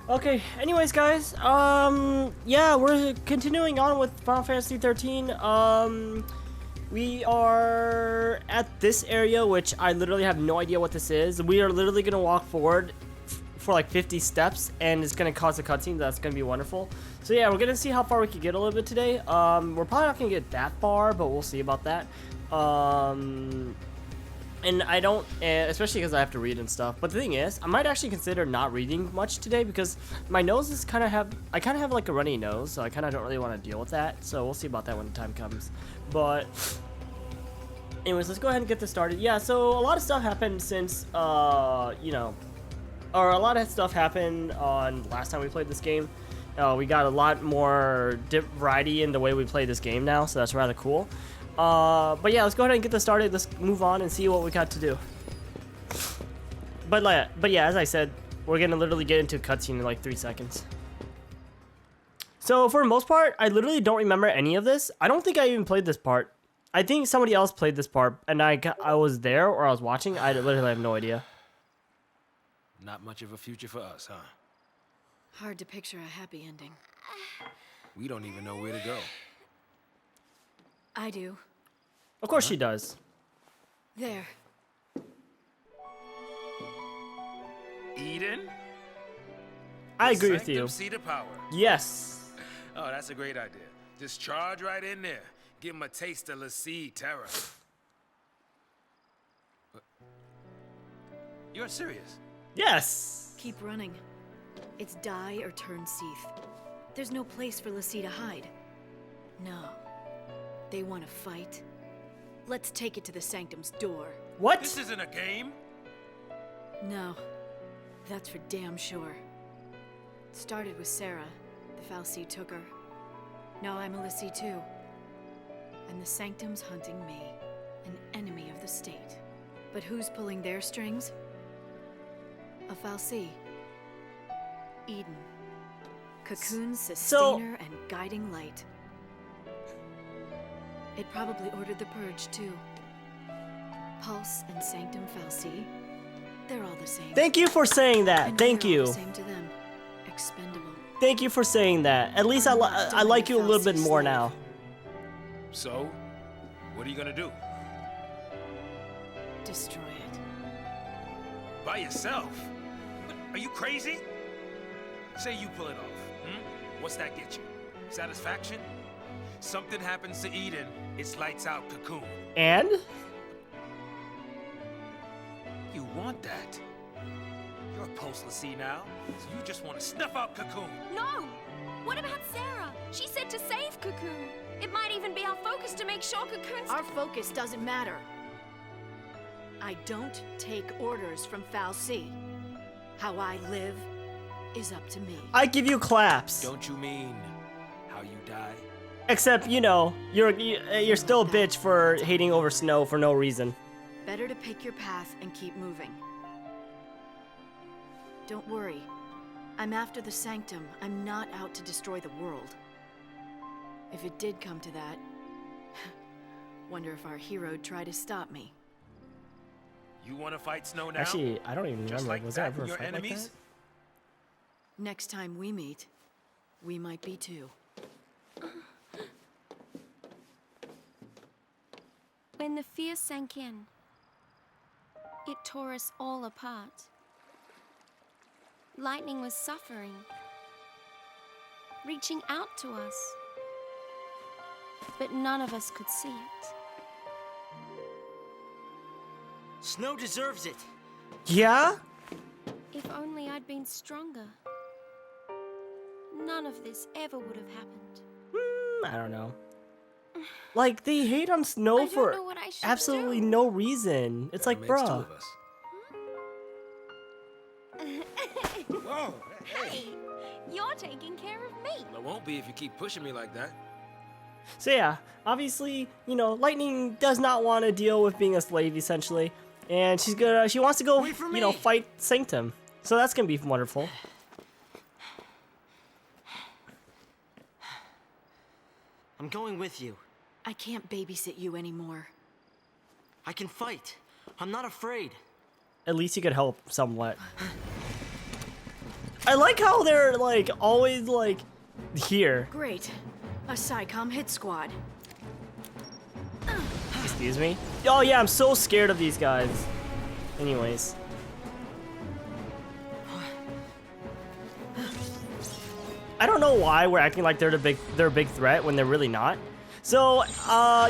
Okay, anyways, guys, yeah, we're continuing on with Final Fantasy 13. We are at this area, which I literally have no idea what this is. We are literally gonna walk forward for like 50 steps, and it's gonna cause a cutscene. That's gonna be wonderful. So yeah, we're gonna see how far we can get a little bit today. We're probably not gonna get that far, but we'll see about that. And I don't, especially because I have to read and stuff. But the thing is, I might actually consider not reading much today because my nose is I kind of have like a runny nose, so I kind of don't really want to deal with that. So we'll see about that when the time comes. But anyways, let's go ahead and get this started. Yeah, so a lot of stuff happened since, you know, or a lot of stuff happened on last time we played this game. We got a lot more variety in the way we play this game now, so that's rather cool. But yeah, let's go ahead and get this started. Let's move on and see what we got to do. But yeah, as I said, we're gonna literally get into a cutscene in like 3 seconds. So for the most part, I literally don't remember any of this. I don't think I even played this part. I think somebody else played this part, and I was there or I was watching. I literally have no idea. Not much of a future for us, huh? Hard to picture a happy ending. We don't even know where to go. I do. Of course she does. There. Eden? I agree with you. Seat of power. Yes. Oh, that's a great idea. Just charge right in there. Give him a taste of Lassie terror. You're serious? Yes. Keep running. It's die or turn Seath. There's no place for Lassie to hide. No. They want to fight. Let's take it to the Sanctum's door. What? This isn't a game. No. That's for damn sure. It started with Sarah. The Fal'Cie took her. Now I'm a Lassie too. And the Sanctum's hunting me, an enemy of the state. But who's pulling their strings? A Fal'Cie. Eden. Cocoon's sustainer and guiding light. It probably ordered the purge, too. Pulse and Sanctum Fal'Cie, they're all the same. Thank you for saying that. And Thank we're all you. the same to them. Expendable. Thank you for saying that. At least I like you a little bit more now. So, what are you gonna do? Destroy it. By yourself? Are you crazy? Say you pull it off. What's that get you? Satisfaction? Something happens to Eden, it's lights out Cocoon. And? You want that? You're a post-Lassie now, so you just want to snuff out Cocoon. No! What about Sarah? She said to save Cocoon. It might even be our focus to make sure Cocoon's... Our focus doesn't matter. I don't take orders from Fal'Cie. How I live is up to me. I give you claps. Don't you mean how you die? Except, you know, you're still a bitch for hating over snow for no reason. Better to pick your path and keep moving. Don't worry. I'm after the Sanctum. I'm not out to destroy the world. If it did come to that, wonder if our hero'd try to stop me. You want to fight Snow now? Actually, I don't even Just remember. like Was there that, ever a your fight enemies? like that? Next time we meet, we might be too. When the fear sank in, it tore us all apart. Lightning was suffering, reaching out to us, but none of us could see it. Snow deserves it. Yeah? If only I'd been stronger, none of this ever would have happened. I don't know. Like, they hate on Snow I don't for know what I should absolutely do. no reason. It's like, Makes two bruh. of us. Whoa, hey. You're taking care of me. Well, it won't be if you keep pushing me like that. So yeah, obviously, you know, Lightning does not want to deal with being a slave, essentially. And she wants to go, Wait for you know, me. fight Sanctum. So that's gonna be wonderful. I'm going with you. I can't babysit you anymore. I can fight. I'm not afraid. At least you could help somewhat. I like how they're like always like here. Great. A SciComm hit squad. Excuse me? Oh yeah, I'm so scared of these guys. Anyways. I don't know why we're acting like they're a big threat when they're really not. So,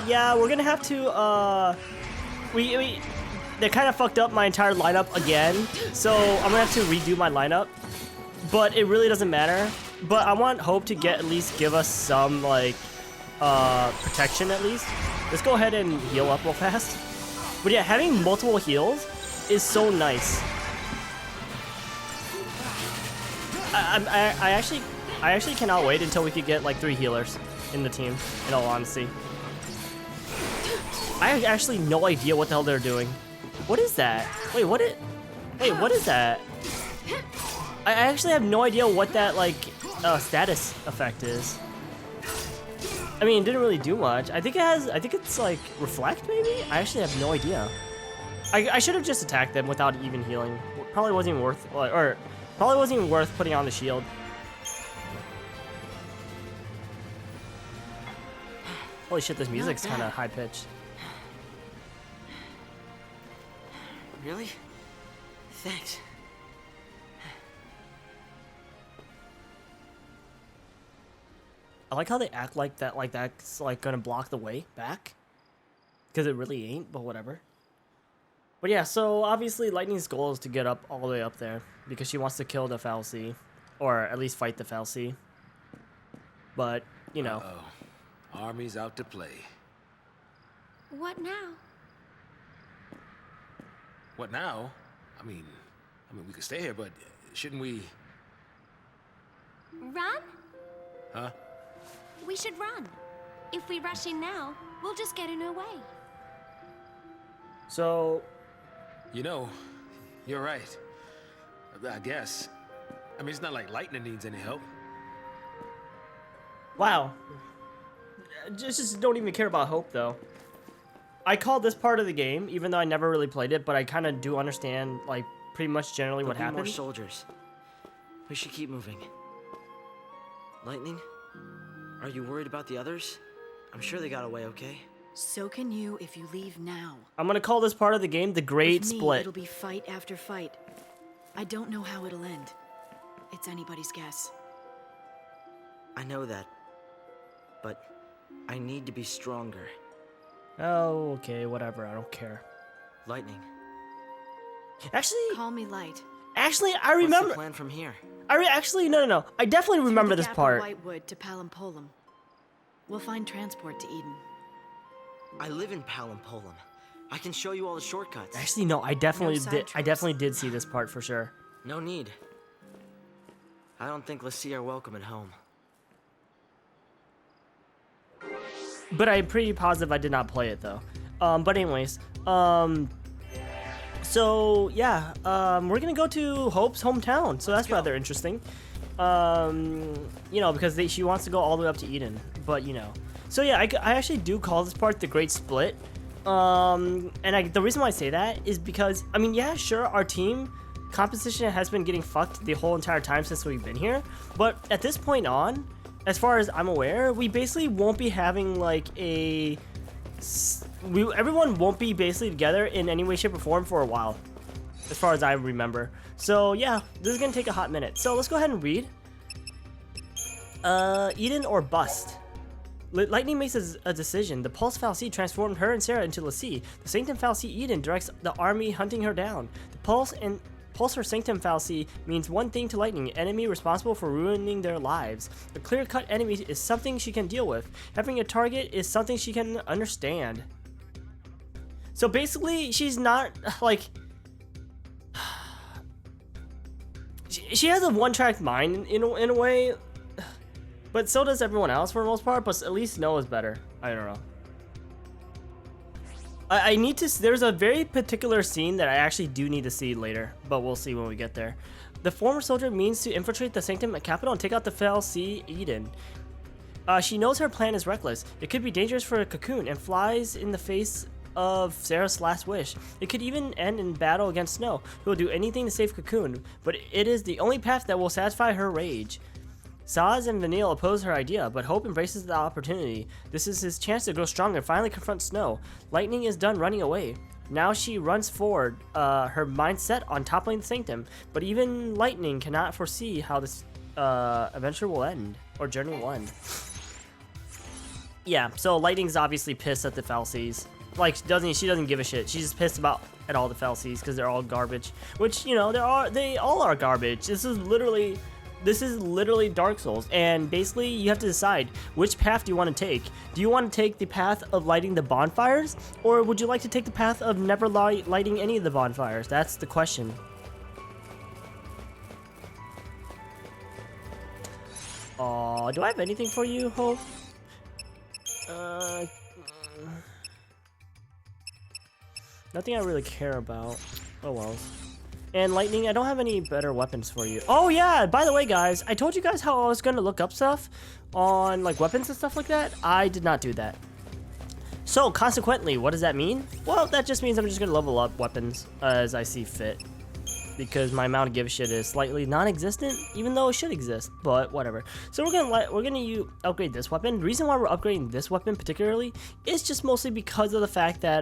yeah, we're gonna have to, they kind of fucked up my entire lineup again. So I'm gonna have to redo my lineup. But it really doesn't matter. But I want Hope to at least give us some, like, protection at least. Let's go ahead and heal up real fast. But yeah, having multiple heals is so nice. I actually cannot wait until we could get like 3 healers in the team, in all honesty. I have actually no idea what the hell they're doing. What is that? Wait, what is that? I actually have no idea what that like status effect is. I mean, it didn't really do much. I think it's like reflect maybe? I actually have no idea. I should have just attacked them without even healing. Probably wasn't even worth, or probably wasn't even worth putting on the shield. Holy shit, this music's kind of high pitched. Really? Thanks. I like how they act like that's like gonna block the way back. Because it really ain't, but whatever. But yeah, so obviously Lightning's goal is to get up all the way up there. Because she wants to kill the Fal'Cie. Or at least fight the Fal'Cie. But, you know. Uh-oh. Army's out to play. What now? What now? I mean, we could stay here, but shouldn't we... Run? Huh? We should run. If we rush in now, we'll just get in her way. So... You know, you're right. I guess. I mean, it's not like Lightning needs any help. Wow. Just don't even care about Hope, though. I call this part of the game, even though I never really played it, but I kind of do understand, like, pretty much generally what There'll be happens. more soldiers. We should keep moving. Lightning, are you worried about the others? I'm sure they got away okay. So can you if you leave now. I'm gonna call this part of the game the Great With me, Split. It'll be fight after fight. I don't know how it'll end. It's anybody's guess. I know that. But I need to be stronger. Oh, okay, whatever. I don't care. Lightning, Actually, Call me Light. I what's remember. the plan from here? Actually, no. I definitely remember Through the this gap of part. Whitewood to Palampolum. We'll find transport to Eden. I live in Palampolum. I can show you all the shortcuts. Actually, no. I definitely side did. I tracks. definitely did see this part for sure. No need. I don't think Lassie are welcome at home. But I'm pretty positive I did not play it though. But anyways, so yeah, we're gonna go to Hope's hometown. So that's rather interesting. You know, because she wants to go all the way up to Eden. But you know, so yeah, I actually do call this part the Great Split. And the reason why I say that is because I mean, yeah, sure, our team composition has been getting fucked the whole entire time since we've been here. But at this point on, as far as I'm aware, we basically won't be having like everyone won't be basically together in any way, shape, or form for a while, as far as I remember. So yeah, this is gonna take a hot minute. So let's go ahead and read. Eden or bust. Lightning makes a decision. The Pulse Fal'Cie transformed her and Sarah into Lassie. The Sanctum Fal'Cie Eden directs the army hunting her down. The Pulse or Sanctum Fal'Cie means one thing to Lightning: enemy responsible for ruining their lives. A clear-cut enemy is something she can deal with. Having a target is something she can understand. So basically, she's not like she has a one-track mind in a way, but so does everyone else for the most part. But at least Noah's better. I don't know. I need to. There's a very particular scene that I actually do need to see later, but we'll see when we get there. The former soldier means to infiltrate the Sanctum capital and take out the Fal'Cie Eden. She knows her plan is reckless. It could be dangerous for a Cocoon and flies in the face of Sarah's last wish. It could even end in battle against Snow, who will do anything to save Cocoon, but it is the only path that will satisfy her rage. Saz and Vanille oppose her idea, but Hope embraces the opportunity. This is his chance to grow stronger and finally confront Snow. Lightning is done running away. Now she runs forward, her mind set on toppling the Sanctum, but even Lightning cannot foresee how this adventure will end, or journey will end. Yeah, so Lightning's obviously pissed at the Falsies. Like, she doesn't give a shit. She's just pissed at all the Falsies because they're all garbage. Which, you know, they all are garbage. This is literally Dark Souls, and basically you have to decide which path do you want to take. Do you want to take the path of lighting the bonfires, or would you like to take the path of never lighting any of the bonfires? That's the question. Do I have anything for you, Hope? Nothing I really care about. Oh well. And Lightning, I don't have any better weapons for you. Oh yeah, by the way guys, I told you guys how I was gonna look up stuff on like weapons and stuff like that. I did not do that. So consequently, what does that mean? Well, that just means I'm just gonna level up weapons as I see fit. Because my amount of give a shit is slightly non-existent, even though it should exist, but whatever. So we're gonna upgrade this weapon. The reason why we're upgrading this weapon particularly is just mostly because of the fact that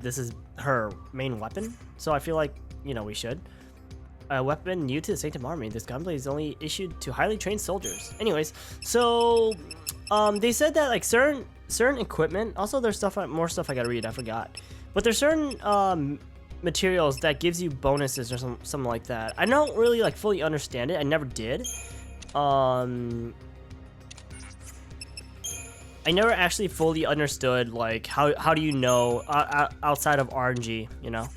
this is her main weapon, so I feel like, you know, we should. A weapon new to the Sanctum Army. This gunblade is only issued to highly trained soldiers. Anyways, so they said that like certain equipment. Also, there's more stuff I gotta read. I forgot, but there's certain materials that gives you bonuses or something like that. I don't really like fully understand it. I never did. I never actually fully understood like how do you know outside of RNG, you know.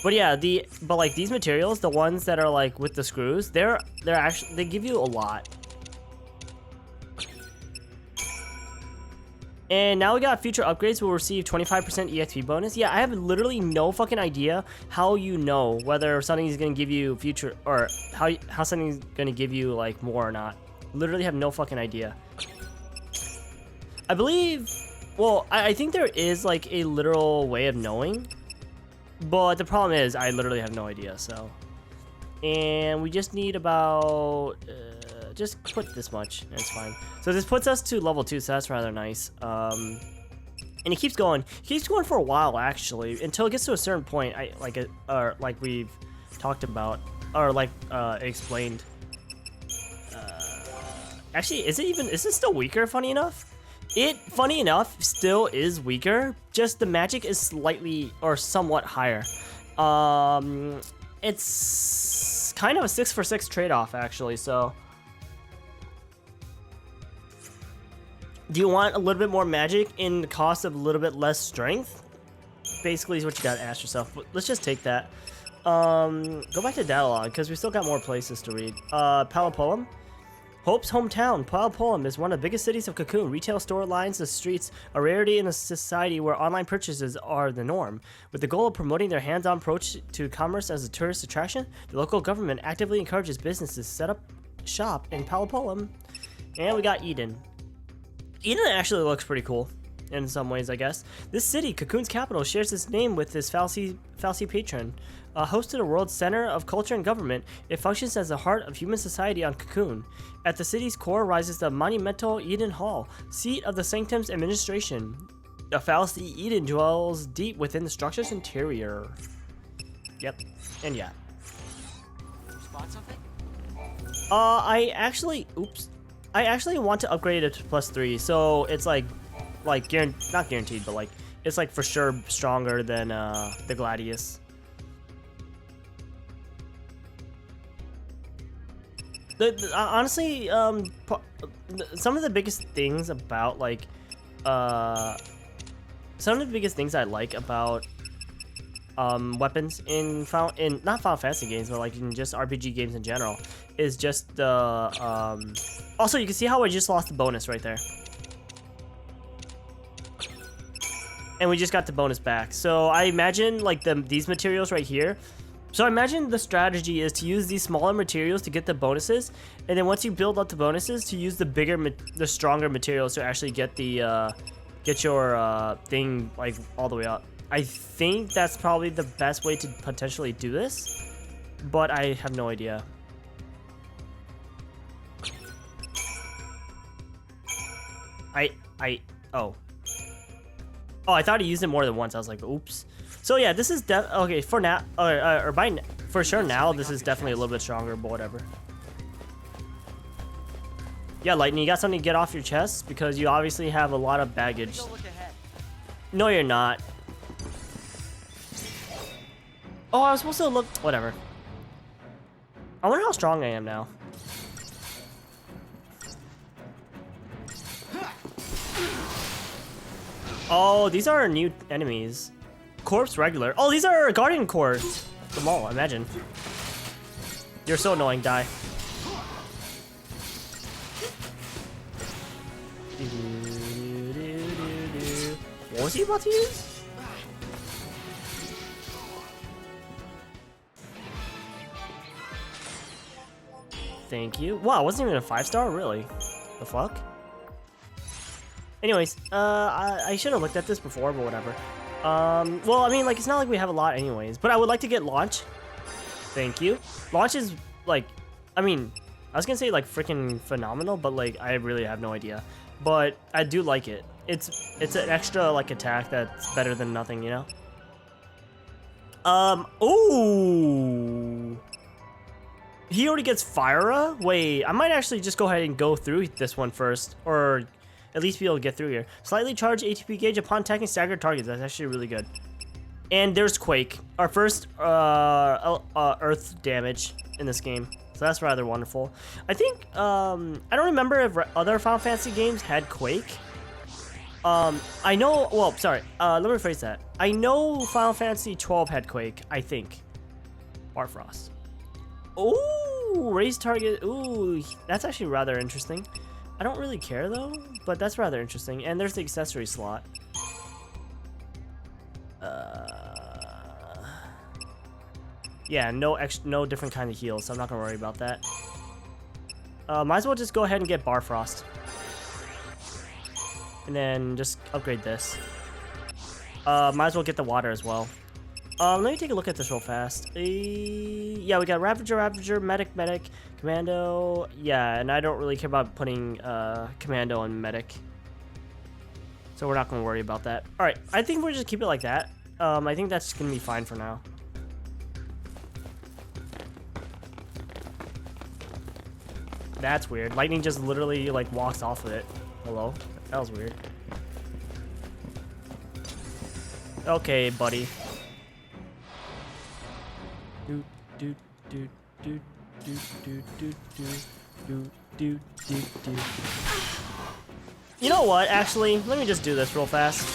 But yeah, but like these materials, the ones that are like with the screws, they're actually, they give you a lot. And now we got future upgrades will receive 25% EXP bonus. Yeah, I have literally no fucking idea how you know whether something is gonna give you future, or how something's gonna give you like more or not. Literally have no fucking idea. I believe, well, I think there is like a literal way of knowing, but the problem is I literally have no idea. So, and we just need about just put this much and it's fine. So this puts us to level 2, so that's rather nice. And it keeps going for a while actually, until it gets to a certain point. Like we've talked about, or like explained. Actually, is it still weaker? Funny enough. Funny enough, still is weaker, just the magic is slightly or somewhat higher. It's kind of a 6 for 6 trade-off, actually, so. Do you want a little bit more magic in the cost of a little bit less strength? Basically is what you gotta ask yourself. But let's just take that. Go back to dialogue, because we still got more places to read. Palapolam. Hope's hometown, Palapolam, is one of the biggest cities of Cocoon. Retail store lines the streets, a rarity in a society where online purchases are the norm. With the goal of promoting their hands-on approach to commerce as a tourist attraction, the local government actively encourages businesses to set up shop in Palapolam. And we got Eden. Eden actually looks pretty cool in some ways, I guess. This city, Cocoon's capital, shares its name with this Falsi patron. Hosted a world center of culture and government, it functions as the heart of human society on Cocoon. At the city's core rises the monumental Eden Hall, seat of the Sanctum's administration. The Falsi Eden dwells deep within the structure's interior. Yep, and yeah. Spot something? I actually want to upgrade it to +3, so it's like not guaranteed, but like it's like for sure stronger than the Gladius. Honestly, some of the biggest things about like some of the biggest things I like about weapons in not Final Fantasy games, but like in just RPG games in general, is just the also you can see how I just lost the bonus right there. And we just got the bonus back. So I imagine like these materials right here. So I imagine the strategy is to use these smaller materials to get the bonuses, and then once you build up the bonuses, to use the stronger materials to actually get the get your thing like all the way up. I think that's probably the best way to potentially do this, but I have no idea. Oh, I thought he used it more than once. I was like, oops. So yeah, this is okay for now, for sure now. This is definitely a little bit stronger, but whatever. Yeah, Lightning, you got something to get off your chest because you obviously have a lot of baggage. No, you're not. Oh, I was supposed to look. Whatever. I wonder how strong I am now. Oh, these are new enemies. Corpse regular. Oh, these are Guardian Corps. The mall, imagine. You're so annoying, die. What was he about to use? Thank you. Wow, it wasn't even a 5-star, really? The fuck? Anyways, I should have looked at this before, but whatever. Well, I mean, like, it's not like we have a lot anyways, but I would like to get Launch. Thank you. Launch is, like, I mean, I was gonna say, like, freaking phenomenal, but, like, I really have no idea. But I do like it. It's an extra, like, attack that's better than nothing, you know? Ooh! He already gets Fyra? Wait, I might actually just go ahead and go through this one first, or at least be able to get through here. Slightly charged ATP gauge upon attacking staggered targets. That's actually really good. And there's Quake, our first Earth damage in this game. So that's rather wonderful. I think, I don't remember if other Final Fantasy games had Quake. I know, well, sorry, let me rephrase that. I know Final Fantasy 12 had Quake, I think. Barfrost. Ooh, raise target. Ooh, that's actually rather interesting. I don't really care though, but that's rather interesting. And there's the accessory slot. Yeah, no different kind of heals, so I'm not gonna worry about that. Might as well just go ahead and get Barfrost, and then just upgrade this. Might as well get the water as well. Let me take a look at this real fast. Yeah, we got Ravager, Medic, Commando. Yeah, and I don't really care about putting Commando and Medic, so we're not gonna worry about that. All right, I think we'll just keep it like that. I think that's gonna be fine for now. That's weird. Lightning just literally like walks off of it. Hello? That was weird. Okay, buddy. You know what? Actually, let me just do this real fast.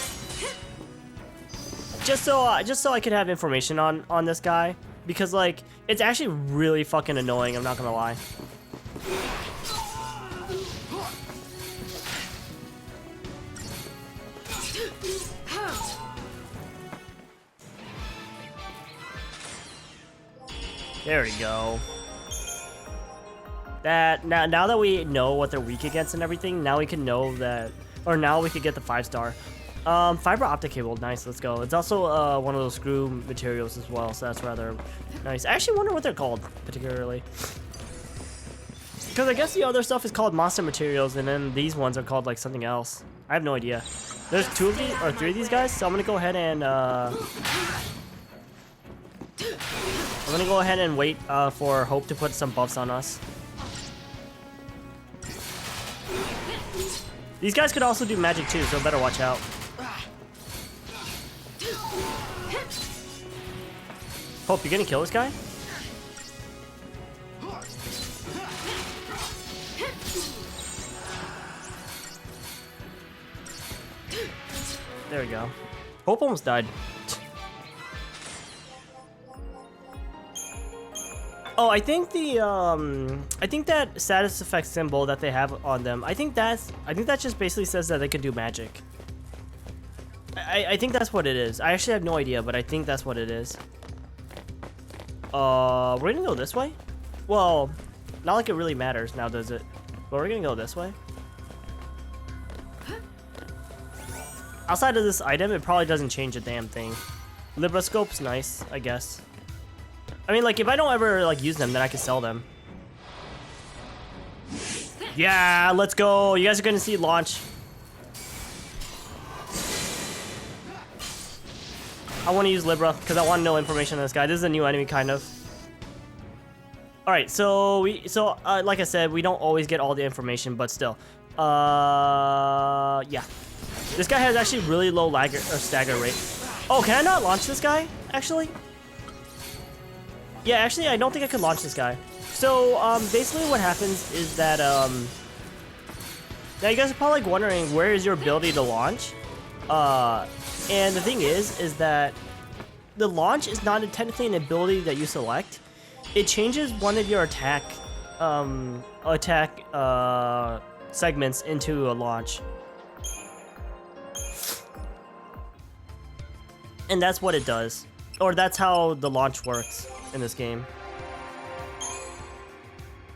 Just so I could have information on this guy, because like it's actually really fucking annoying. I'm not gonna lie. There we go. That now that we know what they're weak against and everything, now we can know that, or now we could get the 5-star. Fiber optic cable, nice. Let's go. It's also one of those screw materials as well, so that's rather nice. I actually wonder what they're called particularly, because I guess the other stuff is called monster materials, and then these ones are called like something else. I have no idea. There's 2 of these or 3 of these guys, so I'm gonna go ahead and wait for Hope to put some buffs on us. These guys could also do magic too, so better watch out. Hope, you gonna kill this guy? There we go. Hope almost died. Oh, I think that status effect symbol that they have on them, I think that just basically says that they can do magic. I think that's what it is. I actually have no idea, but I think that's what it is. We're gonna go this way? Well, not like it really matters now, does it? But we're gonna go this way. outside of this item, it probably doesn't change a damn thing. Libroscope's nice, I guess. I mean, like, if I don't ever, like, use them, then I can sell them. Yeah, let's go. You guys are gonna see launch. I want to use Libra because I want to know information on this guy. This is a new enemy, kind of. All right, so like I said, we don't always get all the information, but still, yeah. This guy has actually really low lag or stagger rate. Oh, can I not launch this guy? Actually, yeah. Actually, I don't think I could launch this guy. So basically, what happens is that now you guys are probably like wondering where is your ability to launch. And the thing is that the launch is not technically an ability that you select. It changes one of your attack segments into a launch. And that's what it does. Or that's how the launch works in this game.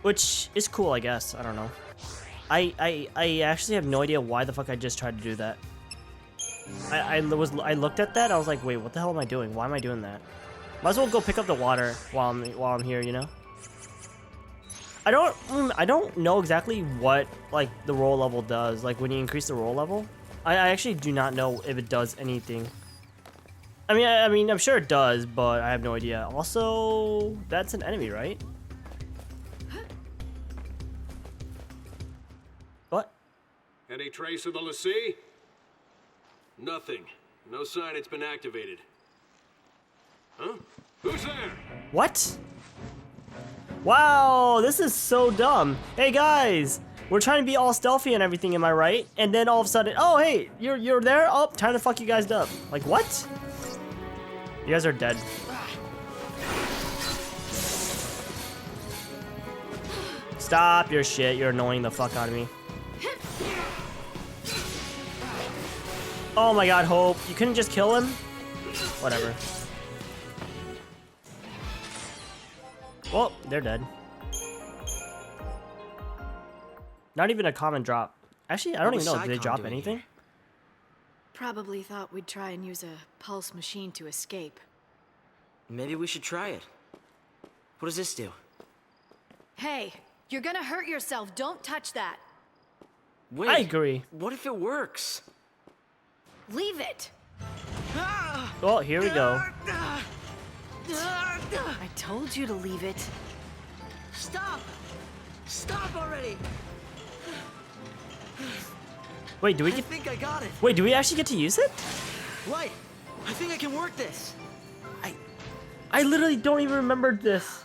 Which is cool, I guess. I don't know. I actually have no idea why the fuck I just tried to do that. I looked at that. I was like, wait, what the hell am I doing? Why am I doing that? Might as well go pick up the water while I'm here, you know. I don't know exactly what like the roll level does. Like when you increase the roll level, I actually do not know if it does anything. I mean, I'm sure it does, but I have no idea. Also, that's an enemy, right? What? Any trace of the Lassie? Nothing. No sign it's been activated. Huh? Who's there? What? Wow, this is so dumb. Hey guys, we're trying to be all stealthy and everything, am I right? And then all of a sudden, oh hey, you're there? Oh, time to fuck you guys up. Like what? You guys are dead. Stop your shit, you're annoying the fuck out of me. Oh my god, Hope. You couldn't just kill him? Whatever. Well, they're dead. Not even a common drop. Actually, I don't even know. Did they drop anything? Probably thought we'd try and use a pulse machine to escape. Maybe we should try it. What does this do? Hey, you're gonna hurt yourself. Don't touch that. Wait, I agree. What if it works? Leave it. Well, here we go. I told you to leave it. Stop! Stop already! Wait, do we I get? think I got it. Wait, do we actually get to use it? Right. I think I can work this. I literally don't even remember this.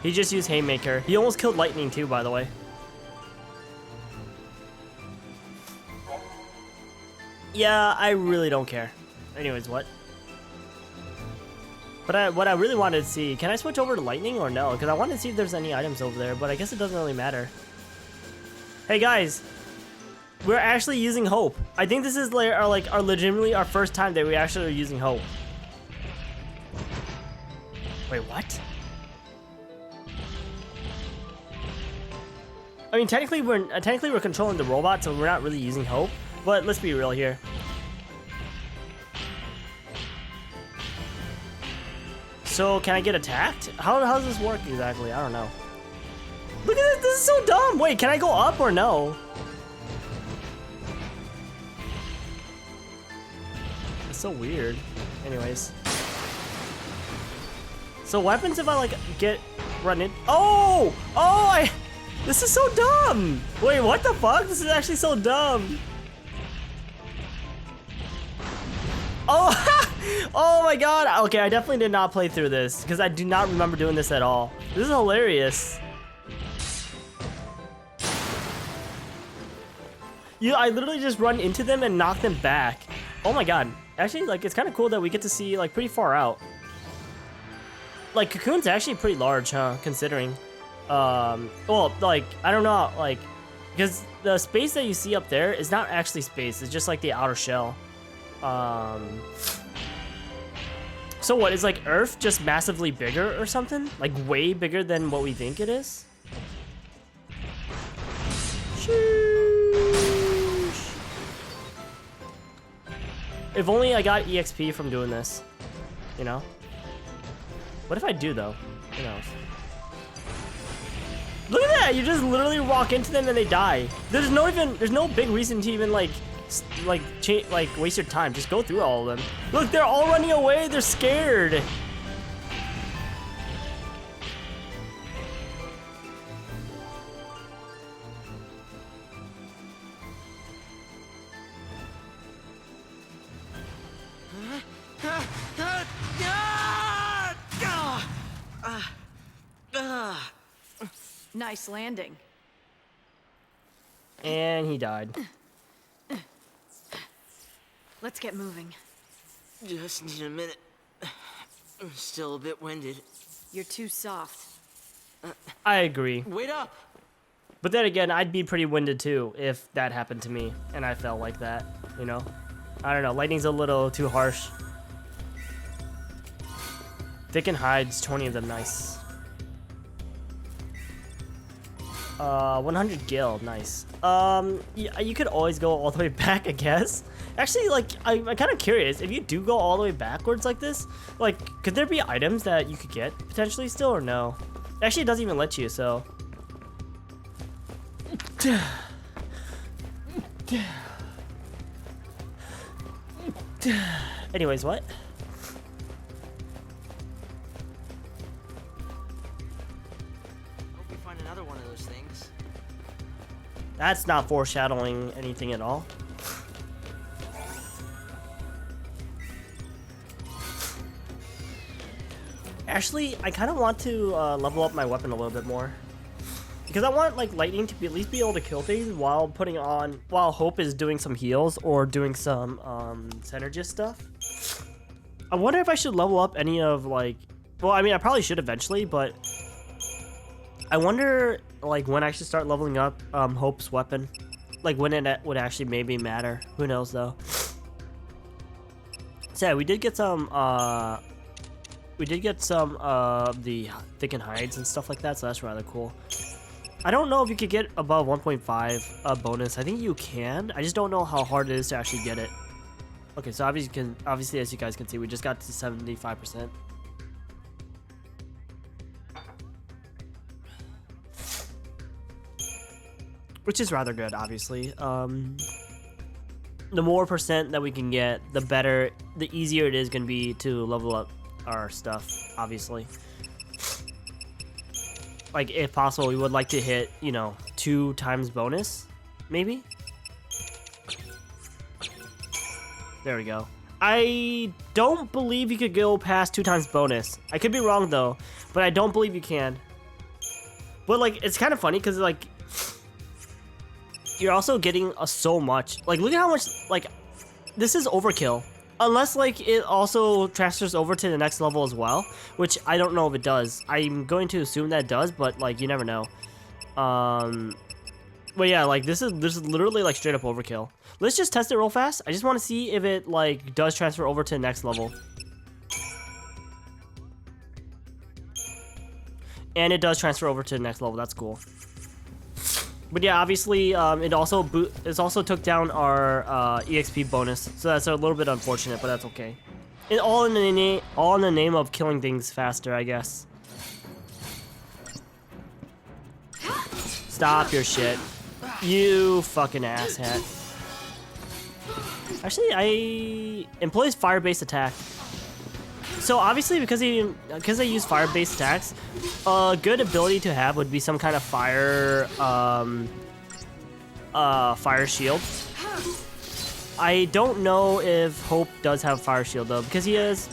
He just used Haymaker. He almost killed Lightning too, by the way. Yeah, I really don't care. Anyways, what? But what I really wanted to see, can I switch over to Lightning or no? Because I wanted to see if there's any items over there, but I guess it doesn't really matter. Hey guys, we're actually using Hope. I think this is our legitimately our first time that we actually are using Hope. Wait, what? I mean, technically we're controlling the robot, so we're not really using Hope. But let's be real here. So can I get attacked? How does this work exactly? I don't know. Look at this. This is so dumb. Wait, can I go up or no? It's so weird. Anyways. So what happens if I like run in? Oh! Oh! This is so dumb. Wait, what the fuck? This is actually so dumb. Oh! Oh my god. Okay, I definitely did not play through this because I do not remember doing this at all. This is hilarious. I literally just run into them and knock them back. Oh my god. Actually, like, it's kind of cool that we get to see, like, pretty far out. Like, Cocoon's actually pretty large, huh? Considering. Well, like, I don't know, like, because the space that you see up there is not actually space. It's just, like, the outer shell. So what, is, like, Earth just massively bigger or something? Like, way bigger than what we think it is? If only I got EXP from doing this, you know? What if I do though? Who knows? Look at that! You just literally walk into them and they die. There's no big reason to even like waste your time. Just go through all of them. Look, they're all running away. They're scared. Nice landing. And he died. Let's get moving. Just need a minute. I'm still a bit winded. You're too soft. I agree. Wait up! But then again, I'd be pretty winded too if that happened to me and I felt like that, you know? I don't know, lightning's a little too harsh. Thicken hides, 20 of them, nice. 100 gil, nice. Yeah, you could always go all the way back, I guess. Actually, like, I'm kind of curious, if you do go all the way backwards like this, like, could there be items that you could get potentially still or no? Actually, it doesn't even let you, so. Anyways, what? Hope we find another one of those things. That's not foreshadowing anything at all. Actually, I kind of want to level up my weapon a little bit more. Because I want like lightning to be, at least be able to kill things while while Hope is doing some heals or doing some synergist stuff. I wonder if I should level up any of like, well, I mean, I probably should eventually, but I wonder like when I should start leveling up Hope's weapon. Like when it would actually maybe matter. Who knows though. So yeah, we did get some of the thickened hides and stuff like that, so that's rather cool. I don't know if you could get above 1.5 bonus. I think you can. I just don't know how hard it is to actually get it. Okay, so obviously as you guys can see, we just got to 75%. Which is rather good, obviously. The more percent that we can get, the better, the easier it is going to be to level up our stuff, obviously. Like, if possible, we would like to hit, you know, 2 times bonus, maybe? There we go. I don't believe you could go past 2 times bonus. I could be wrong, though, but I don't believe you can. But, like, it's kind of funny, because, like, you're also getting so much. Like, look at how much, like, this is overkill. Unless, like, it also transfers over to the next level as well, which I don't know if it does. I'm going to assume that it does, but, like, you never know. But yeah, like, this is literally, like, straight up overkill. Let's just test it real fast. I just want to see if it, like, does transfer over to the next level. And it does transfer over to the next level. That's cool. But yeah, obviously, it also took down our EXP bonus, so that's a little bit unfortunate, but that's okay. All in the name of killing things faster, I guess. Stop your shit, you fucking asshat. Actually, employs fire-based attack. So obviously, because they use fire-based attacks, a good ability to have would be some kind of fire shield. I don't know if Hope does have fire shield though, because he has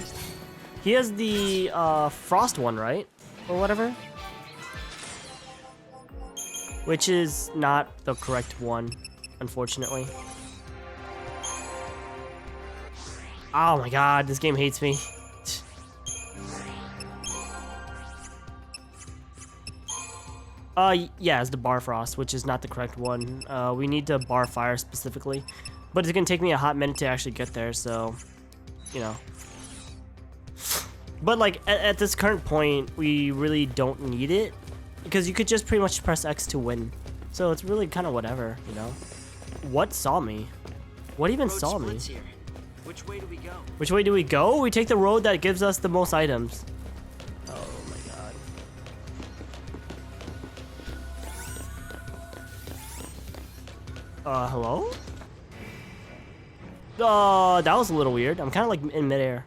the frost one, right, or whatever, which is not the correct one, unfortunately. Oh my god, this game hates me. Yeah, it's the bar frost, which is not the correct one. We need to bar fire specifically, but it's gonna take me a hot minute to actually get there, so, you know. But like, at this current point, we really don't need it, because you could just pretty much press X to win. So it's really kind of whatever, you know. What saw me? What even saw me? Here. Which way do we go? Which way do we go? We take the road that gives us the most items. Oh my god. Hello? That was a little weird. I'm kind of like in midair.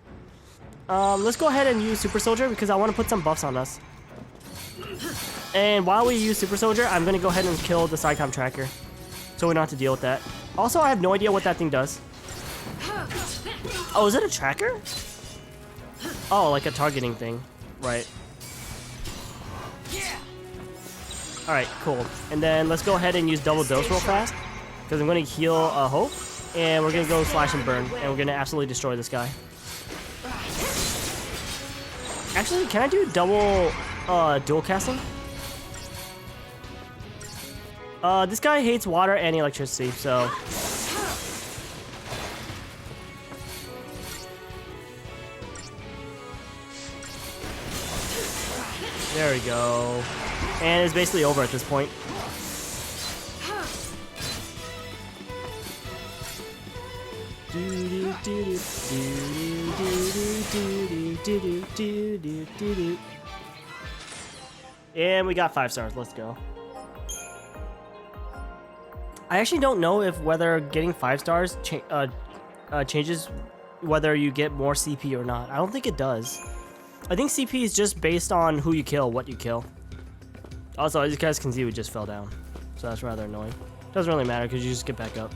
Let's go ahead and use Super Soldier because I want to put some buffs on us. And while we use Super Soldier, I'm going to go ahead and kill the Psycom tracker. So we don't have to deal with that. Also, I have no idea what that thing does. Oh, is it a tracker? Oh, like a targeting thing. Right. Alright, cool. And then let's go ahead and use double dose real fast. Because I'm going to heal Hope. And we're going to go slash and burn. And we're going to absolutely destroy this guy. Actually, can I do double dual casting? This guy hates water and electricity, so... There we go. And it's basically over at this point. And we got 5 stars. Let's go. I actually don't know if whether getting 5 stars changes whether you get more CP or not. I don't think it does. I think CP is just based on who you kill, what you kill. Also, as you guys can see, we just fell down. So that's rather annoying. Doesn't really matter because you just get back up.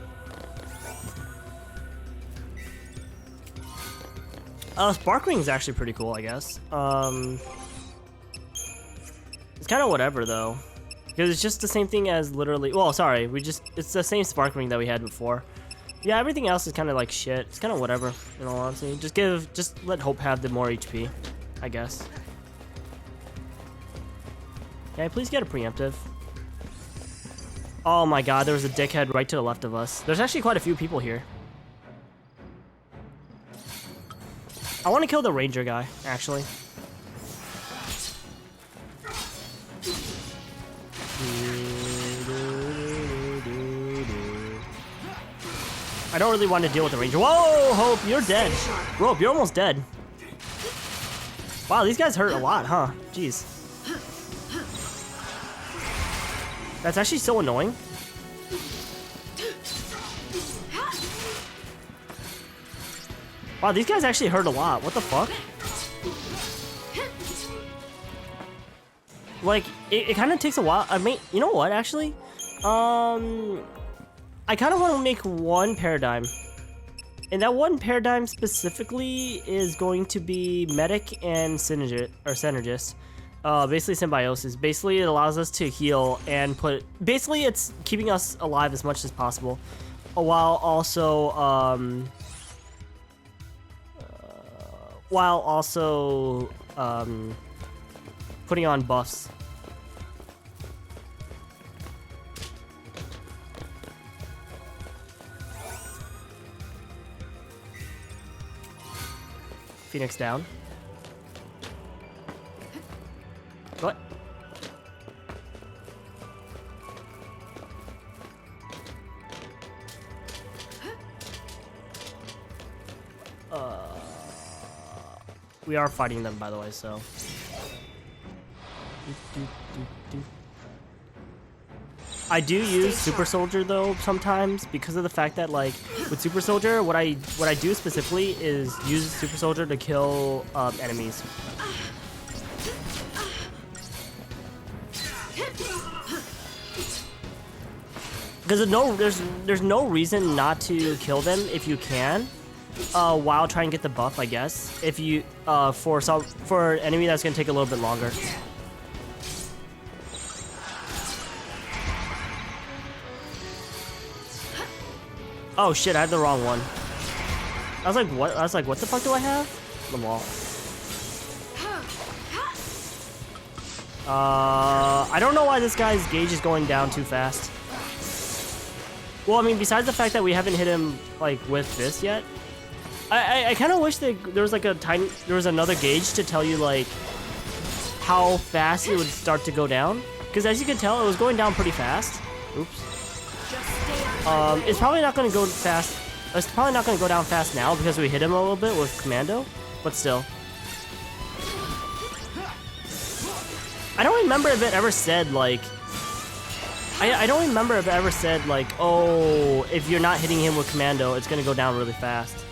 Sparkling is actually pretty cool, I guess. It's kind of whatever, though. Because it's just the same thing as literally... Well, sorry. It's the same sparkling that we had before. Yeah, everything else is kind of like shit. It's kind of whatever, in all honesty. Just let Hope have the more HP, I guess. Can I please get a preemptive? Oh my god, there was a dickhead right to the left of us. There's actually quite a few people here. I want to kill the ranger guy, actually. I don't really want to deal with the ranger. Whoa, Hope, you're dead. Rope, you're almost dead. Wow, these guys hurt a lot, huh? Jeez. That's actually so annoying. Wow, these guys actually hurt a lot. What the fuck? Like, it kind of takes a while. I mean, you know what, actually? I kind of want to make one paradigm. And that one paradigm specifically is going to be medic and synergist. Basically symbiosis. Basically, it allows us to heal and basically, it's keeping us alive as much as possible. While also putting on buffs. Phoenix down. What? We are fighting them, by the way, so. I do use Super Soldier though sometimes because of the fact that like with Super Soldier, what I do specifically is use Super Soldier to kill enemies. Because there's no reason not to kill them if you can. While trying to get the buff, I guess. If you for an enemy that's gonna take a little bit longer. Oh shit! I had the wrong one. I was like, what? I was like, what the fuck do I have? The wall. I don't know why this guy's gauge is going down too fast. Well, I mean, besides the fact that we haven't hit him like with this yet. I kind of wish that there was like there was another gauge to tell you like how fast it would start to go down. Because as you can tell, it was going down pretty fast. Oops. It's probably not going to go fast It's probably not gonna go down fast now because we hit him a little bit with commando, but still. I don't remember if it ever said like. I don't remember if it ever said like, oh, if you're not hitting him with commando, it's gonna go down really fast.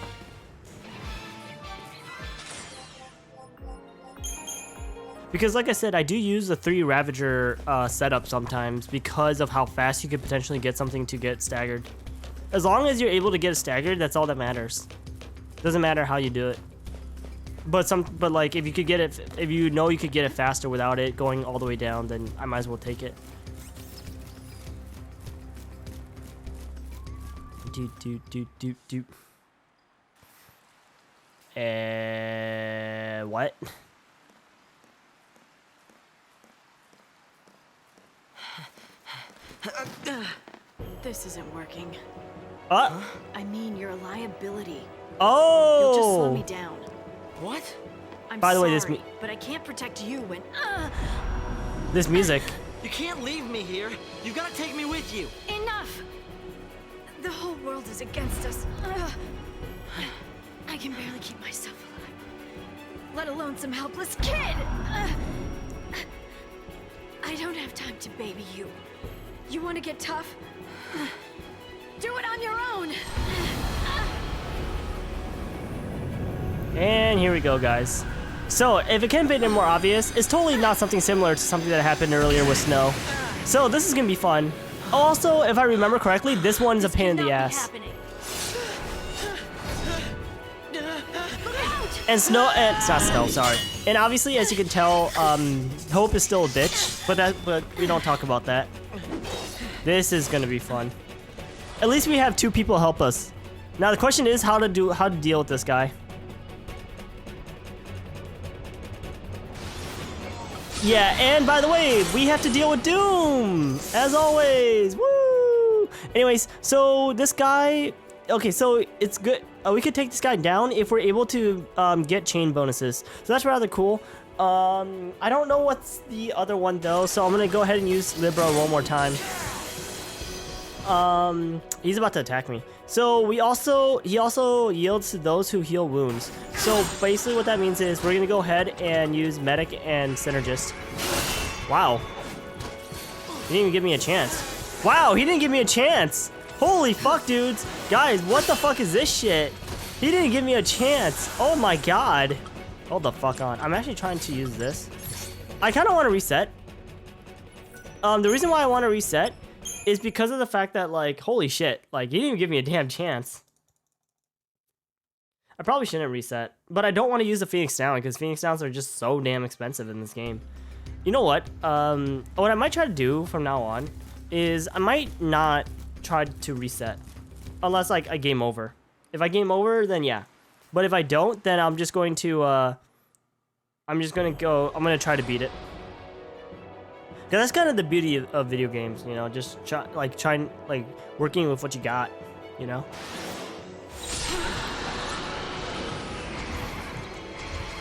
Because like I said, I do use the 3 Ravager setup sometimes because of how fast you could potentially get something to get staggered. As long as you're able to get it staggered, that's all that matters. Doesn't matter how you do it. But like if you could get it, if you know you could get it faster without it going all the way down, then I might as well take it. What? This isn't working. I mean, you're a liability. Oh! You'll just slow me down. What? I'm By the way, sorry, but I can't protect you when. This music. You can't leave me here. You've got to take me with you. Enough! The whole world is against us. I can barely keep myself alive, let alone some helpless kid. I don't have time to baby you. You want to get tough? Do it on your own. And here we go, guys. So, if it can't be any more obvious, it's totally not something similar to something that happened earlier with Snow. So, this is gonna be fun. Also, if I remember correctly, this one's a pain in the ass. And Snow, it's not Snow, sorry. And obviously, as you can tell, Hope is still a bitch, but we don't talk about that. This is gonna be fun. At least we have 2 people help us. Now the question is how to deal with this guy. Yeah, and by the way, we have to deal with Doom, as always. Woo! Anyways, so this guy, okay, so it's good. We could take this guy down if we're able to get chain bonuses. So that's rather cool. I don't know what's the other one though, so I'm gonna go ahead and use Libra one more time. He's about to attack me. So he also yields to those who heal wounds. So basically what that means is we're gonna go ahead and use Medic and Synergist. Wow. He didn't even give me a chance. Wow, he didn't give me a chance. Holy fuck, dudes. Guys, what the fuck is this shit? He didn't give me a chance. Oh my god. Hold the fuck on. I'm actually trying to use this. I kind of want to reset. The reason why I want to reset is because of the fact that, like, holy shit, like, he didn't even give me a damn chance. I probably shouldn't reset, but I don't want to use the Phoenix Down because Phoenix Downs are just so damn expensive in this game. You know what? What I might try to do from now on is I might not try to reset unless, like, I game over. If I game over, then yeah. But if I don't, then I'm just going to, I'm gonna try to beat it. Cause that's kind of the beauty of video games, you know, just trying working with what you got, you know.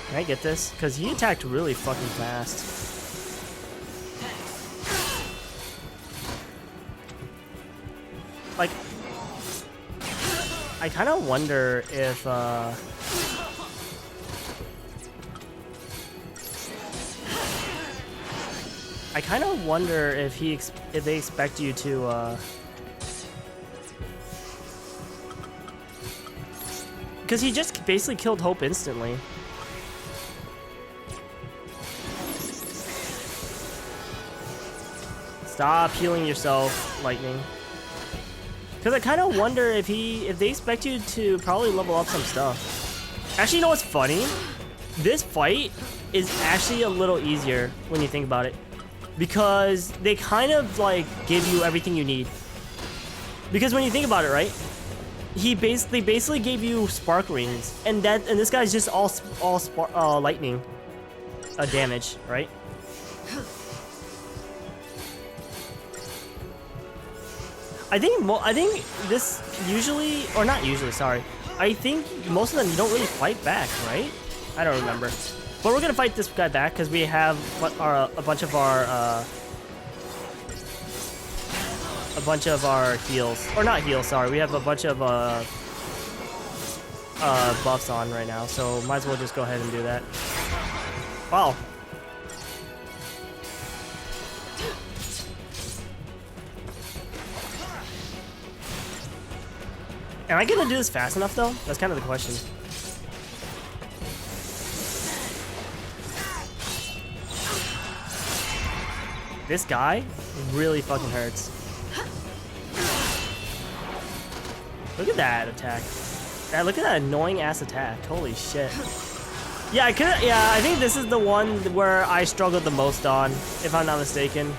Can I get this? Cause he attacked really fucking fast. Like, I kind of wonder if I kind of wonder if they expect you to, because he just basically killed Hope instantly. Stop healing yourself, Lightning. Because I kind of wonder if they expect you to probably level up some stuff. Actually, you know what's funny? This fight is actually a little easier when you think about it. Because they kind of like give you everything you need. Because when you think about it, right? They basically gave you spark rings, and this guy's just all lightning damage, right? I think this usually, or not usually, sorry. I think most of them you don't really fight back, right? I don't remember. But we're gonna fight this guy back because we have a bunch of our heals, or not heals. Sorry, we have a bunch of buffs on right now, so might as well just go ahead and do that. Wow. Am I gonna do this fast enough though? That's kind of the question. This guy really fucking hurts. Look at that attack. Yeah, look at that annoying ass attack. Holy shit. Yeah, I think this is the one where I struggled the most on, if I'm not mistaken.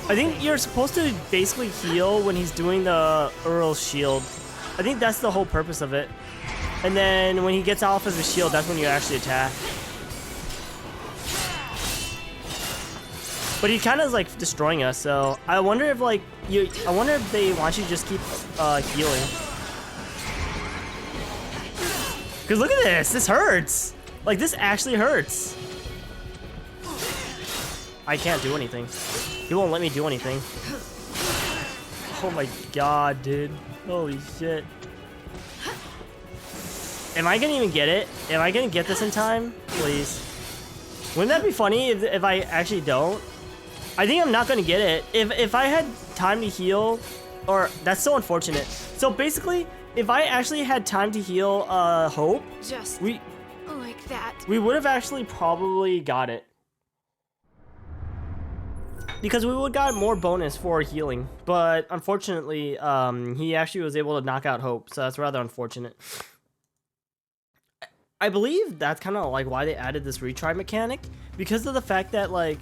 I think you're supposed to basically heal when he's doing the Earl's shield. I think that's the whole purpose of it. And then when he gets off of his shield, that's when you actually attack. But he kind of is like destroying us, so I wonder if like I wonder if they want you to just keep healing. Cause look at this, this hurts. Like this actually hurts. I can't do anything. He won't let me do anything. Oh my god, dude. Holy shit. Am I gonna even get it? Am I gonna get this in time? Please. Wouldn't that be funny if I actually don't? I think I'm not gonna get it. If I had time to heal, or that's so unfortunate. So basically, if I actually had time to heal Hope, Just like that. we would have actually probably got it. Because we would have got more bonus for healing. But unfortunately, he actually was able to knock out Hope, so that's rather unfortunate. I believe that's kind of like why they added this retry mechanic, because of the fact that like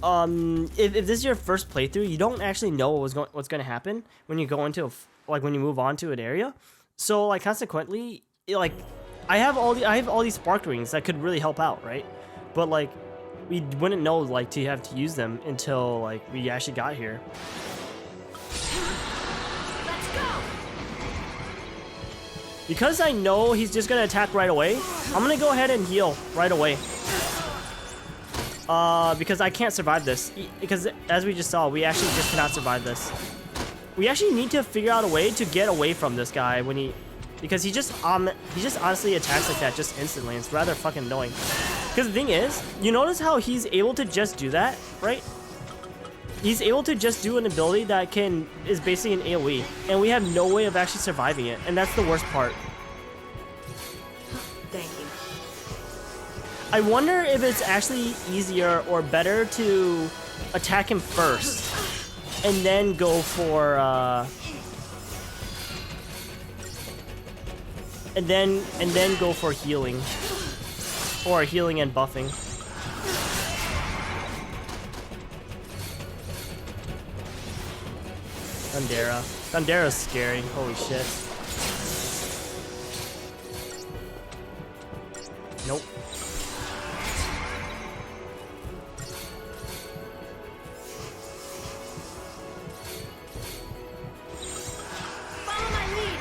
if this is your first playthrough, you don't actually know what's going to happen when you go into when you move on to an area. So like consequently, like I have all these spark rings that could really help out, right? But like we wouldn't know like to have to use them until like we actually got here. Let's go! Because I know he's just gonna attack right away, I'm gonna go ahead and heal right away. Because I can't survive this. Because as we just saw, we actually just cannot survive this. We actually need to figure out a way to get away from this guy when because he just honestly attacks like that just instantly. It's rather fucking annoying. Because the thing is, you notice how he's able to just do that, right? He's able to just do an ability that is basically an AoE, and we have no way of actually surviving it, and that's the worst part. Thank you. I wonder if it's actually easier or better to attack him first, and then go for and then go for healing, or healing and buffing. Thundera. Thundera's scary. Holy shit. Nope. Follow my lead!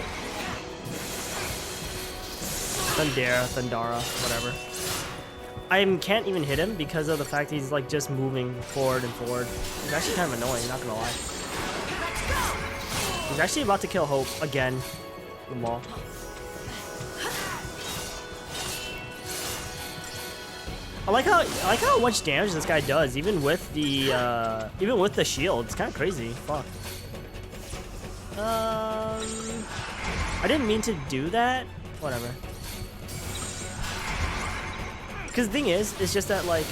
Thundera, whatever. I can't even hit him because of the fact he's like just moving forward and forward. He's actually kind of annoying, not gonna lie. He's actually about to kill Hope again. The mall. I like how much damage this guy does, even with the shield. It's kind of crazy. Fuck. I didn't mean to do that. Whatever. Because the thing is, it's just that like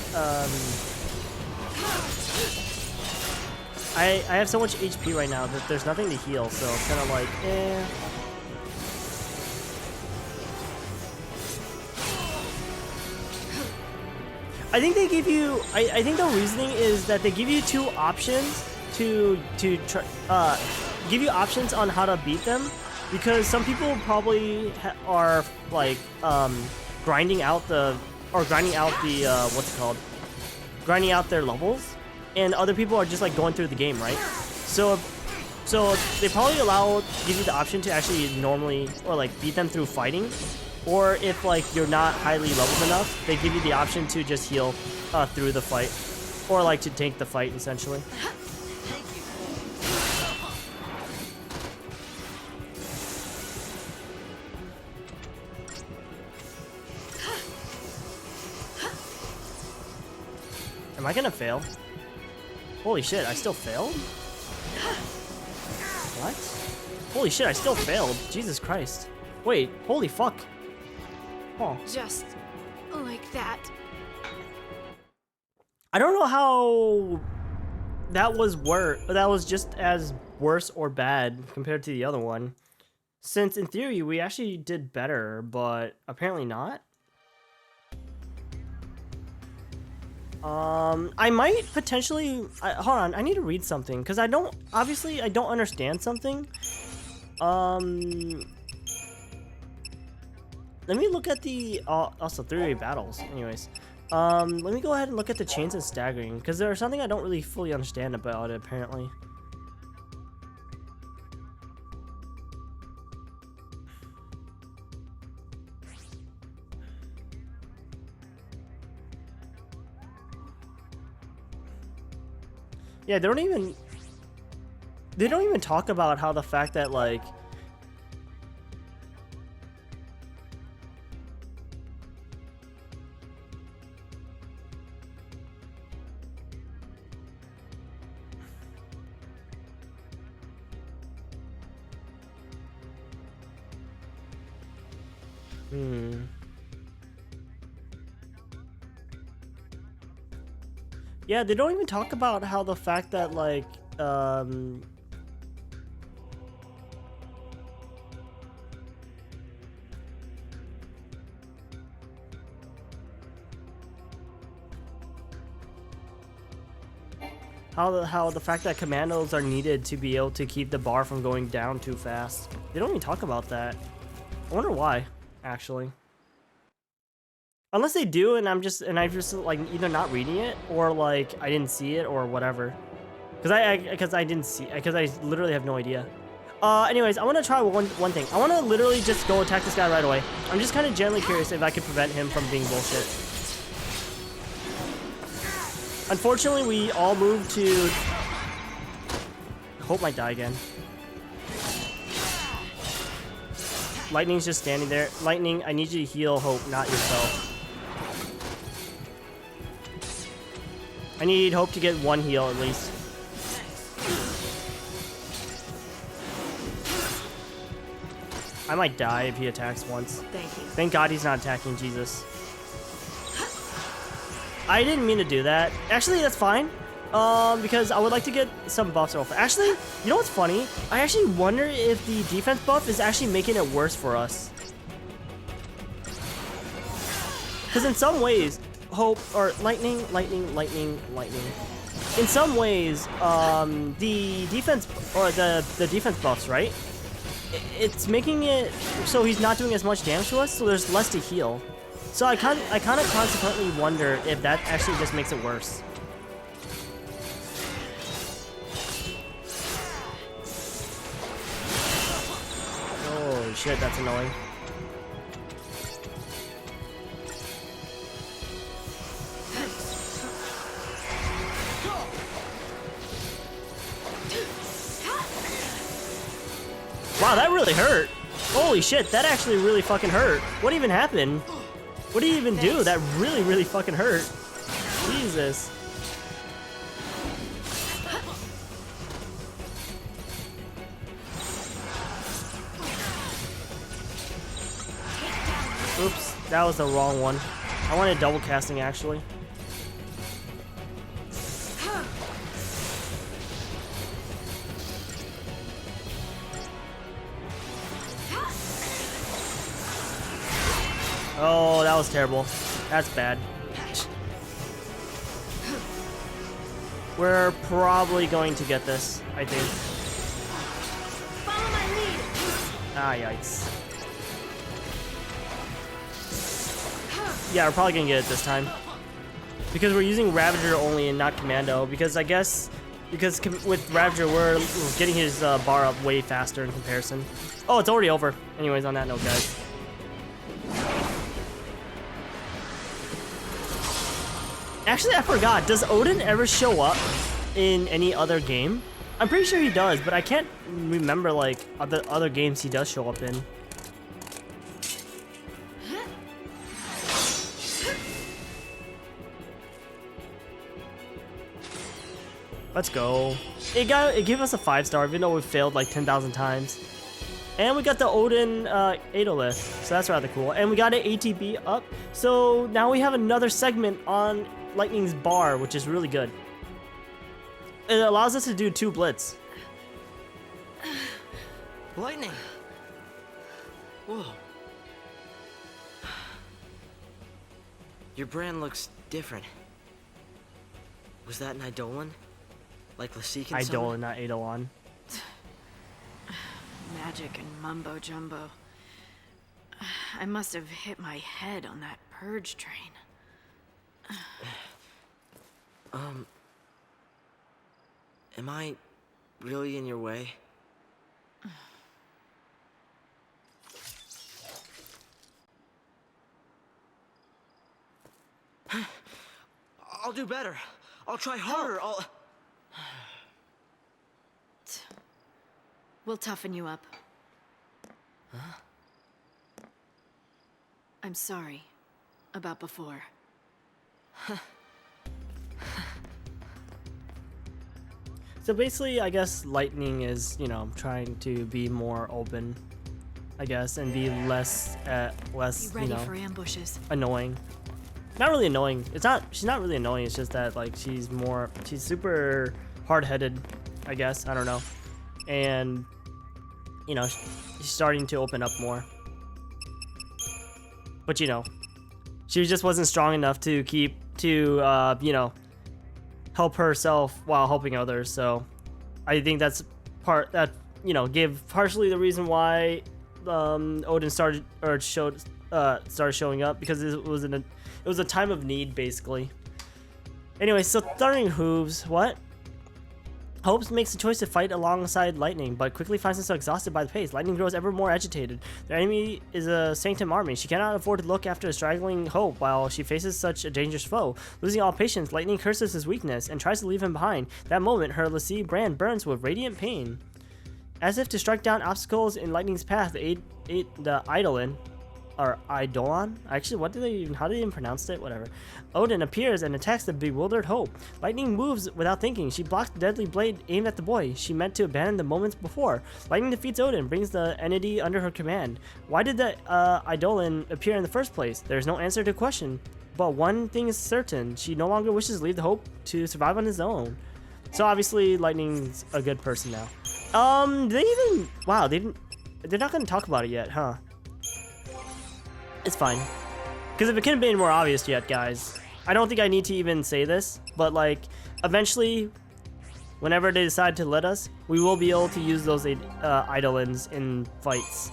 I have so much HP right now that there's nothing to heal, so it's kind of like, eh. I think they give you. I think the reasoning is that they give you two options to try, give you options on how to beat them, because some people probably are like grinding out the what's it called? Grinding out their levels, and other people are just like going through the game, right? So they probably give you the option to actually normally or like beat them through fighting. Or if like you're not highly leveled enough, they give you the option to just heal through the fight, or like to tank the fight essentially. Am I gonna fail? Holy shit, I still failed? What? Holy shit, I still failed. Jesus Christ. Wait, holy fuck. Huh. Just like that. I don't know how that was just as worse or bad compared to the other one. Since in theory we actually did better, but apparently not. I might potentially hold on, I need to read something because I don't understand something. Let me look at the also 3-way battles. Anyways, let me go ahead and look at the chains and staggering because there's something I don't really fully understand about it apparently. Yeah, they don't even talk about how the fact that like yeah, they don't even talk about how the fact that like how the fact that commandos are needed to be able to keep the bar from going down too fast. They don't even talk about that. I wonder why, actually. Unless they do, and I'm just like either not reading it or like I didn't see it or whatever. Because I literally have no idea. Anyways, I want to try one thing. I want to literally just go attack this guy right away. I'm just kind of genuinely curious if I can prevent him from being bullshit. Unfortunately, we all moved to... Hope might die again. Lightning's just standing there. Lightning, I need you to heal Hope, not yourself. I need Hope to get one heal at least. I might die if he attacks once. Thank you. Thank God he's not attacking, Jesus. I didn't mean to do that. Actually, that's fine. Because I would like to get some buffs off. Actually, you know what's funny? I actually wonder if the defense buff is actually making it worse for us. Because in some ways, Hope, or lightning. In some ways, the defense, or the defense buffs, right? It's making it so he's not doing as much damage to us, so there's less to heal. So I kind of consequently wonder if that actually just makes it worse. Holy shit, that's annoying. Wow, that really hurt. Holy shit, that actually really fucking hurt. What even happened? What did he even do? That really, really fucking hurt. Jesus. Oops, that was the wrong one. I wanted double casting actually. Oh, that was terrible. That's bad. We're probably going to get this, I think. Follow my lead. Ah, yikes. Yeah, we're probably gonna get it this time. Because we're using Ravager only and not Commando. Because I guess, with Ravager we're getting his bar up way faster in comparison. Oh, it's already over. Anyways, on that note, guys. Actually, I forgot. Does Odin ever show up in any other game? I'm pretty sure he does, but I can't remember like other games he does show up in. Let's go. It gave us a 5-star, even though we failed like 10,000 times. And we got the Odin Aetolith, so that's rather cool. And we got an ATB up, so now we have another segment on Lightning's bar, which is really good. It allows us to do 2 blitz. Lightning! Whoa. Your brand looks different. Was that an Eidolon? Like Lassie can summon? Eidolon, not Eidolon. Magic and mumbo jumbo. I must have hit my head on that purge train. Am I really in your way? I'll do better. I'll try harder. We'll toughen you up. Huh? I'm sorry about before. So basically, I guess Lightning is, you know, trying to be more open, I guess, and be less, Be ready you know, for ambushes. annoying. Not really annoying. She's not really annoying. It's just that like she's super hard-headed, I guess. I don't know. And you know, she's starting to open up more. But you know, she just wasn't strong enough to you know, help herself while helping others. So I think that's you know, gave partially the reason why Odin started showing up, because it was a time of need, basically. Anyway, so Thundering Hooves, what? Hopes makes the choice to fight alongside Lightning, but quickly finds himself exhausted by the pace. Lightning grows ever more agitated. Their enemy is a Sanctum army. She cannot afford to look after a straggling Hope while she faces such a dangerous foe. Losing all patience, Lightning curses his weakness and tries to leave him behind. That moment, her Lassie brand burns with radiant pain. As if to strike down obstacles in Lightning's path, the Eidolon, or Eidolon? Actually, how do they even pronounce it? Whatever. Odin appears and attacks the bewildered Hope. Lightning moves without thinking. She blocks the deadly blade aimed at the boy she meant to abandon the moments before. Lightning defeats Odin, brings the entity under her command. Why did the Eidolon appear in the first place? There's no answer to the question. But one thing is certain. She no longer wishes to leave the Hope to survive on his own. So obviously, Lightning's a good person now. Wow, they're not going to talk about it yet, huh? It's fine. Because if it couldn't have been more obvious yet, guys, I don't think I need to even say this, but like, eventually, whenever they decide to let us, we will be able to use those Eidolons in fights.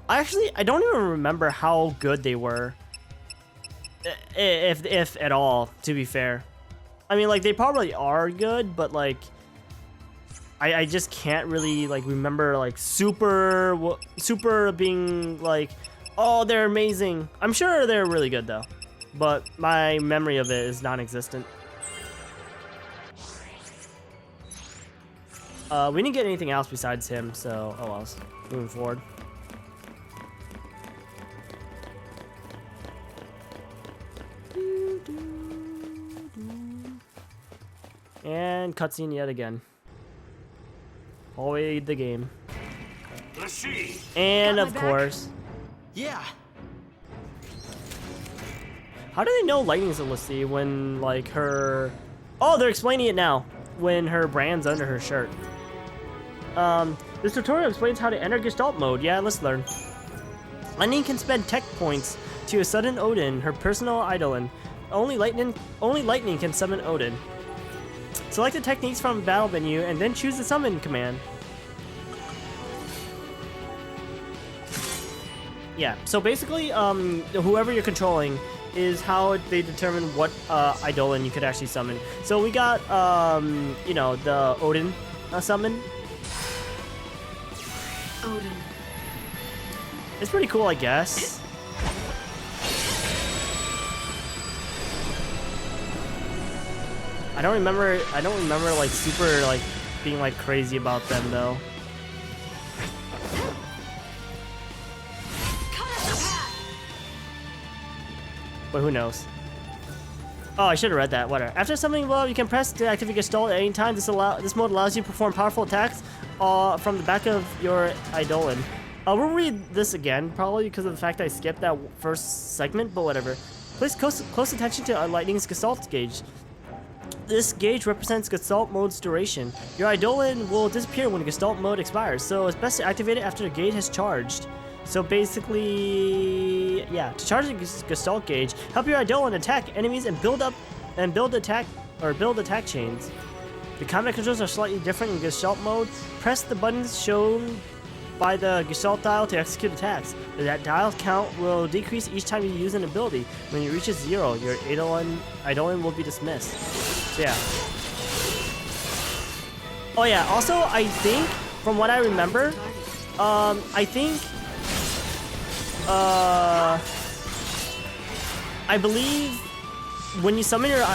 I don't even remember how good they were, if at all, to be fair. I mean, like, they probably are good, but like, I just can't really like remember like super being like, oh, they're amazing. I'm sure they're really good though, but my memory of it is non-existent. We didn't get anything else besides him, so oh well. Moving forward. And cutscene yet again. Always the game. Lassie! And Got of my back? course. Yeah. How do they know Lightning's a Lassie when, like, her... Oh, they're explaining it now. When her brand's under her shirt. This tutorial explains how to enter Gestalt mode. Yeah, let's learn. Lightning can spend tech points to a sudden Odin, her personal Eidolon. Only Lightning can summon Odin. Select the techniques from the battle menu and then choose the summon command. Yeah, so basically, whoever you're controlling is how they determine what Eidolon you could actually summon. So we got, you know, the Odin summon. Odin. It's pretty cool, I guess. I don't remember like super like being like crazy about them though. But who knows? Oh, I should have read that. Whatever. After summoning well, you can press to activate Gestalt at any time. This mode allows you to perform powerful attacks from the back of your Eidolon. We'll read this again, probably because of the fact I skipped that first segment, but whatever. Place close attention to Lightning's Gestalt gauge. This gauge represents Gestalt mode's duration. Your Eidolon will disappear when Gestalt mode expires, so it's best to activate it after the gauge has charged. So basically, yeah, to charge the Gestalt gauge, help your Eidolon attack enemies and build attack chains. The combat controls are slightly different in Gestalt mode. Press the buttons shown by the Gestalt dial to execute attacks. That dial count will decrease each time you use an ability. When it reaches 0, your Eidolon will be dismissed. So yeah. Oh yeah, also I think, from what I remember, I believe when you summon your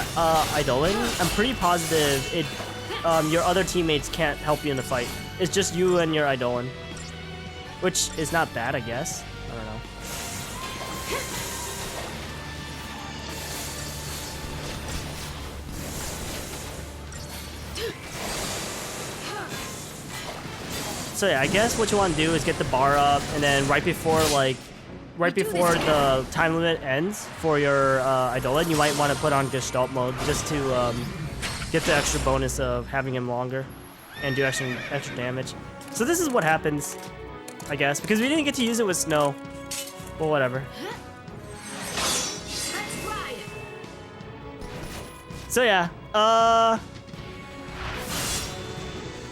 Eidolon, I'm pretty positive your other teammates can't help you in the fight. It's just you and your Eidolon. Which is not bad, I guess. I don't know. So yeah, I guess what you want to do is get the bar up, and then right before the time limit ends for your Eidolon, you might want to put on Gestalt mode just to get the extra bonus of having him longer and do extra damage. So this is what happens, I guess, because we didn't get to use it with Snow. Well, whatever. So yeah,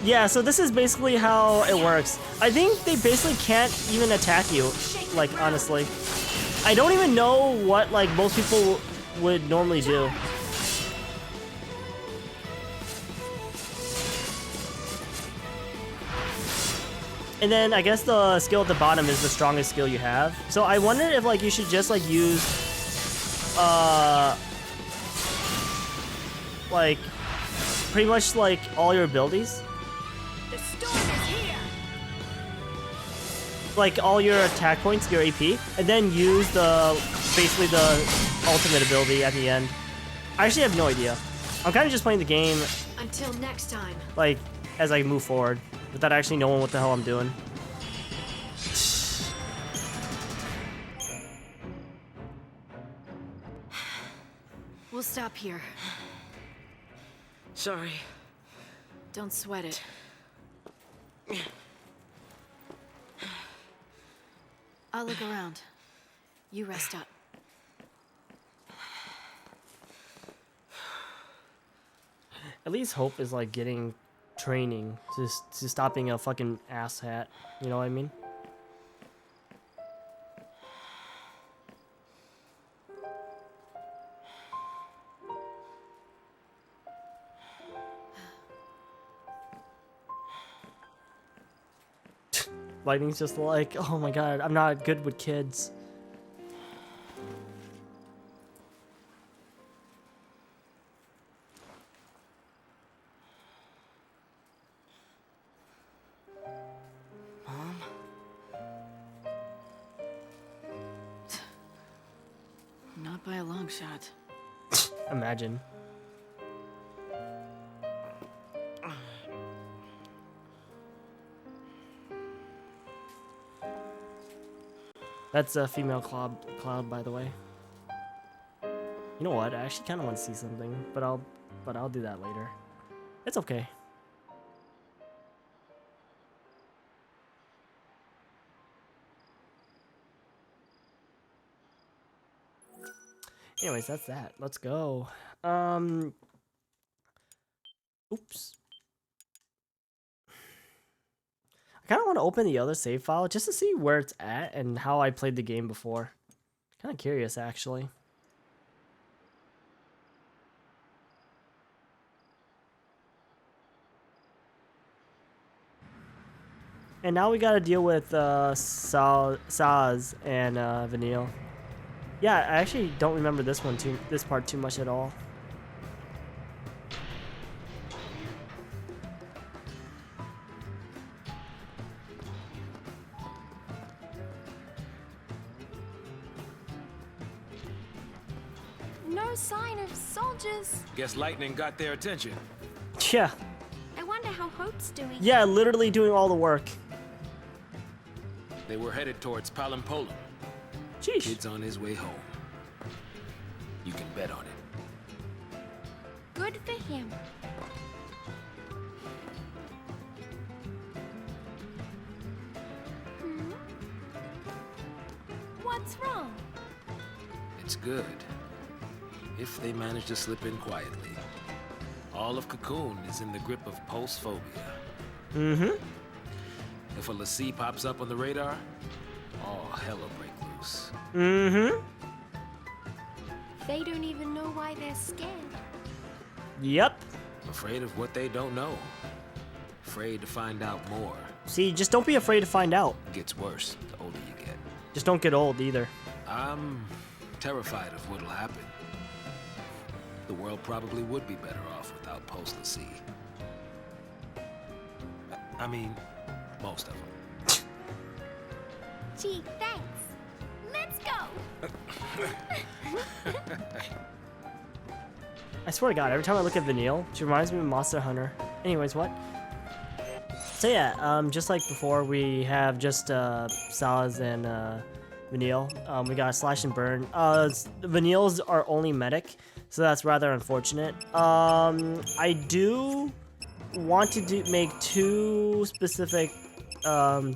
yeah, so this is basically how it works. I think they basically can't even attack you, like, honestly. I don't even know what, like, most people would normally do. And then I guess the skill at the bottom is the strongest skill you have. So I wonder if like you should just like use like pretty much like all your abilities. The storm is here. Like all your attack points, your AP, and then use basically the ultimate ability at the end. I actually have no idea. I'm kind of just playing the game Until next time. like as I move forward, without actually knowing what the hell I'm doing. We'll stop here. Sorry. Don't sweat it. I'll look around. You rest up. At least Hope is like getting training to stop being a fucking asshat. You know what I mean? Lightning's just like, oh my god, I'm not good with kids. Mom? Not by a long shot. Imagine. That's a female cloud, by the way. You know what? I actually kind of want to see something, but I'll do that later. It's okay. Anyways, that's that. Let's go. Oops. I kind of want to open the other save file just to see where it's at and how I played the game before. Kind of curious, actually. And now we got to deal with Saz and Vanille. Yeah, I actually don't remember this part too much at all. No no sign of soldiers. Guess lightning got their attention. Yeah. I wonder how Hope's doing. Yeah, literally doing all the work. They were headed towards Palimpolim. Sheesh. Kid's on his way home. You can bet on it. Good for him. What's wrong? It's good. If they manage to slip in quietly. All of Cocoon is in the grip of pulse phobia. Mm-hmm. If a Lassie pops up on the radar, all hell will break loose. Mm-hmm. They don't even know why they're scared. Yep. Afraid of what they don't know. Afraid to find out more. See, just don't be afraid to find out. Gets worse the older you get. Just don't get old either. I'm terrified of what'll happen. The world probably would be better off without Pulse Lassie. I mean, most of them. Gee, thanks. Let's go. I swear to God, every time I look at Vanille, she reminds me of Monster Hunter. Anyways, what? So yeah, just like before, we have just Salaz and Vanille. We got Slash and Burn. Vanille's our only medic, so that's rather unfortunate. I do want to make two specific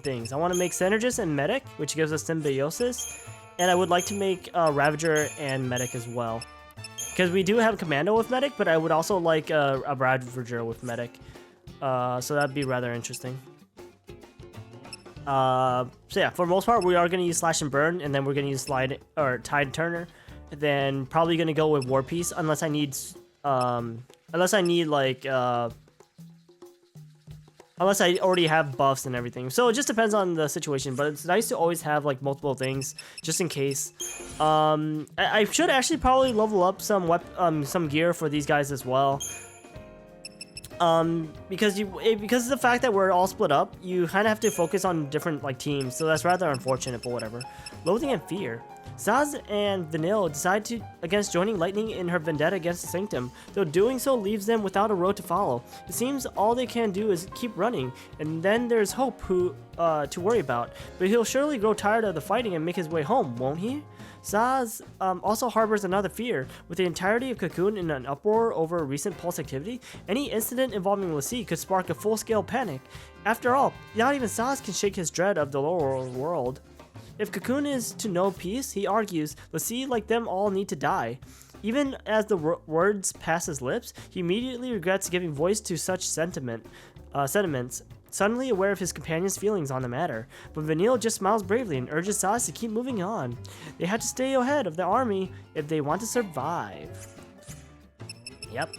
things. I want to make Synergist and Medic, which gives us Symbiosis, and I would like to make Ravager and Medic as well. Because we do have Commando with Medic, but I would also like a Ravager with Medic. So that'd be rather interesting. So yeah, for the most part, we are going to use Slash and Burn, and then we're going to use Tide Turner. And then probably going to go with War Piece, unless I need like unless I already have buffs and everything. So it just depends on the situation, but it's nice to always have like multiple things just in case. I should actually probably level up some gear for these guys as well. Because of the fact that we're all split up, you kind of have to focus on different like teams. So that's rather unfortunate, but whatever. Loathing and Fear. Zaz and Vanille decide against joining Lightning in her vendetta against the Sanctum, though doing so leaves them without a road to follow. It seems all they can do is keep running, and then there's Hope to worry about, but he'll surely grow tired of the fighting and make his way home, won't he? Zaz also harbors another fear. With the entirety of Cocoon in an uproar over recent Pulse activity, any incident involving Lassie could spark a full-scale panic. After all, not even Zaz can shake his dread of the lower world. If Cocoon is to know peace, he argues, Lassie, like them all, need to die. Even as the words pass his lips, he immediately regrets giving voice to such sentiments, suddenly aware of his companion's feelings on the matter. But Vanille just smiles bravely and urges Zaz to keep moving on. They have to stay ahead of the army if they want to survive. Yep.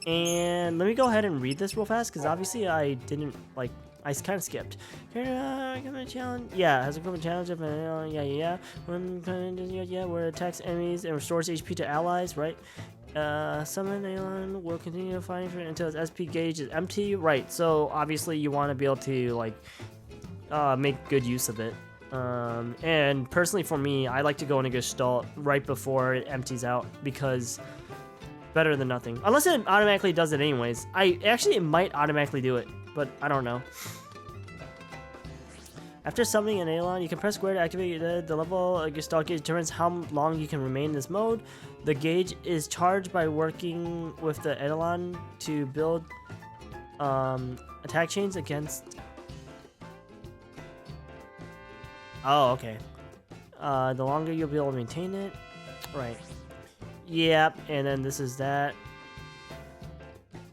And let me go ahead and read this real fast, because obviously I didn't, like, I kind of skipped. Challenge. Yeah, has a common challenge of yeah. Where it attacks enemies and restores HP to allies, right? Summon Aeon will continue fighting for it until its SP gauge is empty, right? So obviously you want to be able to like make good use of it. And personally for me, I like to go into Gestalt right before it empties out, because better than nothing. Unless it automatically does it anyways. It might automatically do it, but I don't know. After summoning an Aeon, you can press square to activate the level Gestalt gauge determines how long you can remain in this mode. The gauge is charged by working with the Aeon to build attack chains against... Oh, okay. The longer you'll be able to maintain it. Right. Yep, and then this is that.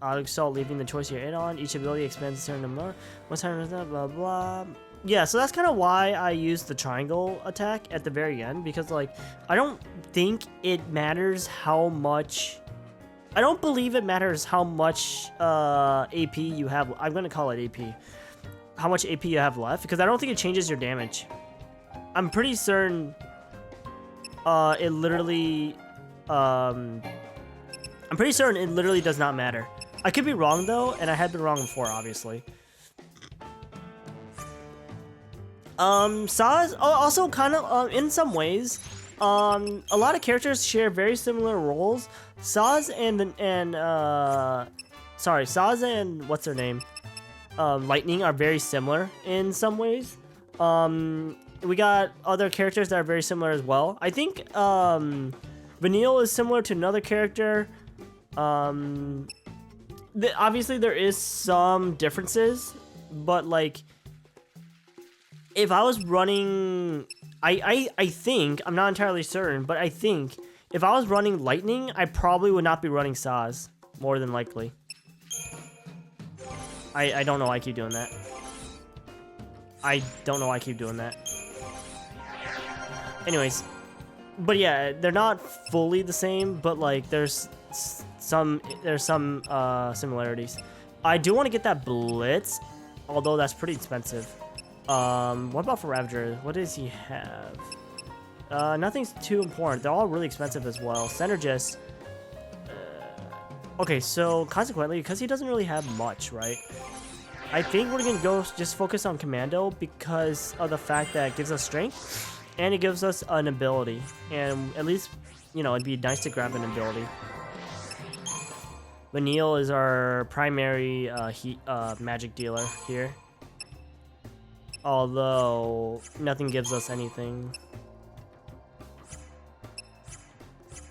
Auto Gestalt, leaving the choice of your Aeon. Each ability expands a certain amount. One time, blah, blah. Yeah, so that's kind of why I used the triangle attack at the very end, because, like, I don't think it matters how much... I don't believe it matters how much AP you have... I'm going to call it AP. How much AP you have left, because I don't think it changes your damage. I'm pretty certain it literally... I'm pretty certain it literally does not matter. I could be wrong, though, and I had been wrong before, obviously. Saz also kind of, in some ways, a lot of characters share very similar roles. Saz and what's her name? Lightning are very similar in some ways. We got other characters that are very similar as well. I think Vanille is similar to another character. Obviously there is some differences, but like if I was running, I think, I'm not entirely certain, but I think if I was running Lightning, I probably would not be running Saz, more than likely. I don't know why I keep doing that. I don't know why I keep doing that. Anyways, but yeah, they're not fully the same, but like there's some similarities. I do want to get that Blitz, although that's pretty expensive. What about for Ravager? What does he have? Nothing's too important. They're all really expensive as well. Synergist. Okay, so consequently, because he doesn't really have much, right? I think we're gonna go just focus on Commando because of the fact that it gives us strength and it gives us an ability. And at least, you know, it'd be nice to grab an ability. Vanille is our primary magic dealer here. Although, nothing gives us anything.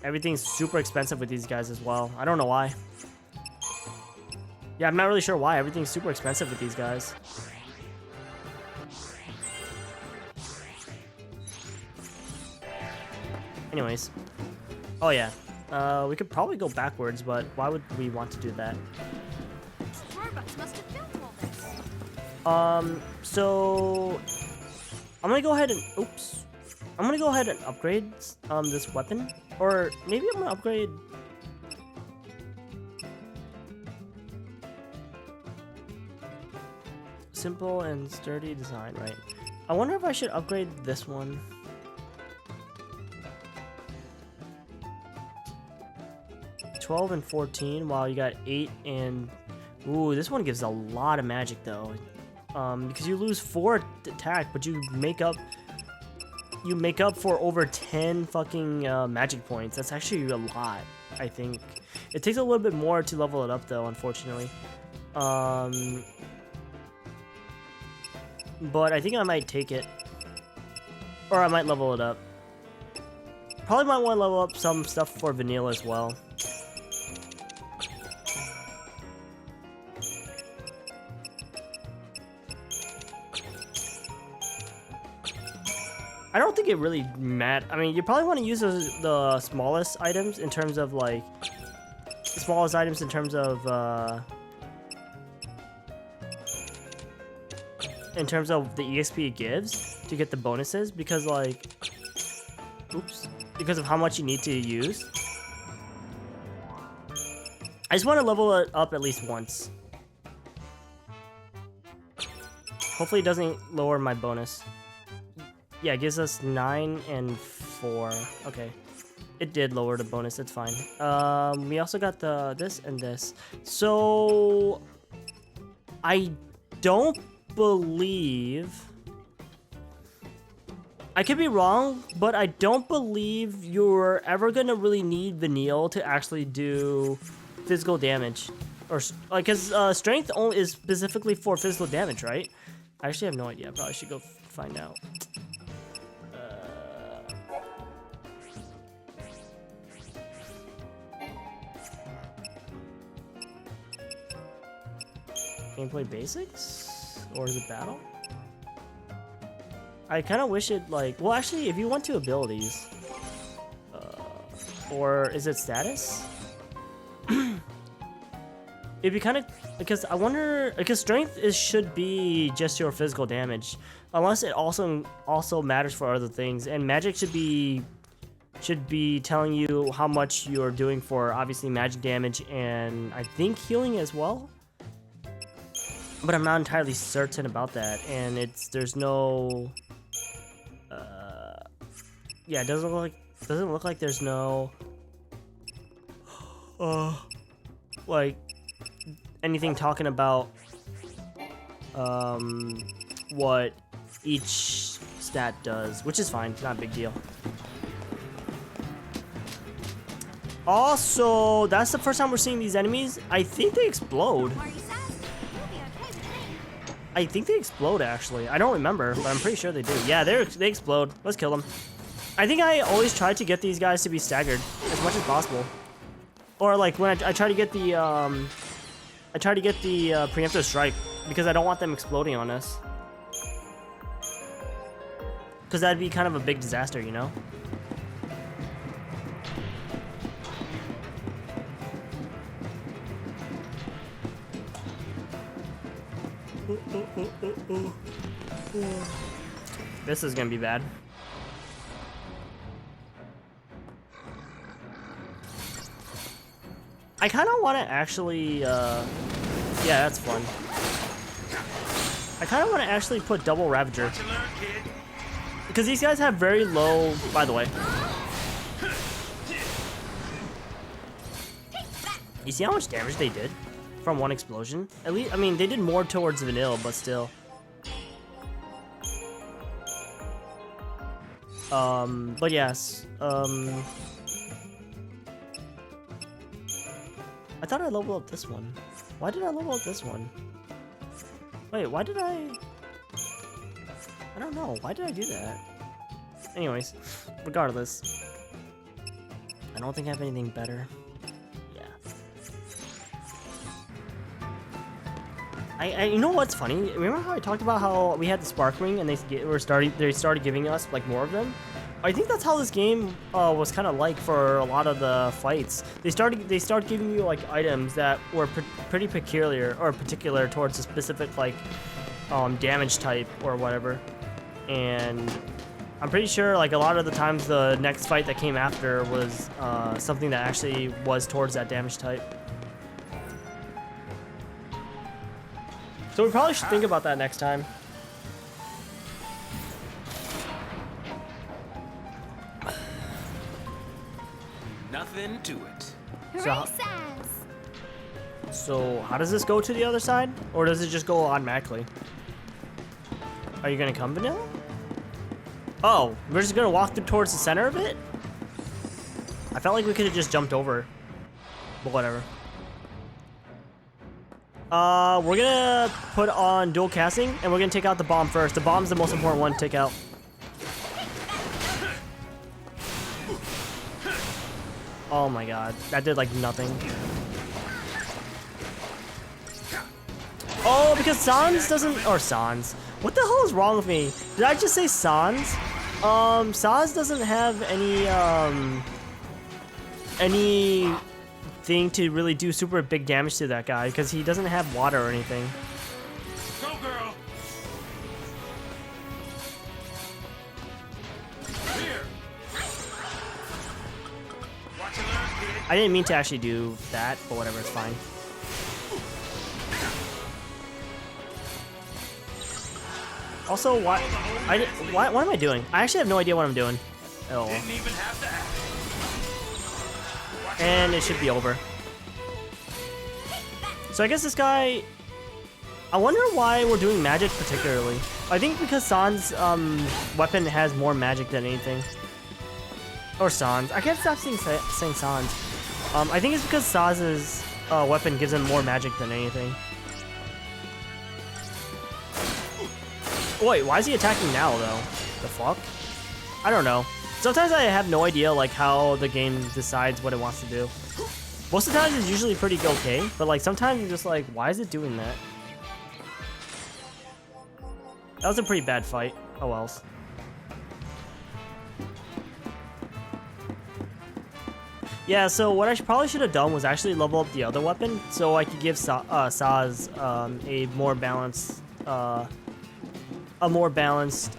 Everything's super expensive with these guys as well. I don't know why. Yeah, I'm not really sure why. Everything's super expensive with these guys. Anyways. Oh yeah. We could probably go backwards, but why would we want to do that? Robots must have built all this. So I'm gonna go ahead and I'm gonna go ahead and upgrade this weapon, or maybe I'm gonna upgrade. Simple and sturdy design, right? I wonder if I should upgrade this one. $12 and 14, while you got 8 and... Ooh, this one gives a lot of magic though. Because you lose 4 attack, but you make up for over 10 fucking magic points. That's actually a lot, I think. It takes a little bit more to level it up though, unfortunately. But I think I might take it. Or I might level it up. Probably might want to level up some stuff for Vanilla as well. I don't think it really matters. I mean, you probably want to use the smallest items in terms of like... The smallest items in terms of the EXP it gives to get the bonuses, because like... Oops. Because of how much you need to use. I just want to level it up at least once. Hopefully it doesn't lower my bonus. Yeah, it gives us 9 and 4. Okay. It did lower the bonus, it's fine. We also got this and this. So I don't believe, I could be wrong, but I don't believe you're ever gonna really need Vanille to actually do physical damage. Or like, cause strength only is specifically for physical damage, right? I actually have no idea. I probably should go find out. Gameplay basics? Or is it battle? I kind of wish it like... Well, actually, if you want to abilities... or is it status? It'd be kind of... Because I wonder... Because strength should be just your physical damage. Unless it also matters for other things. And magic should be telling you how much you're doing for, obviously, magic damage and I think healing as well. But I'm not entirely certain about that, and there's no, yeah, it doesn't look like there's no, like anything talking about, what each stat does, which is fine, it's not a big deal. Also, that's the first time we're seeing these enemies. I think they explode. Are you sad? You'll be okay with me. I think they explode, actually. I don't remember, but I'm pretty sure they do. Yeah, they explode. Let's kill them. I think I always try to get these guys to be staggered as much as possible. Or like when I try to get the preemptive strike because I don't want them exploding on us. Because that'd be kind of a big disaster, you know? This is gonna be bad. I kind of want to actually, yeah, that's fun. I kind of want to actually put double Ravager. Because these guys have very low, by the way. You see how much damage they did from one explosion? At least, I mean, they did more towards vanilla, but still. But yes, I thought I leveled up this one. Why did I level up this one? Wait, why did I don't know. Why did I do that? Anyways, regardless. I don't think I have anything better. Yeah. You know what's funny? Remember how I talked about how we had the Spark Ring and they started giving us like more of them? I think that's how this game was kind of like for a lot of the fights. They started giving you like items that were pretty particular towards a specific like damage type or whatever. And I'm pretty sure like a lot of the times the next fight that came after was something that actually was towards that damage type. So we probably should think about that next time. Nothing to it. So, how does this go to the other side? Or does it just go automatically? Are you gonna come, Vanilla? Oh, we're just gonna walk towards the center of it? I felt like we could have just jumped over. But whatever. We're gonna put on dual casting, and we're gonna take out the bomb first. The bomb's the most important one to take out. Oh my god, that did like nothing. Oh, because Sans doesn't, or Sans. What the hell is wrong with me? Did I just say Sans? Sans doesn't have anything to really do super big damage to that guy because he doesn't have water or anything. Go, girl. Here. Watch and learn, kid. I didn't mean to actually do that, but whatever, it's fine. Also, what am I doing? I actually have no idea what I'm doing. Oh. Didn't even have to ask. And it should be over. So I guess this guy... I wonder why we're doing magic particularly. I think because Sans' weapon has more magic than anything. Or Sans. I can't stop saying Sans. I think it's because Sans' weapon gives him more magic than anything. Wait, why is he attacking now, though? The fuck? I don't know. Sometimes I have no idea, like, how the game decides what it wants to do. Most of the times it's usually pretty okay, but, like, sometimes you're just like, why is it doing that? That was a pretty bad fight. Oh, else. Yeah, so what I probably should have done was actually level up the other weapon, so I could give Saz a more balanced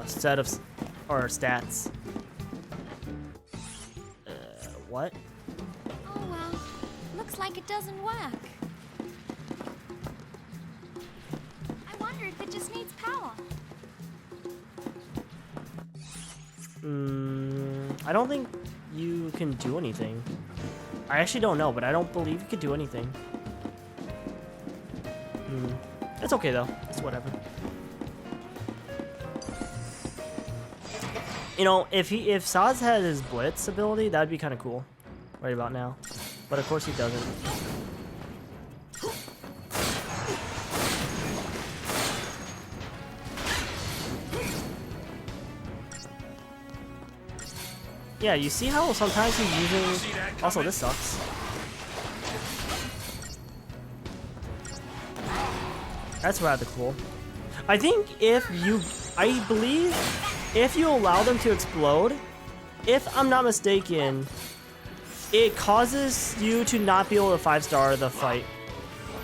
set of stats. What? Oh well, looks like it doesn't work. I wonder if it just needs power. I don't think you can do anything. I actually don't know, but I don't believe you could do anything. It's okay though. It's whatever. You know, if Saz had his blitz ability, that'd be kind of cool. right about now. But of course he doesn't. Yeah, you see how sometimes he's using... Also, this sucks. That's rather cool. I think I believe if you allow them to explode, if I'm not mistaken, it causes you to not be able to 5-star the fight.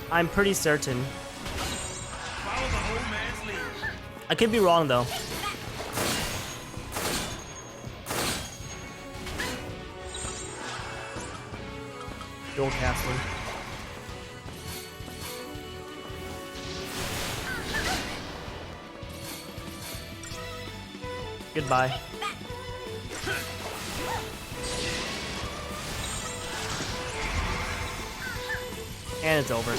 I'm pretty certain. Follow the old man's lead. I could be wrong though. Dual casting. Goodbye. And it's over.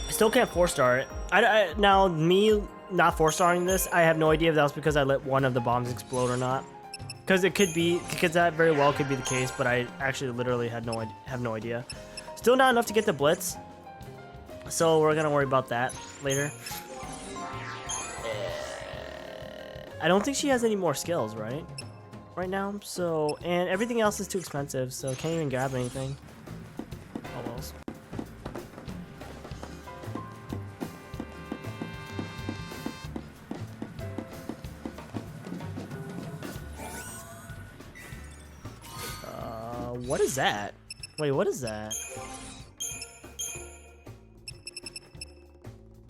I still can't 4-star it. Now, me not 4-starring this, I have no idea if that was because I let one of the bombs explode or not. Because it could be, because that very well could be the case, but I actually literally have no idea. Still not enough to get the blitz, so we're gonna worry about that later. I don't think she has any more skills, right? Right now, so, and everything else is too expensive, so can't even grab anything. Oh well. What is that? Wait, what is that?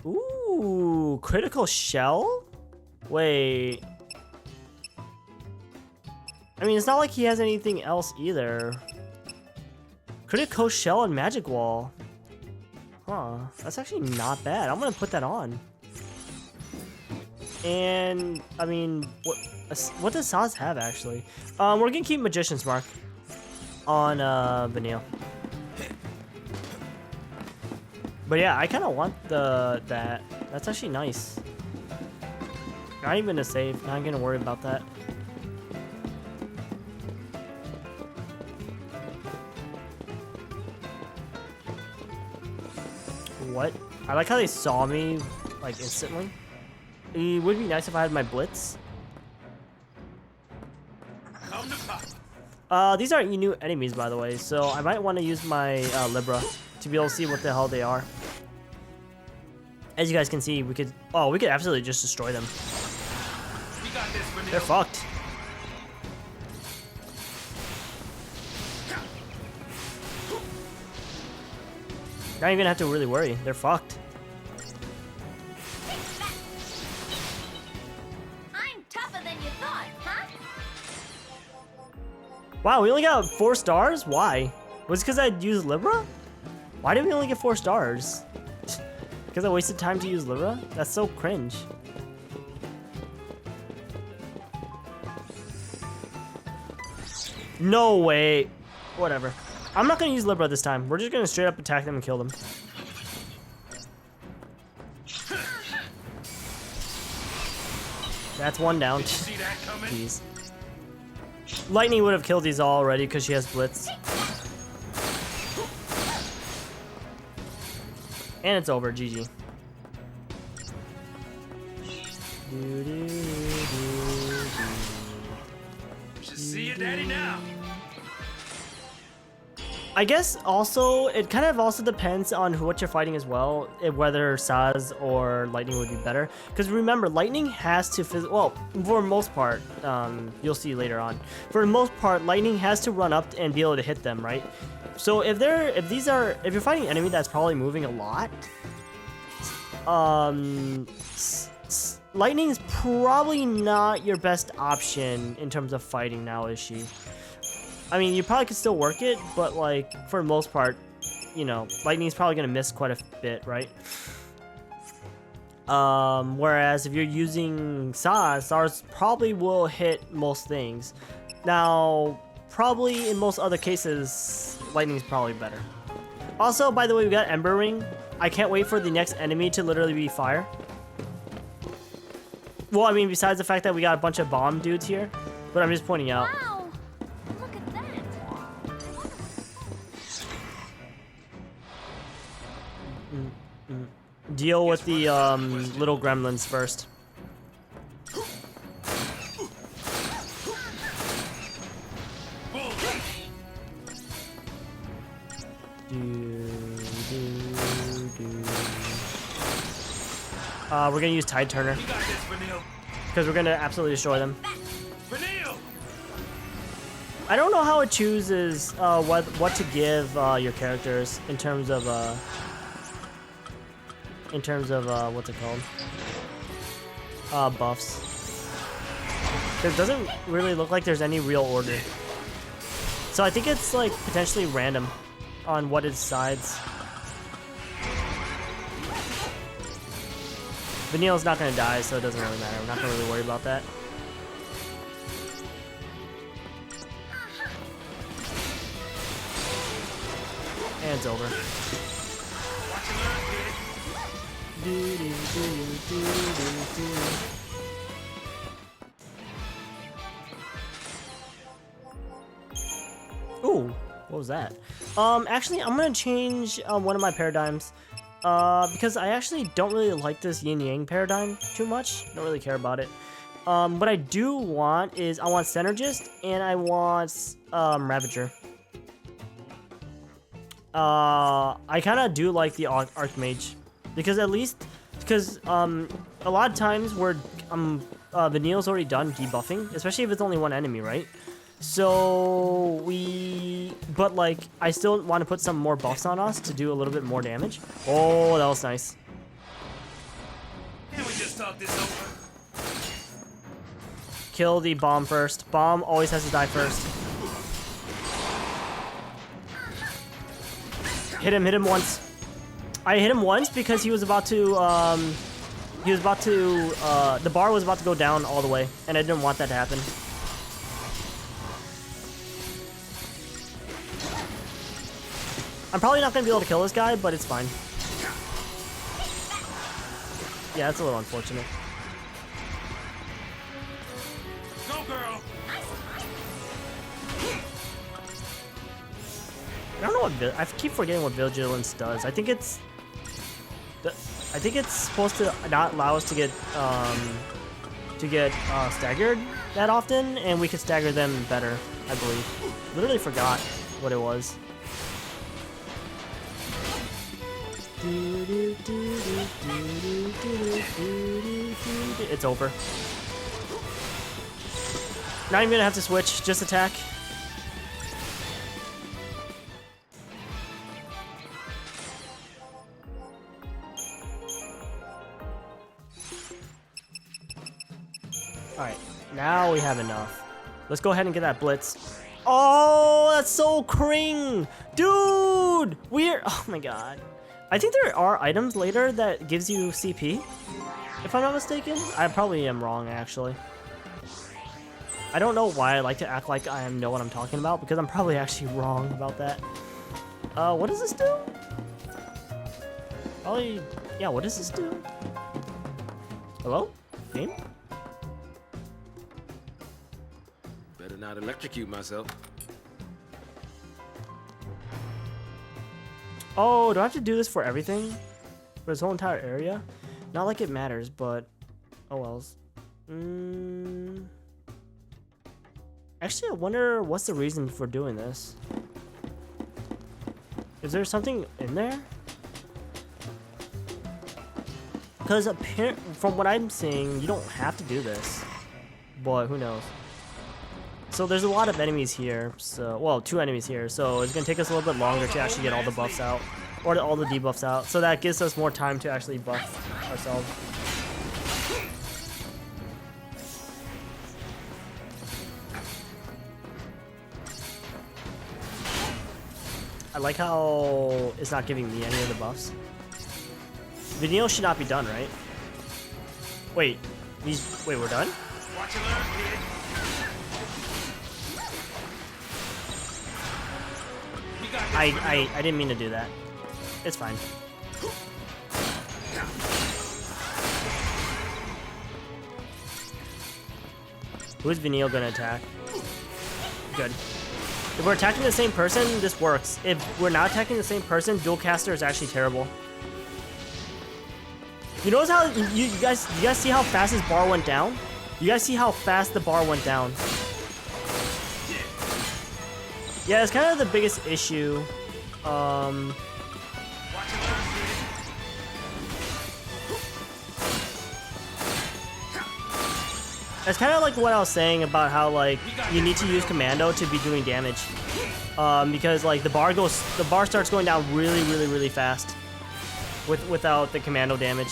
Ooh, critical shell? Wait. I mean, it's not like he has anything else either. Critical shell and magic wall. Huh, that's actually not bad. I'm gonna put that on. And, I mean, what does Saz have actually? We're gonna keep Magician's Mark on Vanille. But yeah, I kind of want that. That's actually nice. Not even a save. Not gonna worry about that. What? I like how they saw me like instantly. It would be nice if I had my blitz. Come to pop. These aren't new enemies, by the way, so I might want to use my Libra to be able to see what the hell they are. As you guys can see, we could absolutely just destroy them. We got this, Vanille. They're fucked. Not even have to really worry. They're fucked. I'm tougher than you thought, huh? Wow, we only got 4 stars? Why? Was it because I used Libra? Why did we only get 4 stars? Because I wasted time to use Libra? That's so cringe. No way. Whatever. I'm not going to use Libra this time. We're just going to straight up attack them and kill them. That's one down. See that coming? Jeez. Lightning would have killed these all already because she has Blitz. And it's over. GG. Should see your daddy now. I guess also, it kind of also depends on what you're fighting as well, whether Saz or Lightning would be better. Because remember, Lightning has to, well, for the most part, you'll see later on. For the most part, Lightning has to run up and be able to hit them, right? So if you're fighting an enemy that's probably moving a lot, Lightning is probably not your best option in terms of fighting now, is she? I mean, you probably could still work it, but like, for the most part, you know, Lightning's probably going to miss quite a bit, right? Whereas if you're using Saz probably will hit most things. Now, probably in most other cases, Lightning's probably better. Also, by the way, we got Ember Ring. I can't wait for the next enemy to literally be fire. Well, I mean, besides the fact that we got a bunch of bomb dudes here, but I'm just pointing out. Wow! Look at that! Deal with the little gremlins first. We're gonna use Tide Turner We got this, Vanille. because we're gonna absolutely destroy them. Vanille! I don't know how it chooses what to give your characters in terms of what's it called? Buffs. It doesn't really look like there's any real order. So I think it's like potentially random on what it decides. Vanille's not gonna die, so it doesn't really matter. We're not gonna really worry about that. And it's over. Watch and learn, kid. Ooh, what was that? Actually, I'm gonna change one of my paradigms. Because I actually don't really like this yin-yang paradigm too much. Don't really care about it. What I do want is I want Synergist and I want Ravager. I kind of do like the Archmage because a lot of times where Vanille's already done debuffing, especially if it's only one enemy, right? So but like, I still want to put some more buffs on us to do a little bit more damage. Oh, that was nice. Can't we just talk this over? Kill the bomb first. Bomb always has to die first. Hit him once. I hit him once because he was about to, the bar was about to go down all the way, and I didn't want that to happen. I'm probably not going to be able to kill this guy, but it's fine. Yeah, it's a little unfortunate. Go, girl! I don't know what I keep forgetting what Vigilance does. I think it's supposed to not allow us to get staggered that often, and we could stagger them better, I believe. Literally forgot what it was. It's over. Not even gonna have to switch, just attack. Alright, now we have enough. Let's go ahead and get that blitz. Oh, that's so cring! Dude! Oh my god. I think there are items later that gives you CP, if I'm not mistaken. I probably am wrong, actually. I don't know why I like to act like I know what I'm talking about, because I'm probably actually wrong about that. What does this do? Probably, yeah, what does this do? Hello? Game? Better not electrocute myself. Oh, do I have to do this for everything? For this whole entire area? Not like it matters, but... oh wells. Actually, I wonder what's the reason for doing this. Is there something in there? Because from what I'm seeing, you don't have to do this. But who knows? So there's a lot of enemies here, so, well, 2 enemies here, so it's gonna take us a little bit longer to actually get all the buffs out, or all the debuffs out, so that gives us more time to actually buff ourselves. I like how it's not giving me any of the buffs. Video should not be done, right? Wait, wait, we're done? Watch and learn, kid. We got this, I didn't mean to do that. It's fine. Who's Vanille gonna attack? Good. If we're attacking the same person, this works. If we're not attacking the same person, dual caster is actually terrible. You notice how you guys see how fast his bar went down? You guys see how fast the bar went down? Yeah, it's kind of the biggest issue. It's kind of like what I was saying about how like you need to use commando to be doing damage, because like the bar starts going down really fast without the commando damage,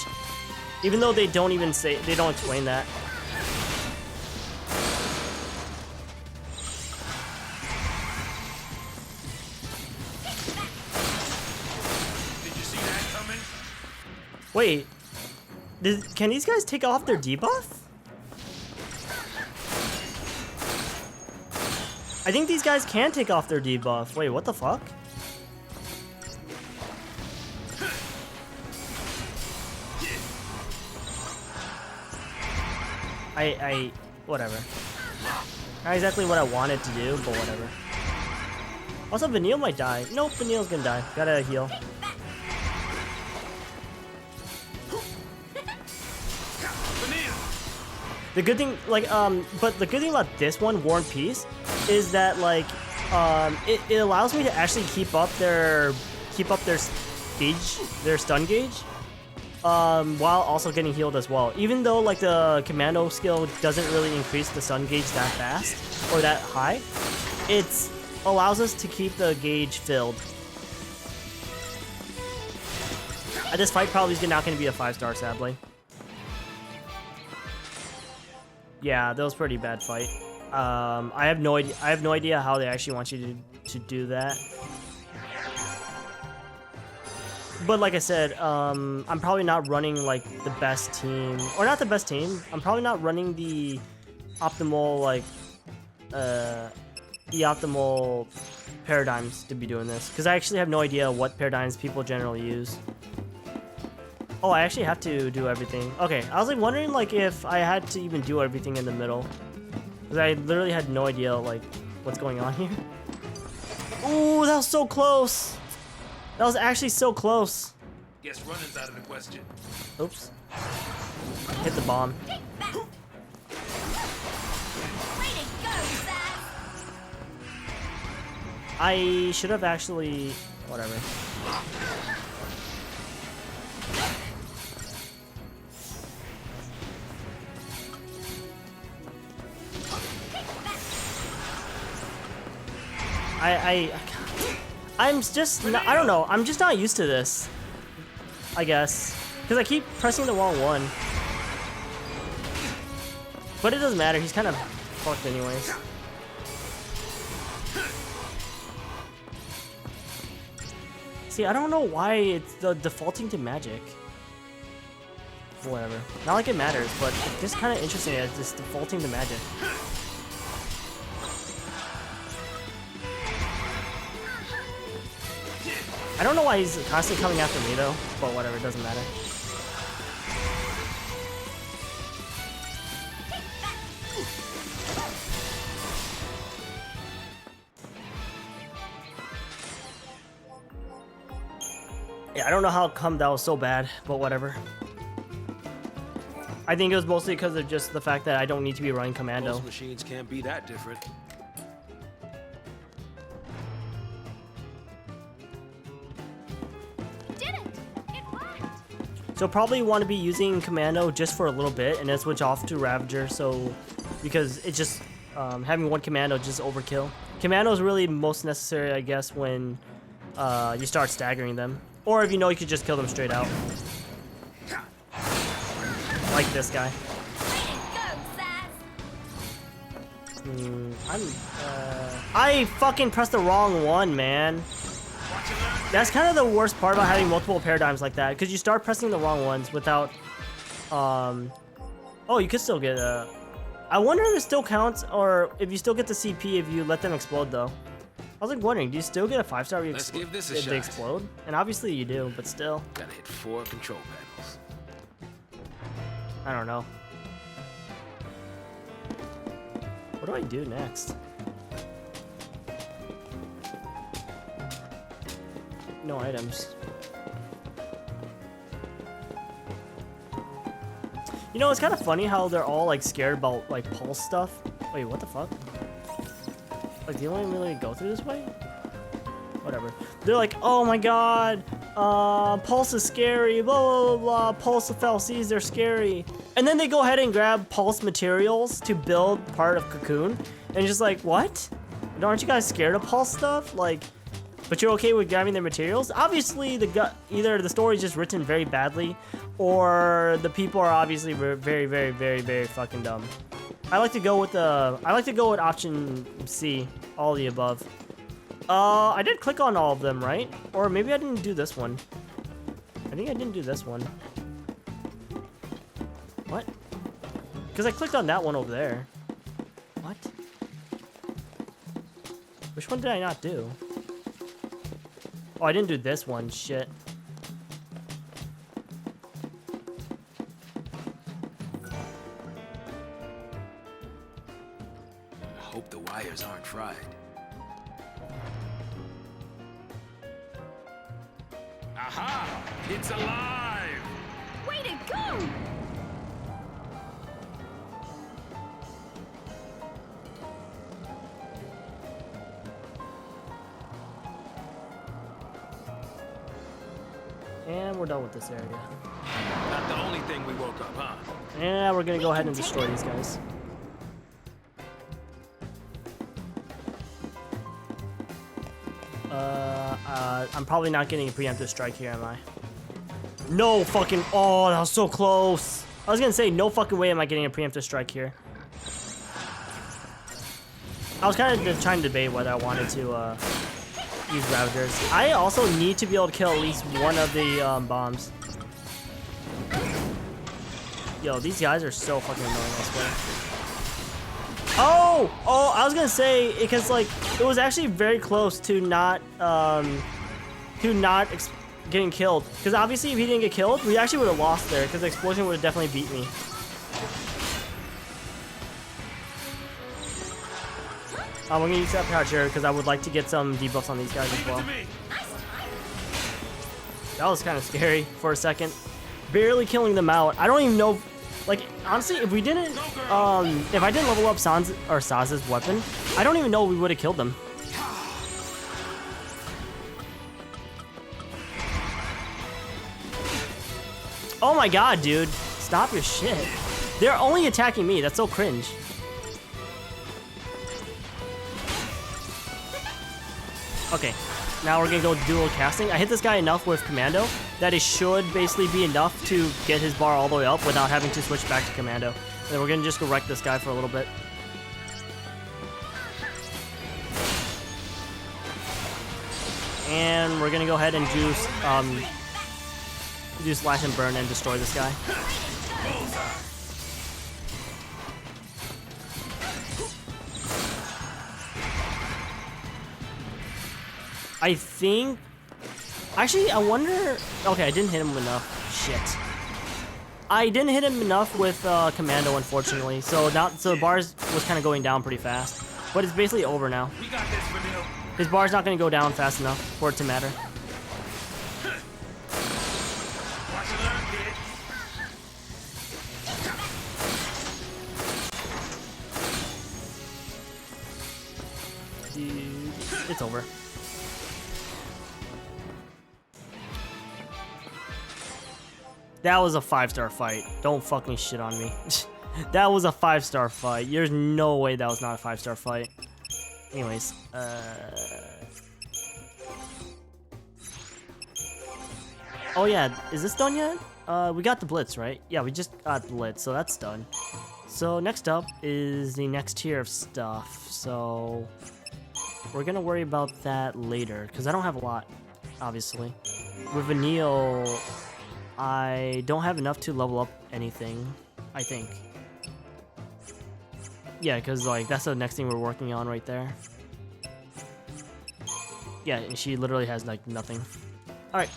even though they don't explain that. Did you see that coming? Wait, can these guys take off their debuff? I think these guys can take off their debuff. Wait, what the fuck? Whatever. Not exactly what I wanted to do, but whatever. Also, Vanille might die. Nope, Vanille's gonna die. Gotta heal. The good thing, like, but the good thing about this one, War and Peace, is that like, it allows me to actually keep up their gauge, their stun gauge, while also getting healed as well. Even though like the commando skill doesn't really increase the stun gauge that fast or that high, it allows us to keep the gauge filled. This fight probably is not going to be a 5-star, sadly. Yeah, that was a pretty bad fight. I have no idea how they actually want you to do that. But like I said, I'm probably not running like the best team, or not the best team. I'm probably not running the optimal like the optimal paradigms to be doing this, because I actually have no idea what paradigms people generally use. Oh, I actually have to do everything. Okay, I was like wondering like if I had to even do everything in the middle, because I literally had no idea like what's going on here. Ooh, that was so close. That was actually so close. Guess running's out of the question. Oops. Hit the bomb. I should have actually... whatever. I'm just not, I don't know, I'm just not used to this, I guess, because I keep pressing the wrong one. But it doesn't matter, he's kind of fucked anyways. See, I don't know why it's defaulting to magic. Whatever. Not like it matters, but it's just kind of interesting that it's just defaulting to magic. I don't know why he's constantly coming after me though, but whatever, it doesn't matter. Yeah, I don't know how come that was so bad, but whatever. I think it was mostly because of just the fact that I don't need to be running commando. Most machines can't be that different. So probably want to be using commando just for a little bit and then switch off to Ravager, so because it just having one commando just overkill. Commando is really most necessary, I guess, when you start staggering them, or if you know you could just kill them straight out, like this guy. I fucking pressed the wrong one, man. That's kind of the worst part about having multiple paradigms like that, because you start pressing the wrong ones without, oh, you could still get a... I wonder if it still counts, or if you still get the CP if you let them explode, though. I was like wondering, do you still get a 5-star if they explode? And obviously you do, but still. Gotta hit 4 control panels. I don't know. What do I do next? No items. You know, it's kind of funny how they're all like scared about like pulse stuff. Wait, what the fuck? Like, they only really go through this way? Whatever. They're like, oh my god, pulse is scary, blah blah blah blah. Pulse FLCs, they're scary. And then they go ahead and grab pulse materials to build part of Cocoon. And just like, what? Aren't you guys scared of pulse stuff? Like, but you're okay with grabbing their materials? Obviously, either the story's just written very badly, or the people are obviously very, very, very, very fucking dumb. I like to go with option C, all the above. I did click on all of them, right? Or maybe I didn't do this one. I think I didn't do this one. What? Because I clicked on that one over there. What? Which one did I not do? Oh, I didn't do this one. Shit. I hope the wires aren't fried. Aha! It's alive! Way to go! And we're done with this area. Not the only thing we woke up, huh? And we're gonna go ahead and destroy these guys. I'm probably not getting a preemptive strike here, am I? No fucking... Oh, that was so close. I was gonna say, no fucking way am I getting a preemptive strike here. I was kind of trying to debate whether I wanted to use Ravagers. I also need to be able to kill at least one of the bombs. Yo, these guys are so fucking annoying, I swear. Oh, I was gonna say, because like, it was actually very close to not getting killed. Because obviously if he didn't get killed, we actually would have lost there, because the explosion would have definitely beat me. I'm gonna use that pouch here, because I would like to get some debuffs on these guys as well. That was kind of scary for a second. Barely killing them out. I don't even know. Like, honestly, if we didn't, if I didn't level up Saz's weapon, I don't even know we would have killed them. Oh my god, dude. Stop your shit. They're only attacking me. That's so cringe. Okay, now we're gonna go dual casting. I hit this guy enough with Commando that it should basically be enough to get his bar all the way up without having to switch back to Commando. And then we're gonna just go wreck this guy for a little bit. And we're gonna go ahead and do slash and burn and destroy this guy. I think... Actually, I wonder... Okay, I didn't hit him enough. Shit. I didn't hit him enough with Commando, unfortunately. So the bars was kind of going down pretty fast. But it's basically over now. We got this, Vanille. His bar's not going to go down fast enough for it to matter. Watch and learn, kid. Dude, it's over. That was a 5-star fight. Don't fucking shit on me. That was a 5-star fight. There's no way that was not a 5-star fight. Anyways, oh yeah, is this done yet? We got the Blitz, right? Yeah, we just got Blitz, so that's done. So next up is the next tier of stuff. So we're gonna worry about that later, because I don't have a lot, obviously. With Vanille, I don't have enough to level up anything, I think. Yeah, because like that's the next thing we're working on right there. Yeah, and she literally has like nothing. Alright,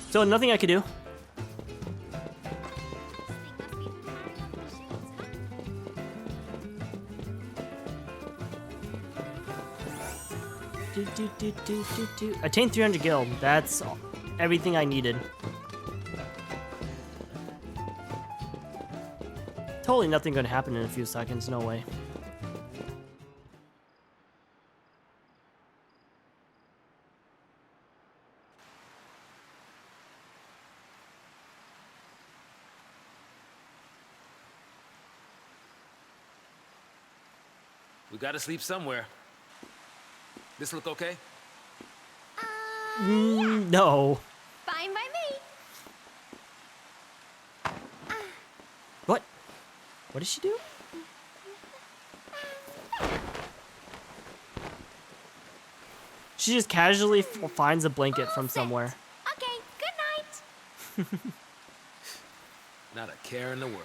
so nothing I could do. Attained 300 guild. That's everything I needed. Totally nothing gonna happen in a few seconds. No way. We gotta sleep somewhere. This look okay? No. Fine by me. What? What did she do? She just casually finds a blanket All from set. somewhere. Okay, good night. Not a care in the world.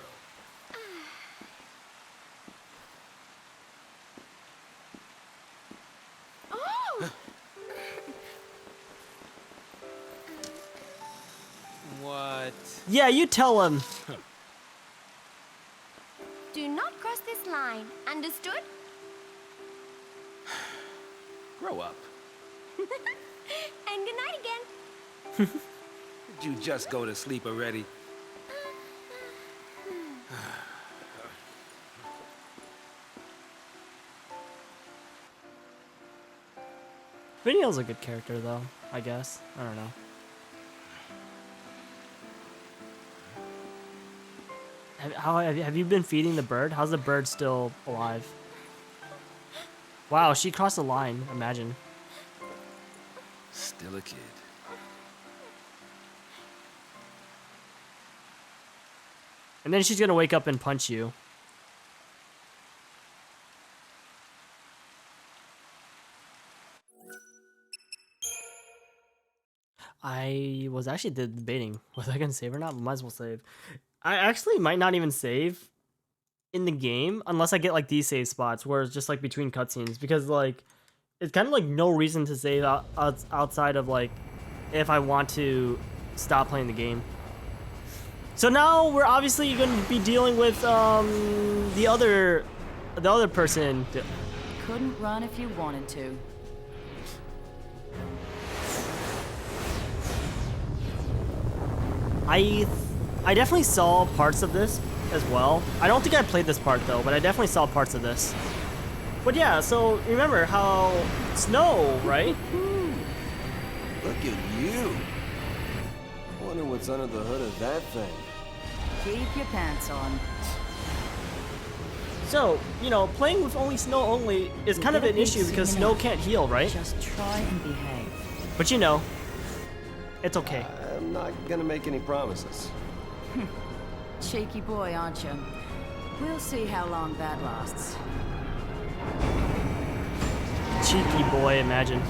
Oh! What? Yeah, you tell him. Do not cross this line. Understood? Grow up. And good night again. Did you just go to sleep already? Viniel's a good character, though, I guess. I don't know. Have you been feeding the bird? How's the bird still alive? Wow, she crossed the line. Imagine. Still a kid. And then she's gonna wake up and punch you. I was actually debating was I gonna save or not, but might as well save. I actually might not even save in the game unless I get like these save spots where it's just like between cutscenes, because like it's kind of like no reason to save outside of like if I want to stop playing the game. So now we're obviously going to be dealing with the other person. Couldn't run if you wanted to. I definitely saw parts of this as well. I don't think I played this part though, but I definitely saw parts of this. But yeah, so remember how Snow, right? Look at you. Wonder what's under the hood of that thing. Keep your pants on. So, you know, playing with only Snow only is kind of an issue because Snow can't heal, right? Just try and behave. But you know, it's okay. I'm not gonna make any promises. Cheeky boy, aren't you? We'll see how long that lasts. Cheeky boy, imagine.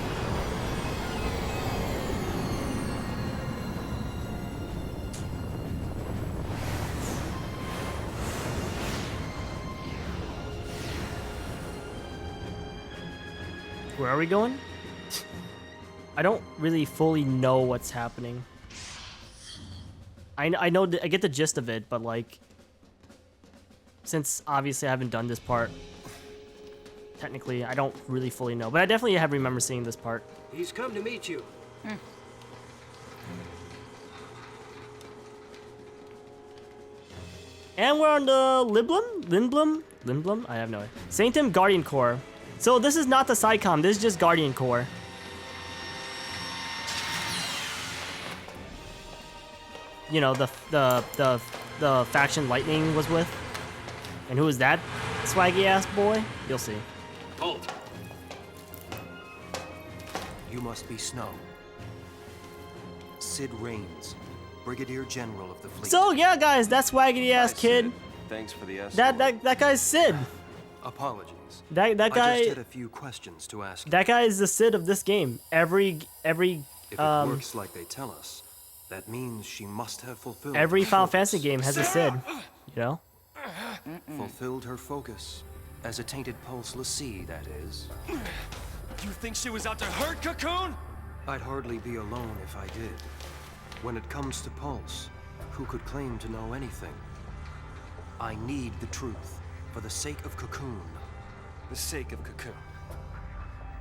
Where are we going? I don't really fully know what's happening. I know I get the gist of it, but like, since obviously I haven't done this part, technically I don't really fully know. But I definitely have remember seeing this part. He's come to meet you. And we're on the Lindblum? I have no idea. Sanctum Guardian Core. So this is not the Psycom, this is just Guardian Core. You know, the faction Lightning was with. And who is that swaggy ass boy? You'll see. Halt. You must be Snow. Sid Raines, Brigadier General of the Fleet. So yeah, guys, that swaggy ass Hi, kid. Sid. Thanks for the escort. That guy's Sid. Apologies. That I guy. just had a few questions to ask. That guy is the Sid of this game. Every If it works like they tell us, that means she must have fulfilled every her Final focus. Fantasy game has a Sid. You know. Fulfilled her focus. As a tainted Pulse Lassie, that is. You think she was out to hurt Cocoon? I'd hardly be alone if I did. When it comes to Pulse, who could claim to know anything? I need the truth, for the sake of Cocoon. The sake of Cocoon.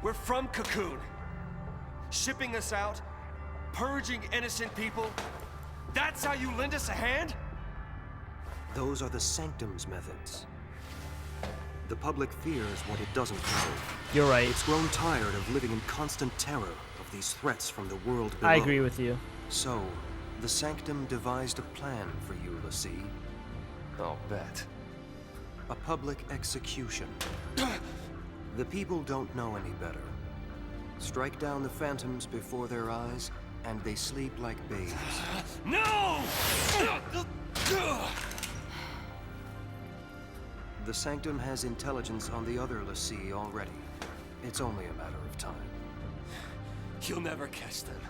We're from Cocoon. shipping us out, purging innocent people. That's how you lend us a hand? Those are the Sanctum's methods. The public fears what it doesn't know. You're right. It's grown tired of living in constant terror of these threats from the world below. I agree with you. So, the Sanctum devised a plan for you, Lassie. I'll bet. A public execution. The people don't know any better. Strike down the phantoms before their eyes, and they sleep like babes. No! The Sanctum has intelligence on the other Lassie already. It's only a matter of time. You'll never catch them.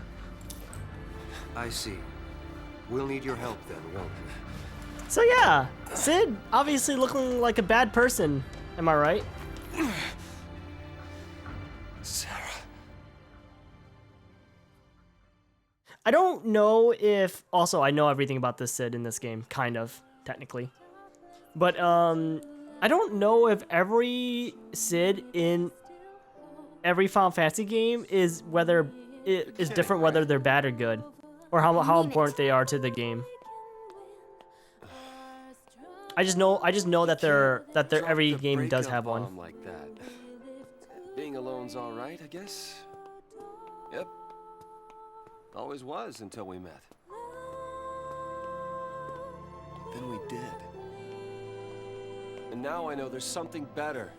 I see. We'll need your help then, won't we? So yeah, Sid obviously looking like a bad person. Am I right? Sarah. I don't know if... Also, I know everything about this Sid in this game. Kind of, technically. But, I don't know if every Sid in every Final Fantasy game is whether... It is different whether they're bad or good. Or how important they are to the game. I just know that every game does have one. Like that. Being alone's all right, I guess. Yep. Always was until we met. Then we did. And now I know there's something better.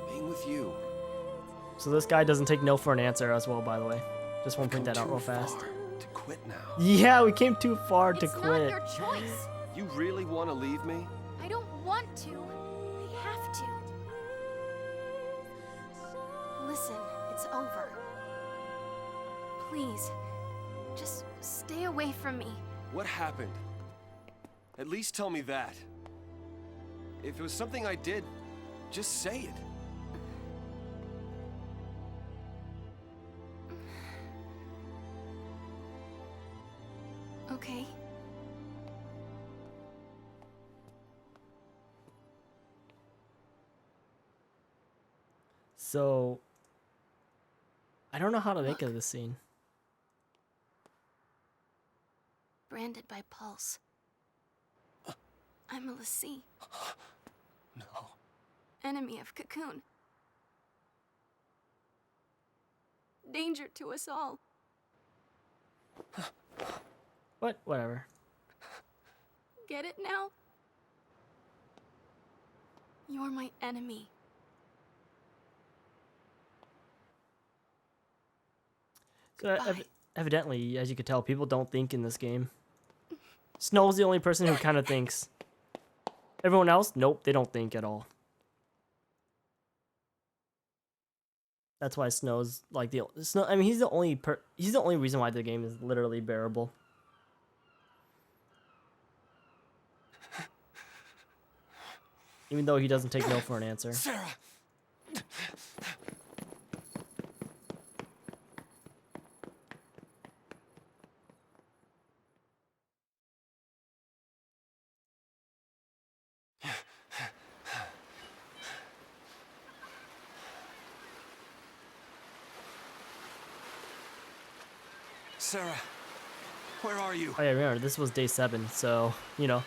Being with you. So this guy doesn't take no for an answer as well, by the way. Just want to point that out real fast. To quit now. Yeah, we came too far to quit. It's not your choice. You really want to leave me? I don't want to. I have to. Listen, it's over. Please, just stay away from me. What happened? At least tell me that. If it was something I did, just say it. Okay. So, I don't know how to make of this scene. Branded by Pulse. I'm a Lassie. No. Enemy of Cocoon. Danger to us all. What? Whatever. Get it now? You're my enemy. So evidently, as you could tell, people don't think in this game. Snow's the only person who kind of thinks. Everyone else, nope, they don't think at all. That's why Snow's like the Snow. I mean, he's the only reason why the game is literally bearable. Even though he doesn't take no for an answer. Sarah! Sarah, where are you? Oh yeah, remember, this was day 7, so, you know.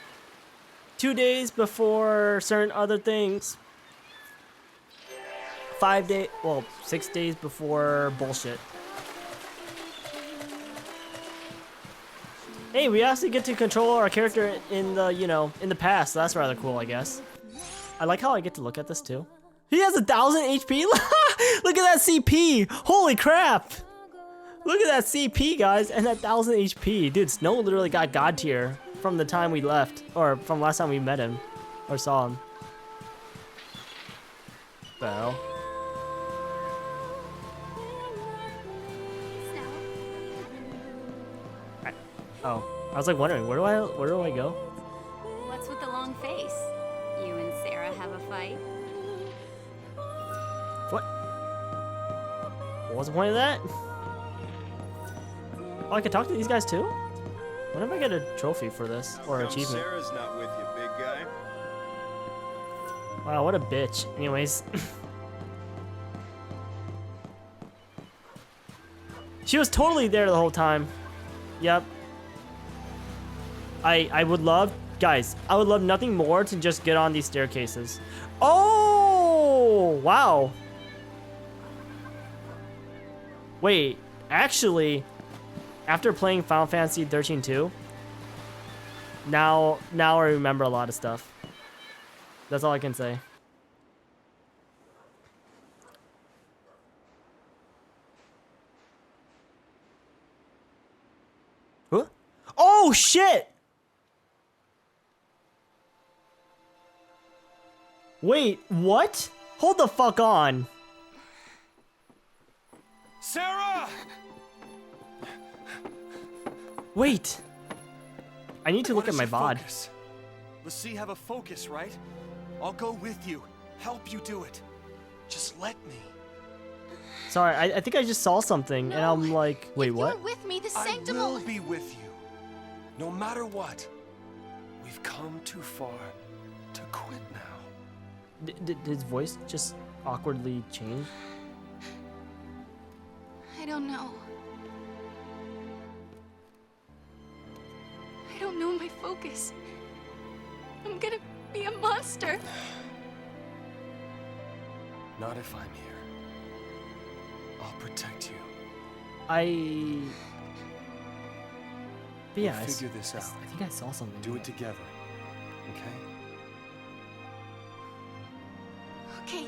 2 days before certain other things. 6 days before bullshit. Hey, we actually get to control our character in the, in the past, so that's rather cool, I guess. I like how I get to look at this, too. He has 1,000 HP? Look at that CP! Holy crap! Look at that CP, guys, and that 1,000 HP. Dude, Snow literally got God tier from the time we left, or from last time we met him, or saw him. The hell? Oh, I was like wondering, where do I go? What's with the long face? You and Sarah have a fight? What? What was the point of that? Oh, I can talk to these guys too? When if I get a trophy for this, or achievement? Sarah's not with you, big guy. Wow, what a bitch. Anyways. She was totally there the whole time. Yep. I would love, guys, I would love nothing more to just get on these staircases. Oh, wow. Wait, actually, after playing Final Fantasy 13-2, now I remember a lot of stuff. That's all I can say. Huh? Oh shit! Wait, what? Hold the fuck on. Sarah! Wait. I need to look at my VOD. Focus? Let's see, have a focus, right? I'll go with you. Help you do it. Just let me. Sorry, I think I just saw something, and I'm like, wait, what? You're with me, the sanctum I will be with you. No matter what. We've come too far to quit now. Did his voice just awkwardly change? I don't know. I don't know my focus. I'm gonna be a monster. Not if I'm here. I'll protect you. But yeah, We'll figure this out. I think I saw something. Do it together. Okay? Okay.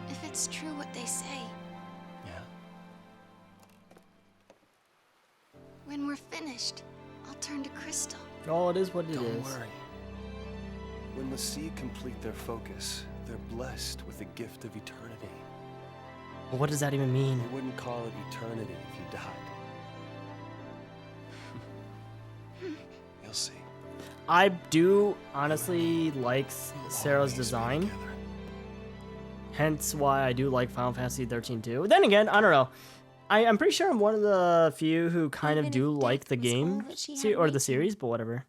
If it's true what they say, Yeah. when we're finished, I'll turn to crystal. Oh, it is what it is. Don't worry. When the sea complete their focus, they're blessed with the gift of eternity. What does that even mean? They wouldn't call it eternity if you died. You'll see. I do honestly like Sarah's Always be design. together. Hence why I do like Final Fantasy 13 too. Then again, I don't know. I'm pretty sure I'm one of the few who kind of Even do if like death the was all game that she had or the waiting. series, but whatever.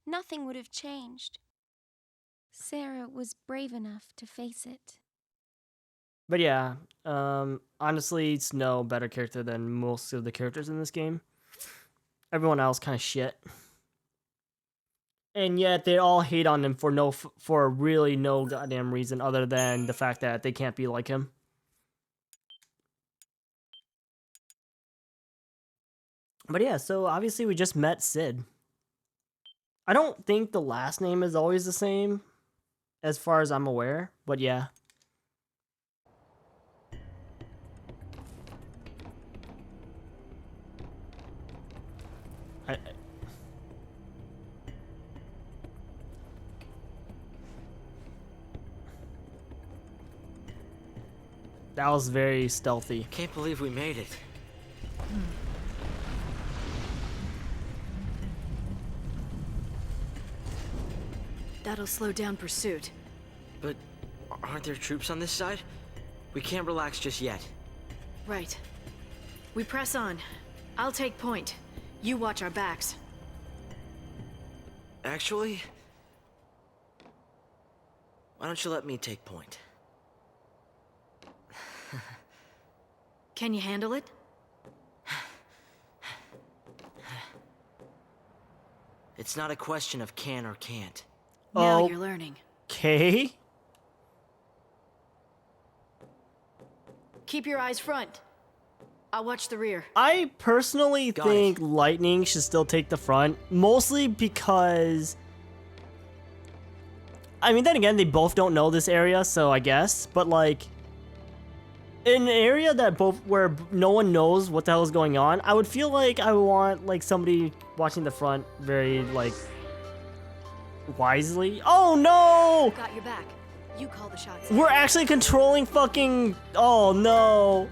Nothing would have changed. Sarah was brave enough to face it. But yeah, honestly, it's no better character than most of the characters in this game. Everyone else kind of shit. And yet they all hate on him for really no goddamn reason other than the fact that they can't be like him. But yeah, so obviously we just met Sid. I don't think the last name is always the same, as far as I'm aware, but yeah. That was very stealthy. Can't believe we made it. That'll slow down pursuit. But aren't there troops on this side? We can't relax just yet. Right. We press on. I'll take point. You watch our backs. Actually, why don't you let me take point? Can you handle it? It's not a question of can or can't. Now you're learning. Okay. Keep your eyes front. I'll watch the rear. I personally think Lightning should still take the front, mostly because... I mean, then again, they both don't know this area, so I guess. But, like, in an area that where no one knows what the hell is going on, I would feel like I would want, like, somebody watching the front very, like, wisely. Oh, no! Got your back. You call the shots. We're actually controlling fucking... Oh, no.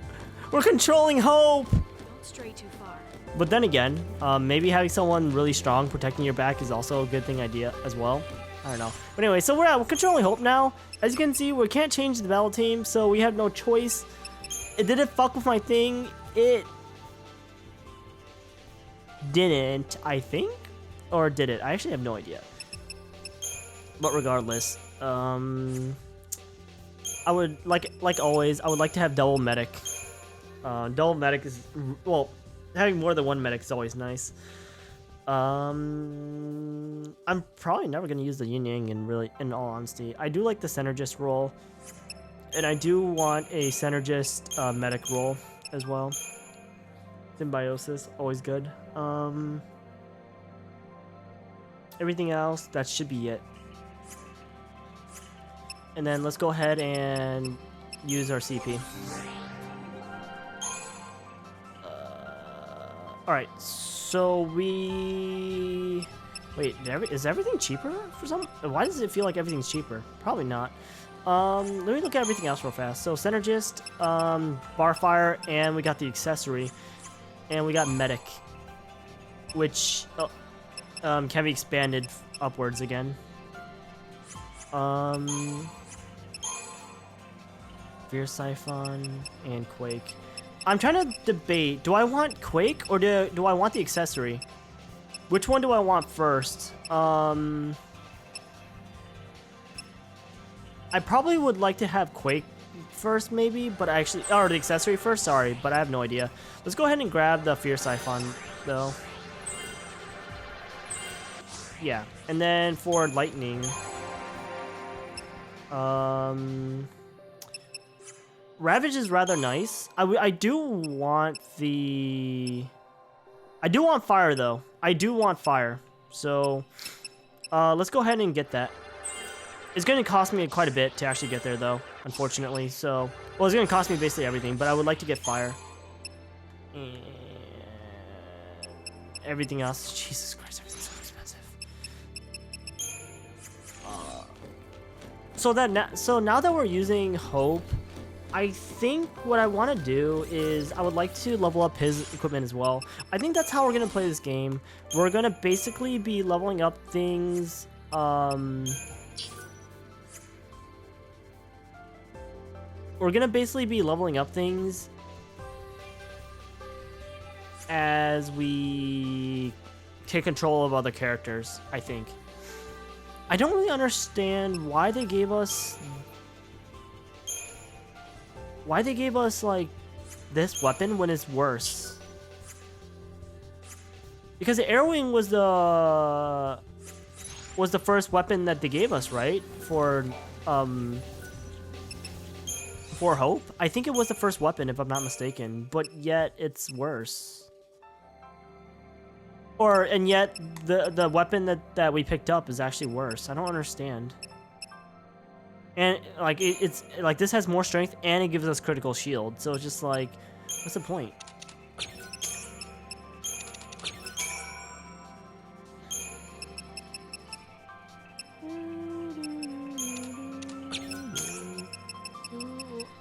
We're controlling Hope. Don't stray too far. But then again, maybe having someone really strong protecting your back is also a good thing idea as well. I don't know. But anyway, so we're controlling Hope now. As you can see, we can't change the battle team, so we have no choice. It didn't fuck with my thing. It didn't, I think. or did it? I actually have no idea. But regardless, I would like always, I would like to have double medic. Double medic is, well, having more than one medic is always nice. I'm probably never gonna use the yin yang in all honesty. I do like the synergist role, and I do want a synergist medic role as well. Symbiosis, always good. Everything else, that should be it. And then let's go ahead and use our CP. Alright, so we... Wait, is everything cheaper for some? Why does it feel like everything's cheaper? Probably not. Let me look at everything else real fast. So synergist, barfire, and we got the accessory. And we got medic, which can be expanded upwards again. Fear Siphon and Quake. I'm trying to debate, do I want Quake or do I want the accessory? Which one do I want first? I probably would like to have Quake first maybe, but or the accessory first, sorry, but I have no idea. Let's go ahead and grab the Fear Siphon though. Yeah, and then for lightning, Ravage is rather nice. I do want fire though. I do want fire. So let's go ahead and get that. It's going to cost me quite a bit to actually get there though, unfortunately. So, well, it's going to cost me basically everything, but I would like to get fire. And everything else, Jesus Christ, everything's so expensive. So now that we're using Hope, I think what I want to do is I would like to level up his equipment as well. I think that's how we're going to play this game. We're going to basically be leveling up things. We're going to basically be leveling up things as we take control of other characters, I think. I don't really understand why they gave us like this weapon when it's worse. Because the Airwing was the first weapon that they gave us, right? For Hope. I think it was the first weapon if I'm not mistaken, but yet it's worse. And yet the weapon that we picked up is actually worse. I don't understand. And like it's like this has more strength and it gives us critical shield. So it's just like, what's the point?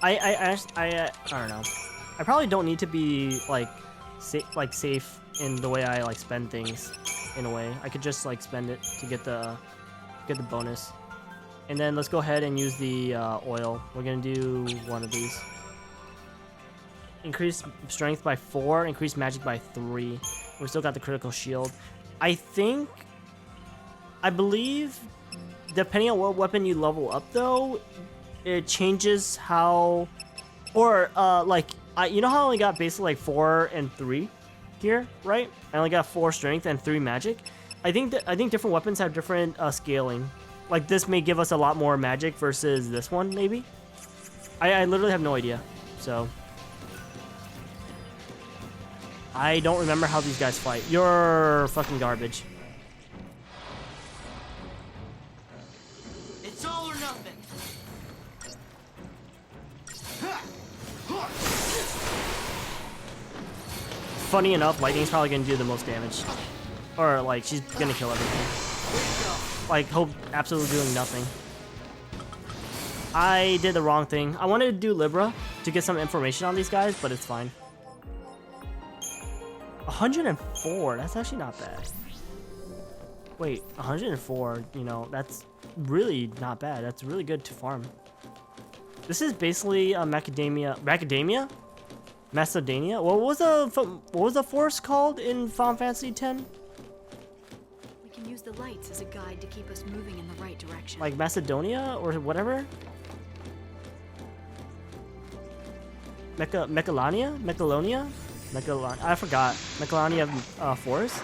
I don't know. I probably don't need to be like safe in the way I like spend things. In a way, I could just like spend it to get the bonus. And then let's go ahead and use the oil. We're gonna do one of these. Increase strength by 4, increase magic by 3. We still got the critical shield. I believe, depending on what weapon you level up though, it changes how, or you know how I only got basically like 4 and 3 here, right? I only got 4 strength and 3 magic. I think different weapons have different scaling. Like this may give us a lot more magic versus this one, maybe. I literally have no idea. So I don't remember how these guys fight. You're fucking garbage. It's all or nothing. Funny enough, Lightning's probably gonna do the most damage. Or like she's gonna kill everything. Like Hope absolutely doing nothing. I did the wrong thing. I wanted to do Libra to get some information on these guys, but it's fine. 104, that's actually not bad. Wait, 104, you know, that's really not bad. That's really good to farm. This is basically a macadamia. Macedonia? What was the force called in Final Fantasy X? lights as a guide to keep us moving in the right direction. Like Macedonia or whatever? Mechalania? I forgot. Mechalania Forest?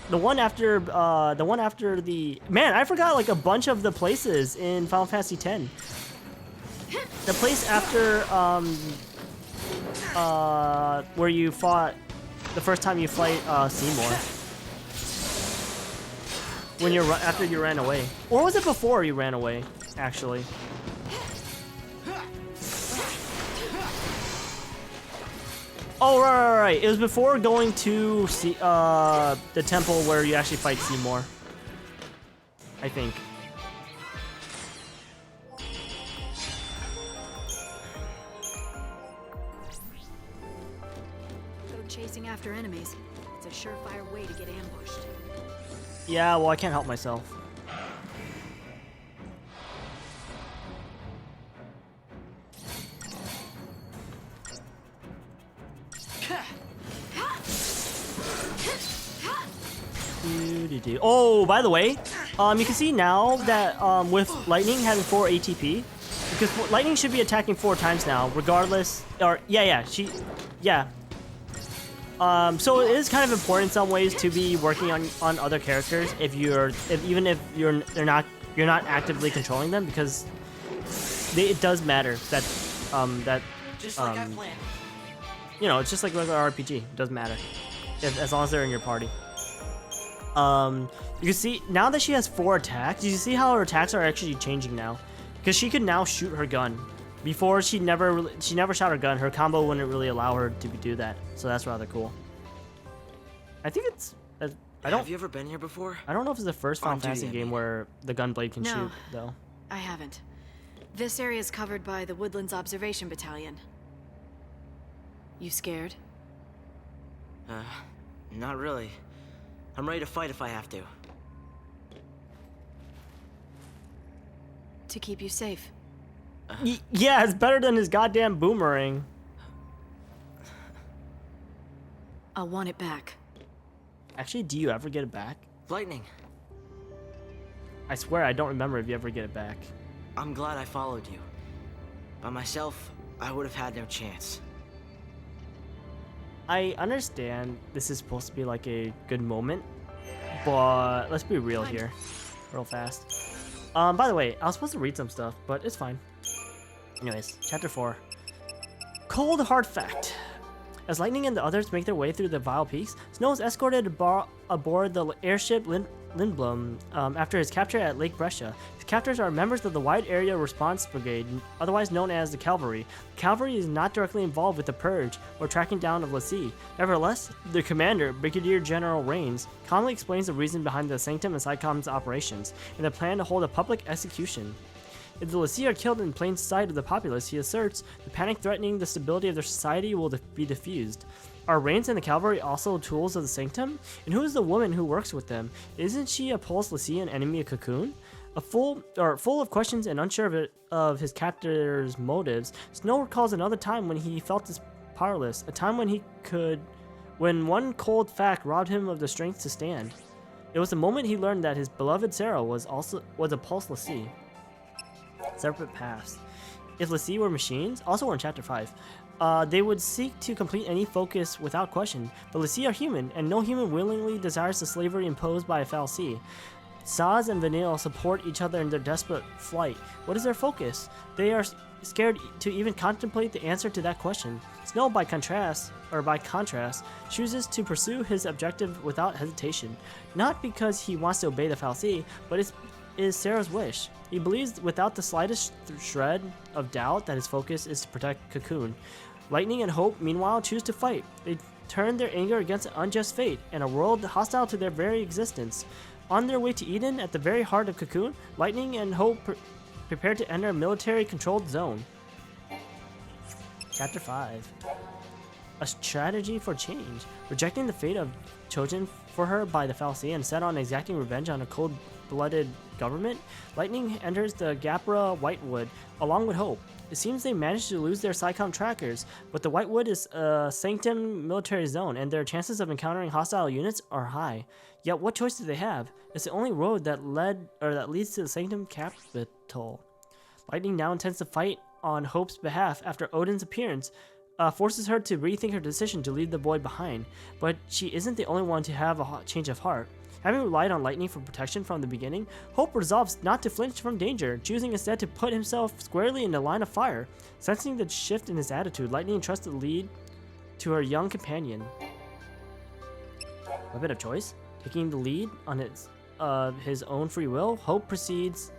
The one after the man, I forgot like a bunch of the places in Final Fantasy X. The place after where you fought the first time you fight Seymour. When you're after you ran away. Or was it before you ran away, actually? Oh, right. It was before going to the temple where you actually fight Seymour. I think. Go chasing after enemies. It's a surefire way to get ambushed. Yeah, well, I can't help myself. Oh, by the way, you can see now that with Lightning having 4 ATP, because Lightning should be attacking 4 times now, regardless. Or so it is kind of important in some ways to be working on other characters even if you're not actively controlling them, because it does matter that Just like I planned. you know, it's just like regular RPG. It doesn't matter as long as they're in your party. You can see now that she has 4 attacks. You see how her attacks are actually changing now, because she could now shoot her gun. Before she never shot her gun. Her combo wouldn't really allow her to do that. So that's rather cool. I think it's. Have you ever been here before? I don't know if it's the first Final Fantasy game where the gun blade can No, shoot though. I haven't. This area is covered by the Woodlands Observation Battalion. You scared? Not really. I'm ready to fight if I have to. To keep you safe. Yeah, it's better than his goddamn boomerang. I'll want it back. Actually, do you ever get it back? Lightning, I swear I don't remember if you ever get it back. I'm glad I followed you. By myself, I would have had no chance. I understand this is supposed to be like a good moment, but let's be real here, real fast. By the way, I was supposed to read some stuff, but it's fine. Anyways, chapter 4. Cold hard fact. As Lightning and the others make their way through the Vile Peaks, Snow is escorted aboard the airship Lindblom after his capture at Lake Brescia. His captors are members of the Wide Area Response Brigade, otherwise known as the Cavalry. The Cavalry is not directly involved with the Purge or tracking down of Lassie. Nevertheless, their commander, Brigadier General Rains, calmly explains the reason behind the Sanctum and Psychom's operations and the plan to hold a public execution. If the Lassie are killed in plain sight of the populace, he asserts, the panic threatening the stability of their society will be diffused. Are Reigns and the Cavalry also tools of the Sanctum? And who is the woman who works with them? Isn't she a Pulse Lassie, an enemy of Cocoon? Full of questions and unsure of his captor's motives, Snow recalls another time when he felt powerless, a time when one cold fact robbed him of the strength to stand. It was the moment he learned that his beloved Sarah was a Pulse Lassie. Separate paths. If Lassie were machines, also we're in chapter 5, they would seek to complete any focus without question, but Lassie are human, and no human willingly desires the slavery imposed by a fal'Cie. Saz and Vanille support each other in their desperate flight. What is their focus? They are scared to even contemplate the answer to that question. Snow, by contrast, chooses to pursue his objective without hesitation, not because he wants to obey the fal'Cie, but it is Sarah's wish. He believes without the slightest shred of doubt that his focus is to protect Cocoon. Lightning and Hope, meanwhile, choose to fight. They turn their anger against an unjust fate and a world hostile to their very existence. On their way to Eden, at the very heart of Cocoon, Lightning and Hope prepare to enter a military-controlled zone. Chapter 5. A strategy for change. Rejecting the fate chosen for her by the fal'Cie and set on exacting revenge on a cold-blooded government, Lightning enters the Gapra Whitewood along with Hope. It seems they managed to lose their SciComm trackers, but the Whitewood is a Sanctum military zone, and their chances of encountering hostile units are high. Yet, what choice do they have? It's the only road that leads to the Sanctum capital. Lightning now intends to fight on Hope's behalf after Odin's appearance forces her to rethink her decision to leave the boy behind. But she isn't the only one to have a change of heart. Having relied on Lightning for protection from the beginning, Hope resolves not to flinch from danger, choosing instead to put himself squarely in the line of fire. Sensing the shift in his attitude, Lightning entrusts the lead to her young companion. Weapon of choice? Taking the lead on his own free will, Hope precedes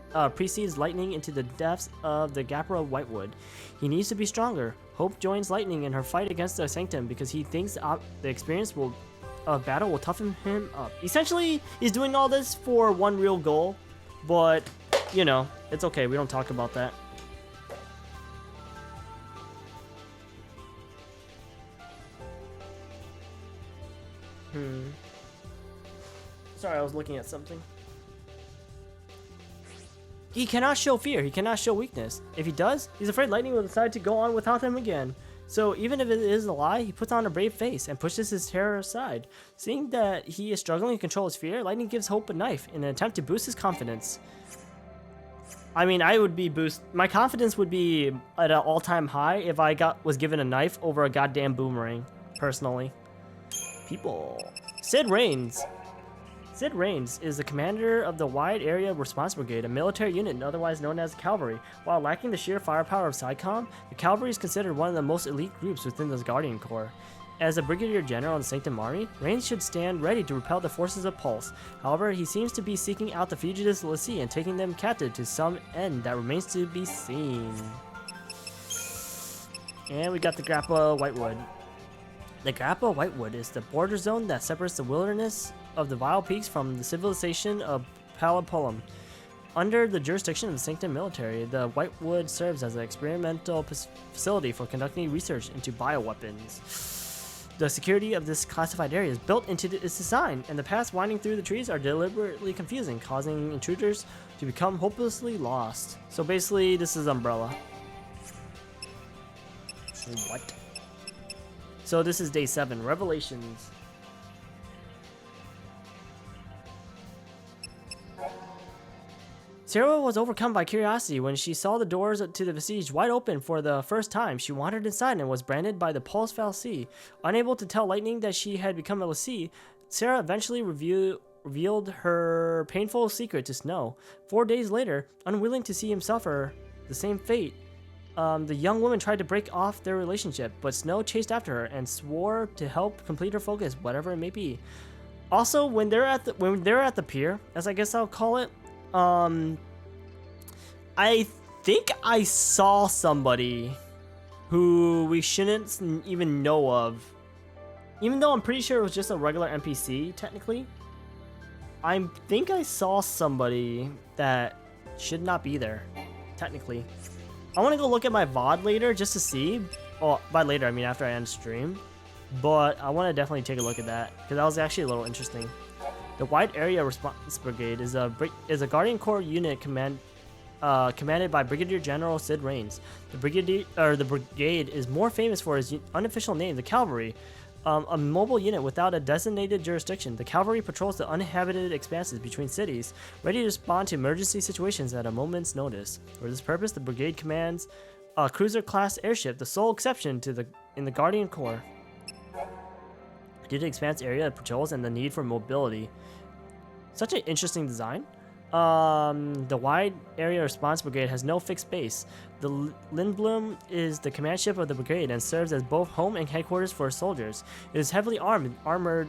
Lightning into the depths of the Gapra Whitewood. He needs to be stronger. Hope joins Lightning in her fight against the Sanctum because he thinks the experience of battle will toughen him up. Essentially, he's doing all this for one real goal, but, you know, it's okay. We don't talk about that. Sorry, I was looking at something. He cannot show fear. He cannot show weakness. If he does, he's afraid Lightning will decide to go on without him again. So even if it is a lie, he puts on a brave face and pushes his terror aside. Seeing that he is struggling to control his fear, Lightning gives Hope a knife in an attempt to boost his confidence. I mean, my confidence would be at an all-time high if I was given a knife over a goddamn boomerang, personally. People. Sid Raines. Sid Raines is the commander of the Wide Area Response Brigade, a military unit otherwise known as Cavalry. While lacking the sheer firepower of SciComm, the Cavalry is considered one of the most elite groups within the Guardian Corps. As a Brigadier General in the Sanctum Army, Raines should stand ready to repel the forces of Pulse. However, he seems to be seeking out the fugitives of l'Cie and taking them captive to some end that remains to be seen. And we got the Grappa Whitewood. The Grappa Whitewood is the border zone that separates the wilderness of the Vile Peaks from the civilization of Palapulum. Under the jurisdiction of the Sanctum military, the Whitewood serves as an experimental facility for conducting research into bioweapons. The security of this classified area is built into its design, and the paths winding through the trees are deliberately confusing, causing intruders to become hopelessly lost. So basically, this is Umbrella. What? So this is day 7, Revelations. Sarah was overcome by curiosity when she saw the doors to the Vestige wide open for the first time. She wandered inside and was branded by the Pulse Fal'Cie. Unable to tell Lightning that she had become a l'Cie, Sarah eventually revealed her painful secret to Snow. 4 days later, unwilling to see him suffer the same fate, the young woman tried to break off their relationship, but Snow chased after her and swore to help complete her focus, whatever it may be. Also, when they're at the pier, as I guess I'll call it, I think I saw somebody who we shouldn't even know of. Even though I'm pretty sure it was just a regular NPC, technically. I think I saw somebody that should not be there, technically. I want to go look at my VOD later just to see. Oh, by later, I mean after I end stream. But I want to definitely take a look at that, because that was actually a little interesting. The Wide Area Response Brigade is a Guardian Corps unit commanded by Brigadier General Sid Raines. The brigade is more famous for its unofficial name, the Cavalry, a mobile unit without a designated jurisdiction. The Cavalry patrols the uninhabited expanses between cities, ready to respond to emergency situations at a moment's notice. For this purpose, the brigade commands a cruiser-class airship, the sole exception in the Guardian Corps. Due to expanse area patrols and the need for mobility. Such an interesting design. The Wide Area Response Brigade has no fixed base. The Lindblom is the command ship of the brigade and serves as both home and headquarters for soldiers. It is heavily armored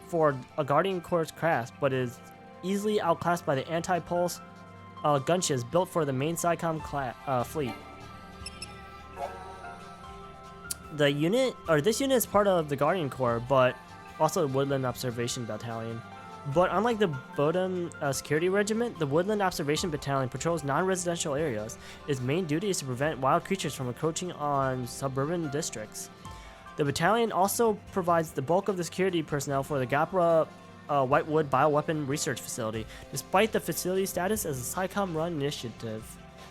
for a Guardian Corps craft, but is easily outclassed by the anti-pulse gunships built for the main SciComm fleet. This unit is part of the Guardian Corps, but also the Woodland Observation Battalion. But unlike the Bodum Security Regiment, the Woodland Observation Battalion patrols non-residential areas. Its main duty is to prevent wild creatures from encroaching on suburban districts. The battalion also provides the bulk of the security personnel for the Gapra Whitewood Bioweapon Research Facility, despite the facility status as a SciComm-run initiative.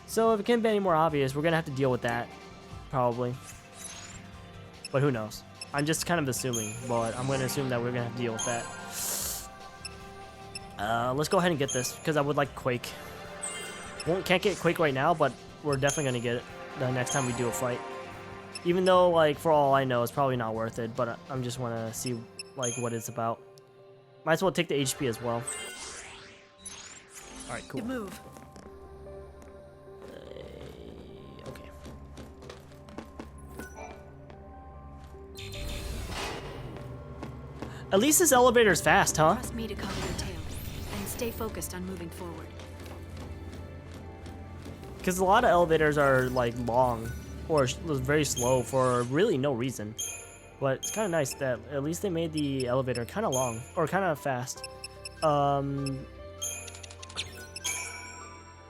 So if it can't be any more obvious, we're gonna have to deal with that, probably. But who knows? I'm just kind of assuming, but I'm gonna assume that we're gonna have to deal with that. Let's go ahead and get this, because I would like Quake. Can't get Quake right now, but we're definitely gonna get it the next time we do a fight. Even though, like, for all I know, it's probably not worth it, but I'm just wanna see, like, what it's about. Might as well take the HP as well. Alright, cool. Good move. Okay. At least this elevator's fast, huh? Trust me to cover your tail, and stay focused on moving forward. Because a lot of elevators are, like, long or very slow for really no reason. But it's kind of nice that at least they made the elevator kind of long or kind of fast. I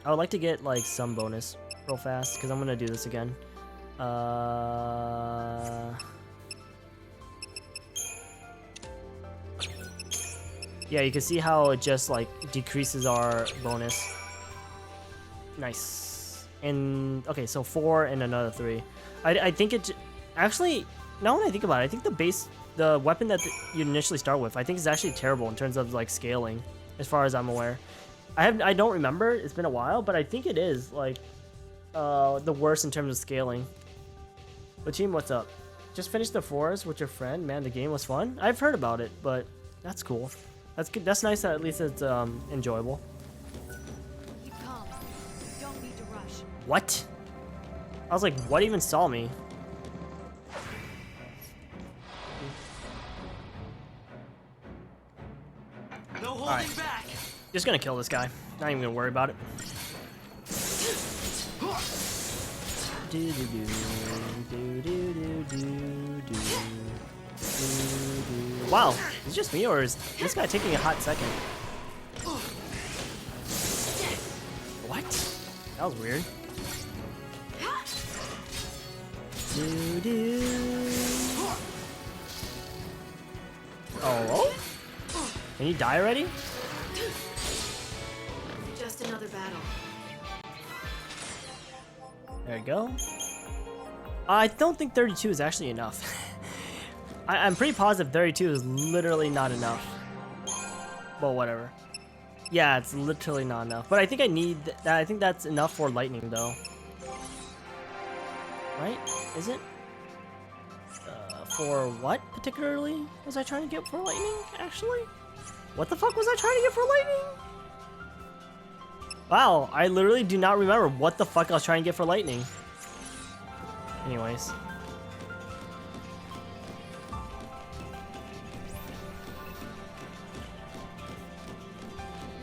would like to get, like, some bonus real fast because I'm gonna do this again. Yeah, you can see how it just, like, decreases our bonus. Nice. And okay, so 4 and another 3. I think it actually, now when I think about it, I think the weapon that you initially start with, I think is actually terrible in terms of, like, scaling, as far as I'm aware. I don't remember, it's been a while, but I think it is, like, the worst in terms of scaling. But team, what's up? Just finished the forest with your friend. Man, the game was fun. I've heard about it, but that's cool. That's good. That's nice that at least it's enjoyable. Keep calm. You don't need to rush. What? I was like, what even saw me? No holding back. Just gonna kill this guy. Not even gonna worry about it. Wow, is it just me or is this guy taking a hot second? What? That was weird. Oh? Can you die already? Just another battle. There you go. I don't think 32 is actually enough. I'm pretty positive 32 is literally not enough. Well, whatever. Yeah, it's literally not enough. But I think I need that. I think that's enough for lightning, though. Right? Is it? For what particularly was I trying to get for lightning? Actually, what the fuck was I trying to get for lightning? Wow, I literally do not remember what the fuck I was trying to get for lightning. Anyways.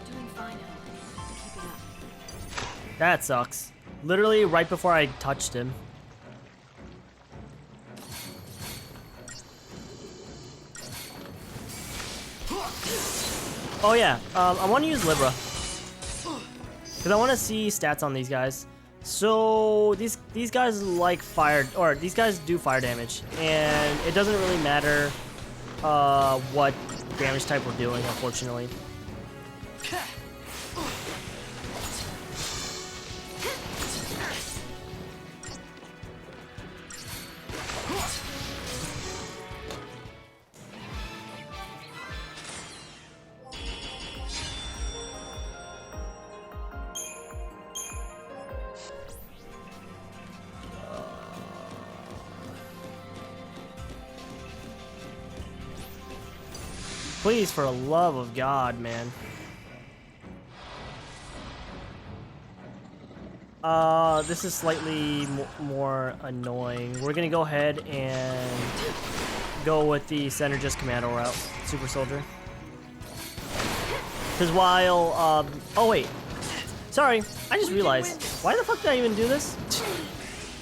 Doing fine, Hope. Keep it up. That sucks. Literally right before I touched him. Oh yeah, I want to use Libra. Because I want to see stats on these guys. So these guys like fire, or these guys do fire damage. And it doesn't really matter what damage type we're doing, unfortunately. Please, for the love of God, man. This is slightly more annoying. We're gonna go ahead and go with the Synergist Commando route, Super Soldier. Because while, oh wait. Sorry, I just realized. Why the fuck did I even do this?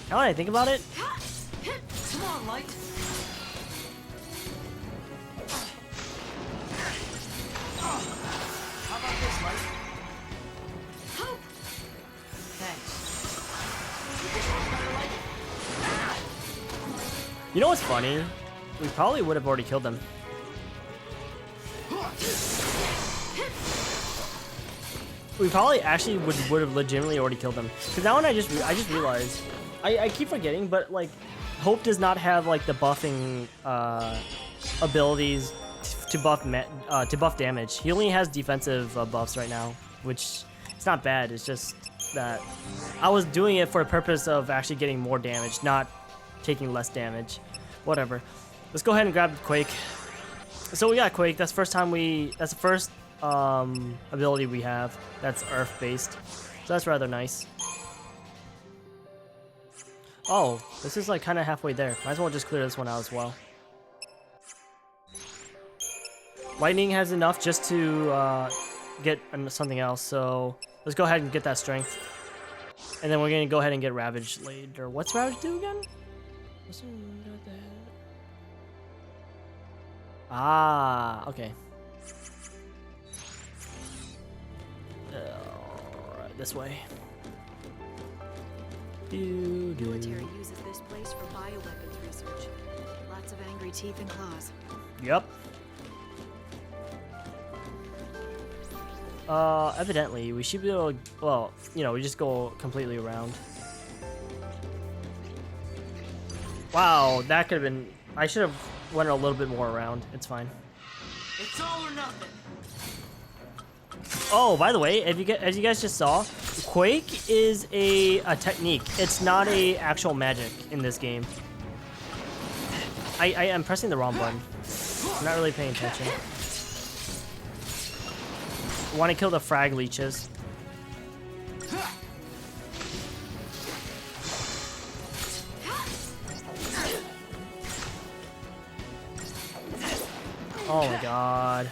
Now that I think about it. Come on, Light. How about this, Light? Thanks. You know what's funny? We probably would have already killed them. we probably actually would have legitimately already killed them. Because now when I just realized, I keep forgetting, but like, Hope does not have like the buffing abilities to buff damage. He only has defensive buffs right now, which it's not bad. It's just that I was doing it for the purpose of actually getting more damage, not taking less damage. Whatever. Let's go ahead and grab Quake. So we got Quake. That's the first ability we have that's Earth based. So that's rather nice. Oh, this is like kind of halfway there. Might as well just clear this one out as well. Lightning has enough just to get something else, so let's go ahead and get that strength. And then we're gonna go ahead and get Ravage later. What's Ravage do again? Ah, okay. Alright, this way. The military uses this place for bioweapons research. Lots of angry teeth and claws. Yep. Evidently, we should be able to, well, you know, we just go completely around. Wow, that could have been, I should have went a little bit more around. It's fine. It's all or nothing. Oh, by the way, as you guys just saw, Quake is a technique. It's not a actual magic in this game. I am pressing the wrong button. I'm not really paying attention. I want to kill the frag leeches. Oh my god.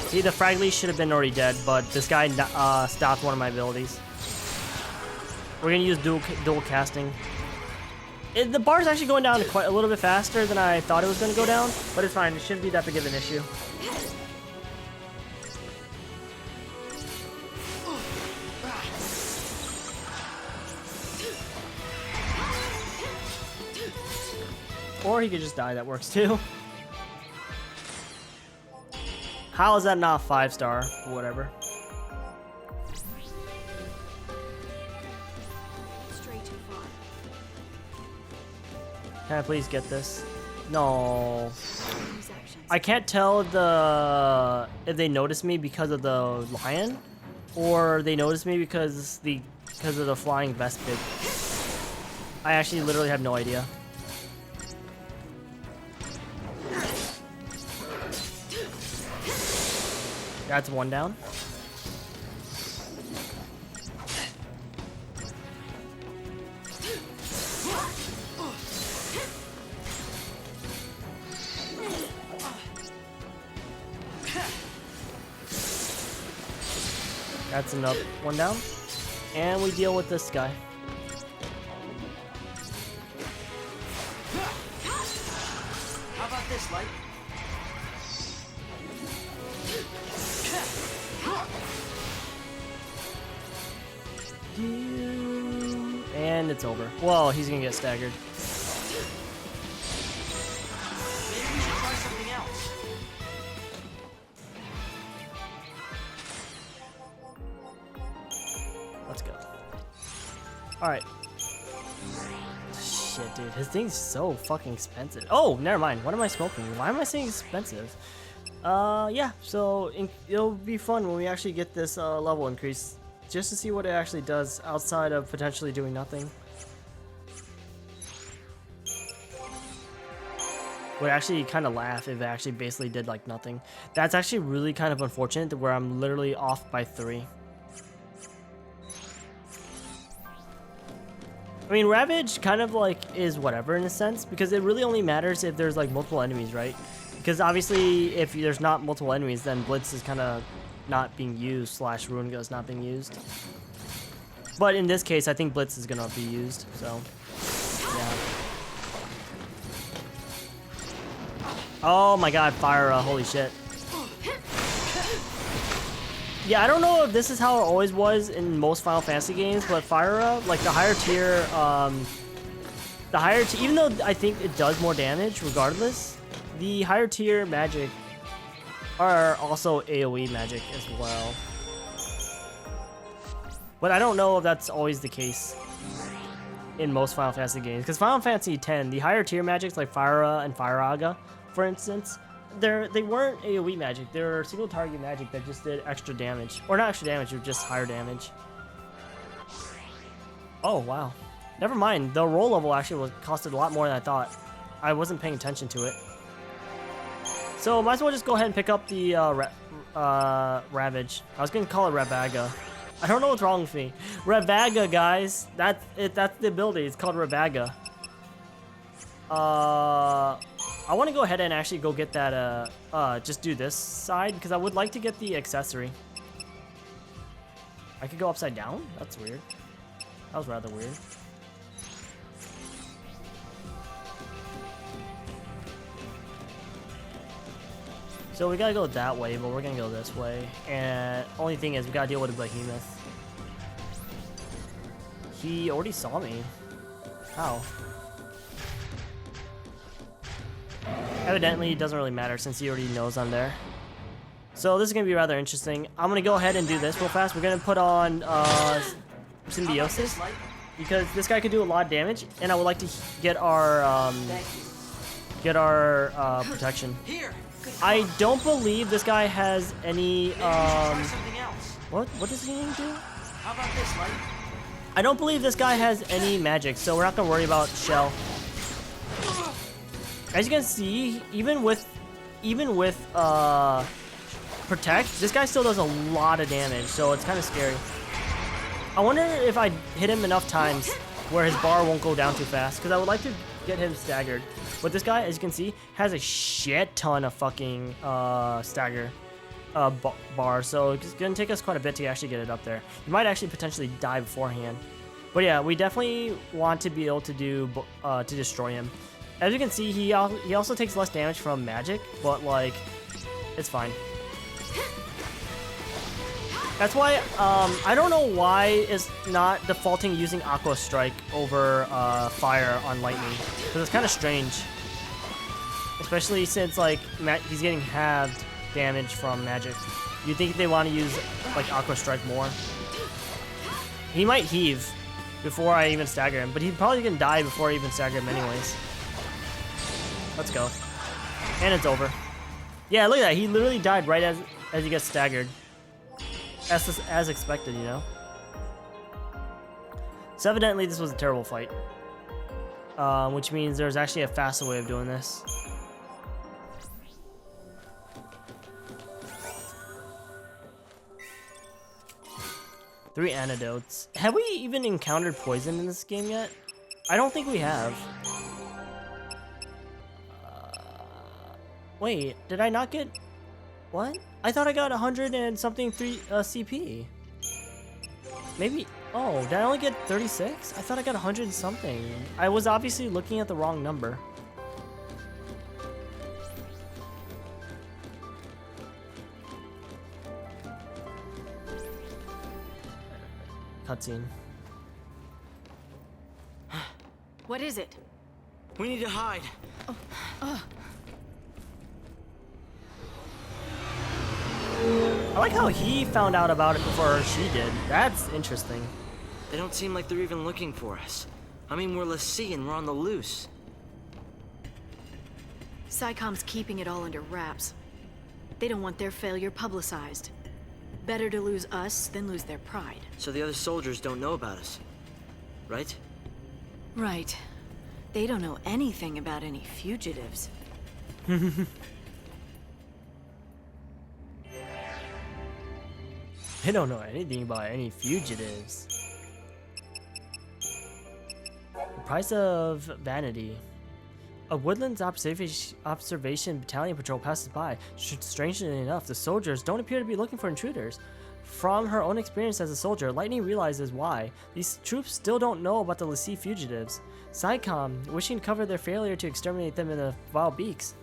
See, the frag leech should have been already dead, but this guy stopped one of my abilities. We're gonna use dual casting. The bar's actually going down quite a little bit faster than I thought it was gonna go down, but it's fine. It shouldn't be that big of an issue. Or he could just die, that works too. How is that not 5-star? Whatever. Stray too far. Can I please get this? No. Use actions. I can't tell if they notice me because of the lion, or they notice me because of the flying vest bit. I actually literally have no idea. That's one down. That's another one down. And we deal with this guy. How about this, Light? And it's over. Whoa, he's gonna get staggered. Maybe we should try something else. Let's go. Alright. Shit, dude. His thing's so fucking expensive. Oh, never mind. What am I smoking? Why am I saying expensive? Yeah. So it'll be fun when we actually get this level increase, just to see what it actually does outside of potentially doing nothing. Would actually kind of laugh if it actually basically did like nothing. That's actually really kind of unfortunate, where I'm literally off by 3. I mean, Ravage kind of like is whatever in a sense, because it really only matters if there's like multiple enemies, right? Because obviously if there's not multiple enemies, then Blitz is kind of not being used, / Ruin Gun is not being used. But in this case, I think Blitz is gonna be used, so yeah. Oh my god, fire, holy shit. Yeah, I don't know if this is how it always was in most Final Fantasy games, but Fire, like the higher tier, even though I think it does more damage regardless, the higher tier magic are also AoE magic as well. But I don't know if that's always the case in most Final Fantasy games. Because Final Fantasy X, the higher tier magics like Fyra and Firaga, for instance, they weren't AoE magic. They were single target magic that just did extra damage. Or not extra damage, it was just higher damage. Oh, wow. Never mind. The roll level actually costed a lot more than I thought. I wasn't paying attention to it. So might as well just go ahead and pick up the Ravage. I was going to call it Ravaga. I don't know what's wrong with me. Ravaga, guys. That's it. That's the ability. It's called Ravaga. I want to go ahead and actually go get that, just do this side, because I would like to get the accessory. I could go upside down? That's weird. That was rather weird. So we gotta go that way, but we're gonna go this way. And only thing is, we gotta deal with a behemoth. He already saw me. How? Evidently, it doesn't really matter since he already knows I'm there. So this is gonna be rather interesting. I'm gonna go ahead and do this real fast. We're gonna put on Symbiosis because this guy could do a lot of damage, and I would like to get our protection. I don't believe this guy has any what does he even do? How about this, Light? I don't believe this guy has any magic, so we're not gonna worry about Shell. As you can see, even with Protect, this guy still does a lot of damage, so it's kind of scary. I wonder if I hit him enough times where his bar won't go down too fast, because I would like to get him staggered. But this guy, as you can see, has a shit ton of fucking stagger bar, so it's gonna take us quite a bit to actually get it up there. You might actually potentially die beforehand. But yeah, we definitely want to be able to do to destroy him. As you can see, he also takes less damage from magic, but like, it's fine. That's why I don't know why it's not defaulting using Aqua Strike over Fire on Lightning, because it's kind of strange. Especially since like he's getting halved damage from magic. You'd think they want to use like Aqua Strike more. He might heave before I even stagger him, but he's probably gonna die before I even stagger him anyways. Let's go. And it's over. Yeah, look at that. He literally died right as he gets staggered. As expected, you know? So evidently this was a terrible fight. Which means there's actually a faster way of doing this. Three antidotes. Have we even encountered poison in this game yet? I don't think we have. Wait, did I not get... What? I thought I got 100 and something CP. Maybe... Oh, did I only get 36? I thought I got 100 and something. I was obviously looking at the wrong number. Cutscene. What is it? We need to hide. I like how he found out about it before she did. That's interesting. They don't seem like they're even looking for us. I mean, we're Lassie and we're on the loose. SciComm's keeping it all under wraps. They don't want their failure publicized. Better to lose us than lose their pride. So the other soldiers don't know about us, right? Right. They don't know anything about any fugitives. They don't know anything about any fugitives. The price of vanity. A Woodlands observation battalion patrol passes by. Strangely enough, the soldiers don't appear to be looking for intruders. From her own experience as a soldier, Lightning realizes why. These troops still don't know about the Lassie fugitives. SciComm, wishing to cover their failure to exterminate them in the Wild Peaks,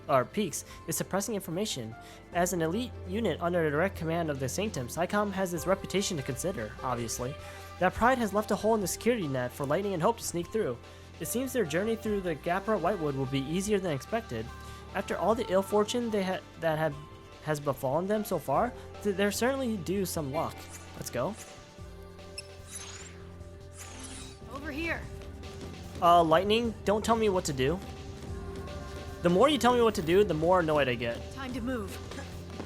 is suppressing information. As an elite unit under the direct command of the Sanctum, SciComm has its reputation to consider, obviously. That pride has left a hole in the security net for Lightning and Hope to sneak through. It seems their journey through the Gapra Whitewood will be easier than expected. After all the ill fortune has befallen them so far, they're certainly due some luck. Let's go. here. Lightning, don't tell me what to do. The more you tell me what to do, the more annoyed I get. Time to move.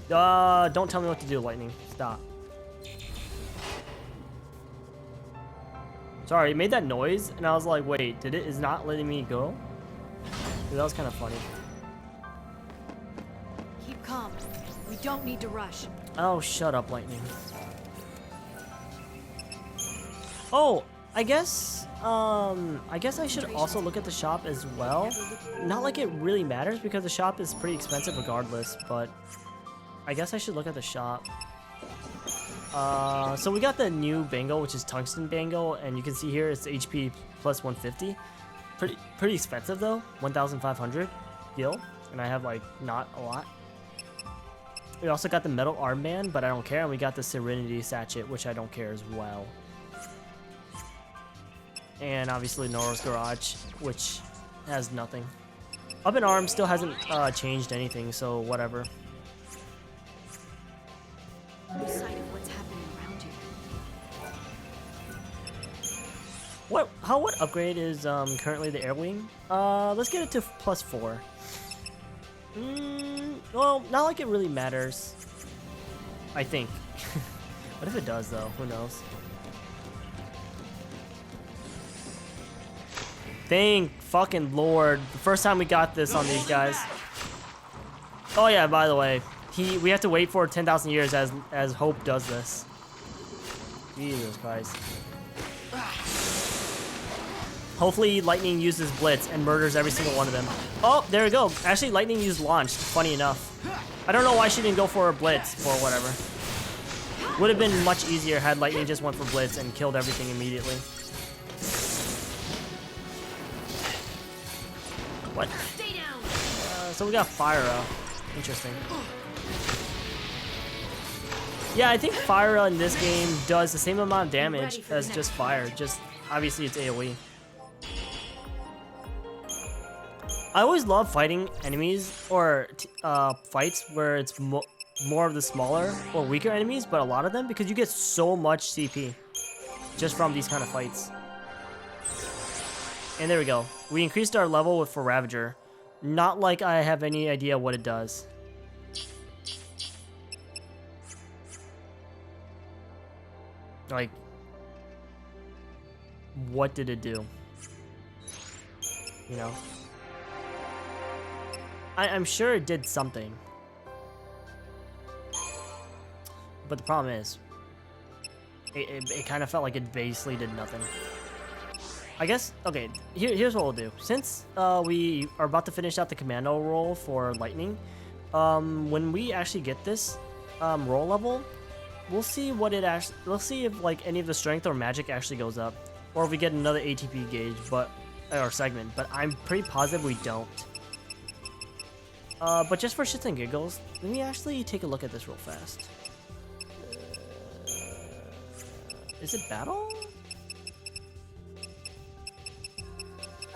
Don't tell me what to do, Lightning. Stop. Sorry, it made that noise, and I was like, wait, did it is not letting me go? Dude, that was kind of funny. Keep calm. We don't need to rush. Oh, shut up, Lightning. Oh, I guess I should also look at the shop as well. Not like it really matters because the shop is pretty expensive regardless, but I guess I should look at the shop. So we got the new bangle, which is tungsten bangle, and you can see here it's HP plus 150. Pretty expensive though, 1,500 gil, and I have like not a lot. We also got the metal armband, but I don't care, and we got the Serenity Sachet, which I don't care as well. And obviously Nora's Garage, which has nothing. Up in Arms still hasn't changed anything, so whatever. Lose sight of what's happening around you. What upgrade is currently the air wing? Let's get it to +4. Well, not like it really matters. I think. What if it does though? Who knows? Thank fucking Lord. The first time we got this on these guys. Oh yeah, by the way, we have to wait for 10,000 years as Hope does this. Jesus Christ. Hopefully Lightning uses Blitz and murders every single one of them. Oh, there we go. Actually, Lightning used Launch, funny enough. I don't know why she didn't go for a Blitz or whatever. Would have been much easier had Lightning just went for Blitz and killed everything immediately. What? So we got Fire. Interesting. Yeah, I think Fire in this game does the same amount of damage as just Fire. Just obviously it's AoE. I always love fighting enemies or fights where it's more of the smaller or weaker enemies, but a lot of them because you get so much CP just from these kind of fights. And there we go. We increased our level for Ravager. Not like I have any idea what it does. Like, what did it do? You know? I'm sure it did something. But the problem is, it kind of felt like it basically did nothing. I guess, okay, here's what we'll do. Since we are about to finish out the commando role for Lightning, when we actually get this role level, we'll see what it actually, we'll see if like any of the strength or magic actually goes up, or if we get another ATP gauge, or segment, but I'm pretty positive we don't. But just for shits and giggles, let me actually take a look at this real fast. Is it battle?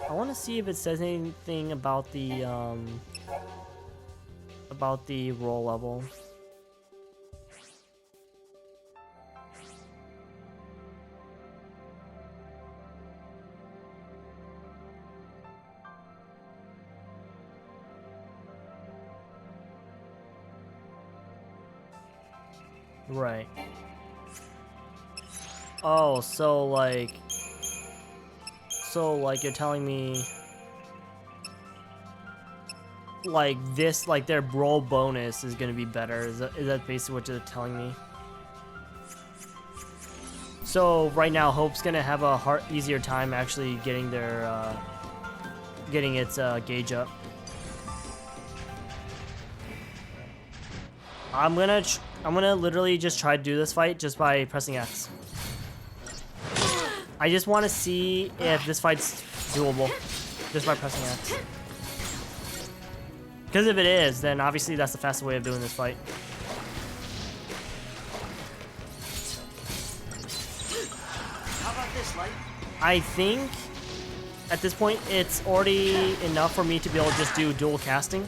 I want to see if it says anything about the roll level. Right. Oh, so like you're telling me like this, like their roll bonus is gonna be better. Is that basically what you're telling me? So right now Hope's gonna have a easier time actually getting their getting its gauge up. I'm gonna literally just try to do this fight just by pressing X. I just want to see if this fight's doable just by pressing X. Because if it is, then obviously that's the fastest way of doing this fight. How about this, Light? I think at this point it's already enough for me to be able to just do dual casting.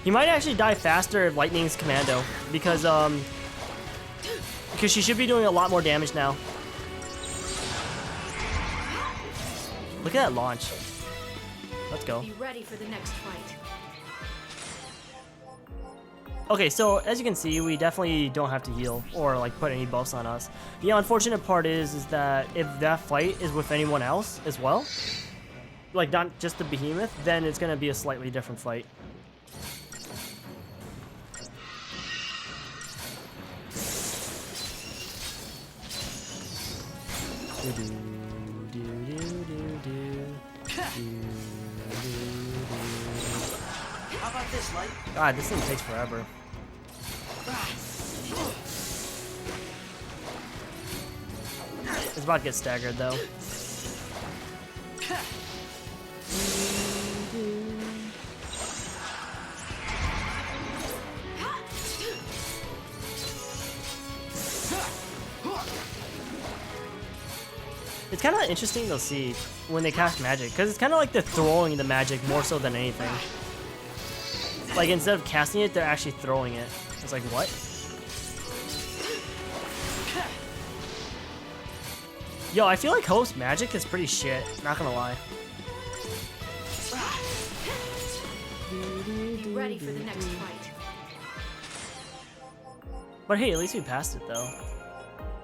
He might actually die faster if Lightning's commando because she should be doing a lot more damage now. Look at that launch. Let's go. Be ready for the next fight. Okay, so as you can see, we definitely don't have to heal or like put any buffs on us. The unfortunate part is that if that fight is with anyone else as well, like not just the behemoth, then it's gonna be a slightly different fight. How about this, Light? God, this thing takes forever. It's about to get staggered though. It's kind of interesting to see when they cast magic, because it's kind of like they're throwing the magic more so than anything. Like instead of casting it, they're actually throwing it. It's like, what? Yo, I feel like host magic is pretty shit, not gonna lie. Be ready for the next fight. But hey, at least we passed it though.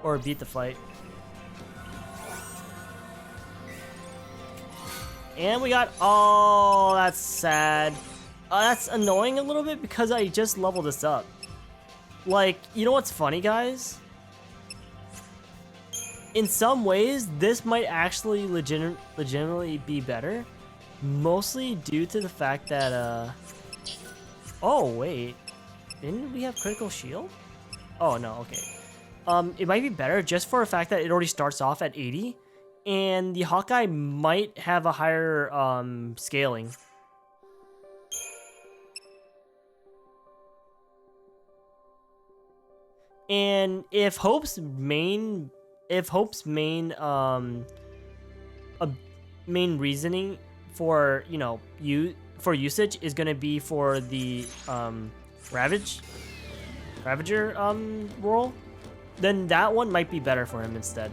Or beat the fight. And we got, oh, that's sad. That's annoying a little bit because I just leveled this up. Like, you know what's funny, guys? In some ways, this might actually legitimately be better. Mostly due to the fact that, oh, wait. Didn't we have critical shield? Oh, no, okay. It might be better just for the fact that it already starts off at 80. And the Hawkeye might have a higher scaling. And if Hope's main main reasoning for, you know, usage is gonna be for the Ravager role, then that one might be better for him instead.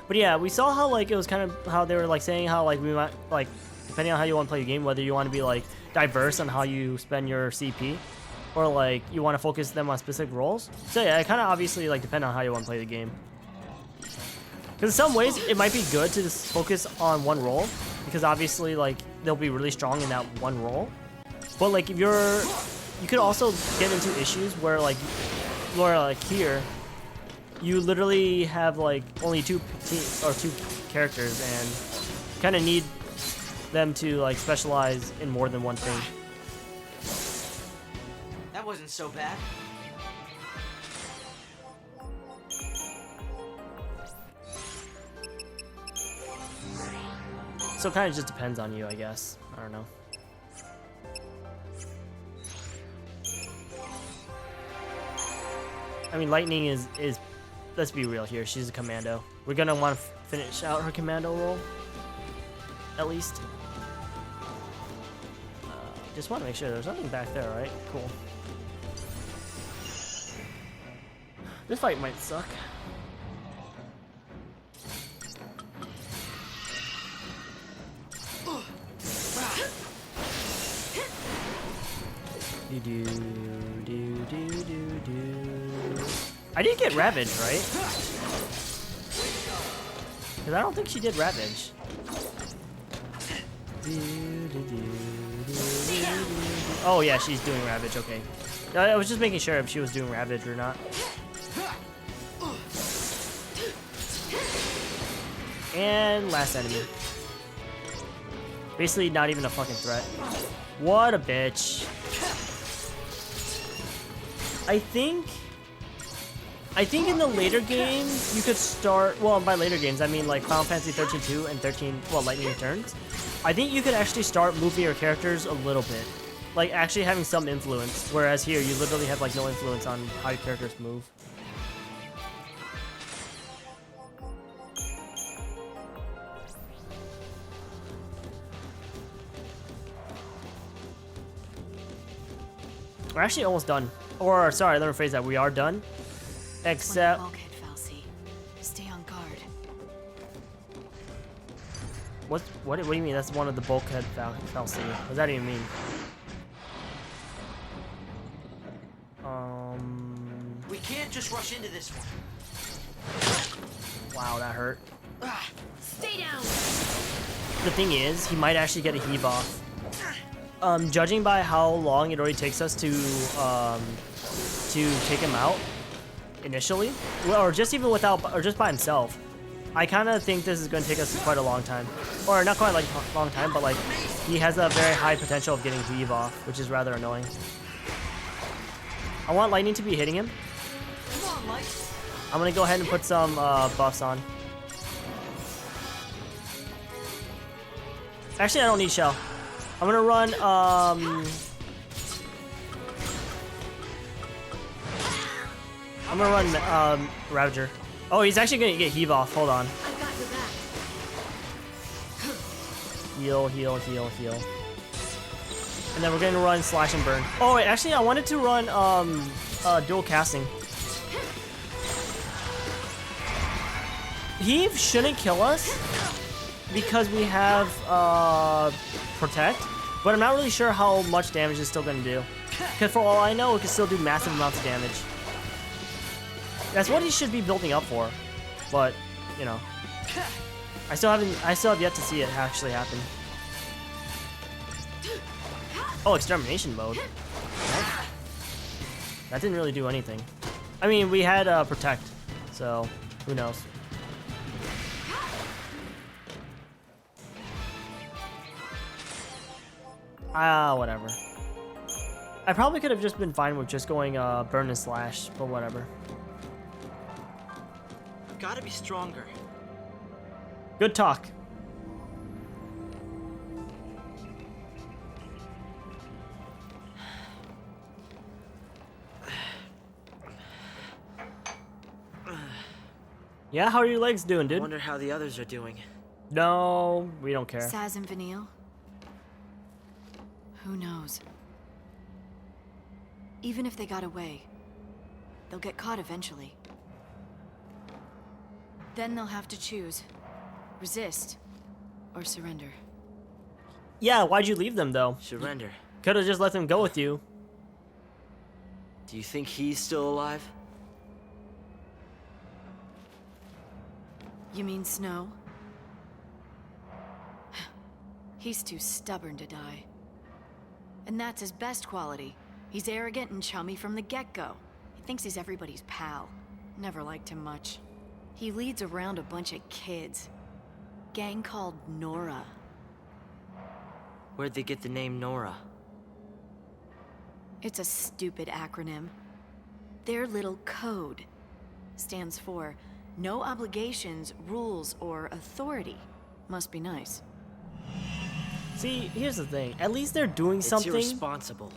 But yeah, we saw how like it was kind of how they were like saying how like we might like, depending on how you want to play the game, whether you want to be like diverse on how you spend your CP or like you want to focus them on specific roles. So yeah, it kind of obviously like depend on how you want to play the game. Because in some ways it might be good to just focus on one role because obviously like they'll be really strong in that one role. But like if you could also get into issues where like here, you literally have like only two characters and kind of need them to like specialize in more than one thing. That wasn't so bad. So it kind of just depends on you, I guess. I don't know. I mean, Lightning is let's be real here, she's a commando. We're gonna want to finish out her commando role, at least. Just want to make sure there's nothing back there, right? Cool. This fight might suck. I did get Ravage, right? Because I don't think she did Ravage. Oh yeah, she's doing Ravage, okay. I was just making sure if she was doing Ravage or not. And last enemy. Basically not even a fucking threat. What a bitch. I think in the later games you could start, well, by later games I mean like Final Fantasy 13-2 and 13, well, Lightning Returns. I think you could actually start moving your characters a little bit. Like actually having some influence, whereas here you literally have like no influence on how your characters move. We're actually almost done. Or, sorry, let me rephrase that. We are done. Except... Bulkhead, Falsey. Stay on guard. What do you mean? That's one of the bulkhead Falsey. What does that even mean? We can't just rush into this one. Wow, that hurt. Stay down. The thing is, he might actually get a heave off. Judging by how long it already takes us to take him out initially, well, or just even without, or just by himself, I kind of think this is going to take us quite a long time, or not quite like a long time, but like he has a very high potential of getting heave off, which is rather annoying. I want lightning to be hitting him. Come on, Light. I'm gonna go ahead and put some buffs on. Actually, I don't need shell. I'm gonna run Ravager. Oh, he's actually gonna get heave off. Hold on. I got your back. Heal, heal, heal, heal. And then we're gonna run slash and burn. Oh wait, actually I wanted to run dual casting. Heave shouldn't kill us because we have protect, but I'm not really sure how much damage it's still gonna do. Because for all I know, it can still do massive amounts of damage. That's what he should be building up for, but you know, I still have yet to see it actually happen. Oh, extermination mode. That didn't really do anything. I mean, we had protect, so who knows. Whatever. I probably could have just been fine with just going burn and slash, but whatever. Gotta be stronger. Good talk. Yeah, how are your legs doing, dude? Wonder how the others are doing. No, we don't care. Saz and Vanille? Who knows? Even if they got away, they'll get caught eventually. Then they'll have to choose. Resist or surrender. Yeah, why'd you leave them though? Surrender. Could have just let them go with you. Do you think he's still alive? You mean Snow? He's too stubborn to die. And that's his best quality. He's arrogant and chummy from the get-go. He thinks he's everybody's pal. Never liked him much. He leads around a bunch of kids. Gang called Nora. Where'd they get the name Nora? It's a stupid acronym. Their little code stands for no obligations, rules, or authority. Must be nice. See, here's the thing. At least they're doing something. It's irresponsible.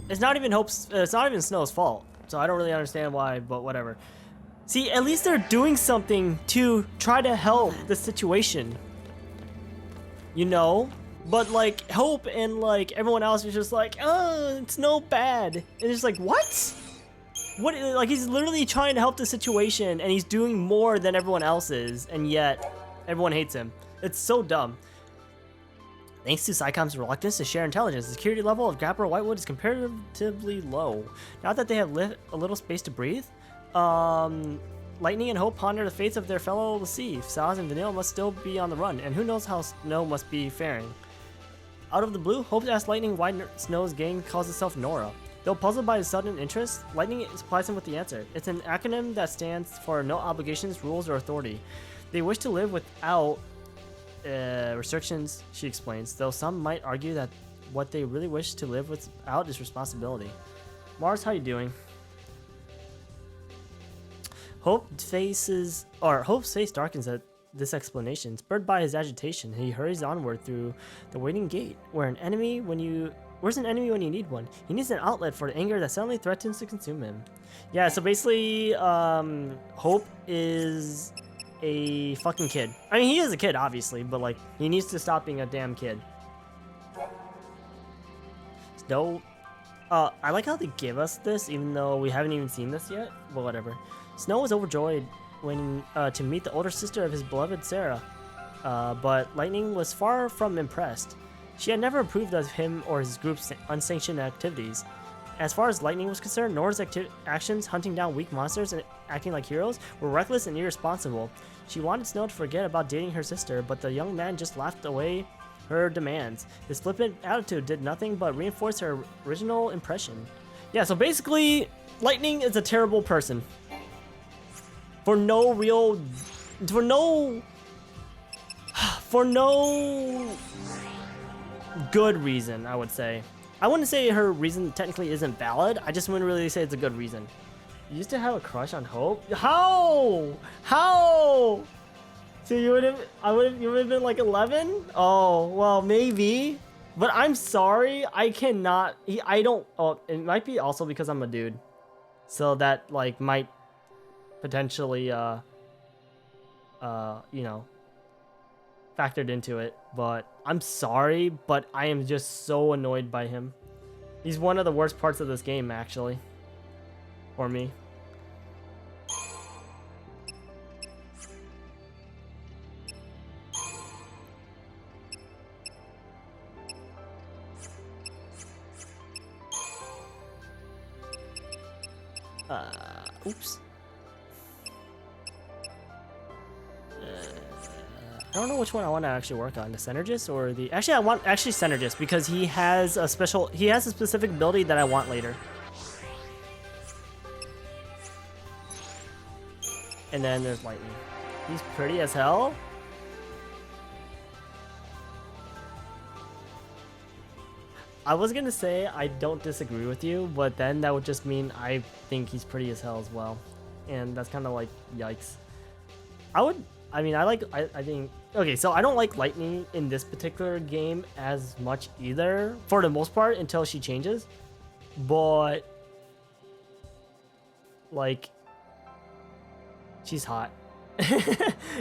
It's not even Snow's fault. So I don't really understand why, but whatever. See, at least they're doing something to try to help the situation. You know? But like Hope and like everyone else is just like, oh, it's no bad. And it's like, what? What? Like he's literally trying to help the situation and he's doing more than everyone else is, and yet everyone hates him. It's so dumb. Thanks to SciComm's reluctance to share intelligence, the security level of Grappa Whitewood is comparatively low. Now that they have a little space to breathe, Lightning and Hope ponder the fates of their fellow Lassie. Saz and Vanille must still be on the run, and who knows how Snow must be faring. Out of the blue, Hope asks Lightning why Snow's gang calls itself Nora. Though puzzled by his sudden interest, Lightning supplies him with the answer. It's an acronym that stands for no obligations, rules, or authority. They wish to live without restrictions, she explains, though some might argue that what they really wish to live without is responsibility. Mars, how you doing? Hope's face darkens at this explanation. Spurred by his agitation, he hurries onward through the waiting gate. Where's an enemy when you need one? He needs an outlet for the anger that suddenly threatens to consume him. Yeah, so basically, Hope is a fucking kid. I mean, he is a kid, obviously, but like, he needs to stop being a damn kid. Snow, I like how they give us this, even though we haven't even seen this yet, but whatever. Snow was overjoyed when to meet the older sister of his beloved Sarah, but Lightning was far from impressed. She had never approved of him or his group's unsanctioned activities. As far as Lightning was concerned, Nora's actions, hunting down weak monsters and acting like heroes, were reckless and irresponsible. She wanted Snow to forget about dating her sister, but the young man just laughed away her demands. His flippant attitude did nothing but reinforce her original impression. Yeah, so basically, Lightning is a terrible person. For no good reason, I would say. I wouldn't say her reason technically isn't valid. I just wouldn't really say it's a good reason. You used to have a crush on Hope? How? So you would have been like 11? Oh, well, maybe. But I'm sorry, I cannot. I don't. Oh, it might be also because I'm a dude, so that like might potentially, you know, factored into it. But I'm sorry, but I am just so annoyed by him. He's one of the worst parts of this game, actually, for me. Oops. I don't know which one I want to actually work on, the Synergist or the... Actually, I want Synergist because he has a specific ability that I want later. And then there's Lightning. He's pretty as hell. I was gonna say I don't disagree with you, but then that would just mean I think he's pretty as hell as well. And that's kind of like, yikes. I think... Okay, so I don't like Lightning in this particular game as much either, for the most part, until she changes. But... like... she's hot.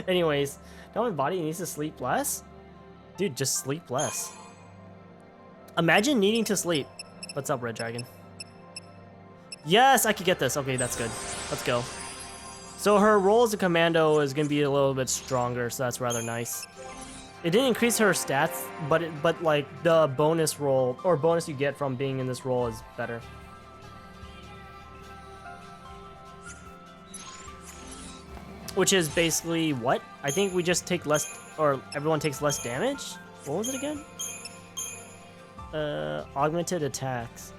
Anyways, now my body needs to sleep less? Dude, just sleep less. Imagine needing to sleep. What's up, Red Dragon? Yes, I could get this. Okay, that's good. Let's go. So her role as a commando is going to be a little bit stronger, so that's rather nice. It didn't increase her stats, but like the bonus roll or bonus you get from being in this role is better. Which is basically what? I think we just take less, or everyone takes less damage? What was it again? Augmented attacks.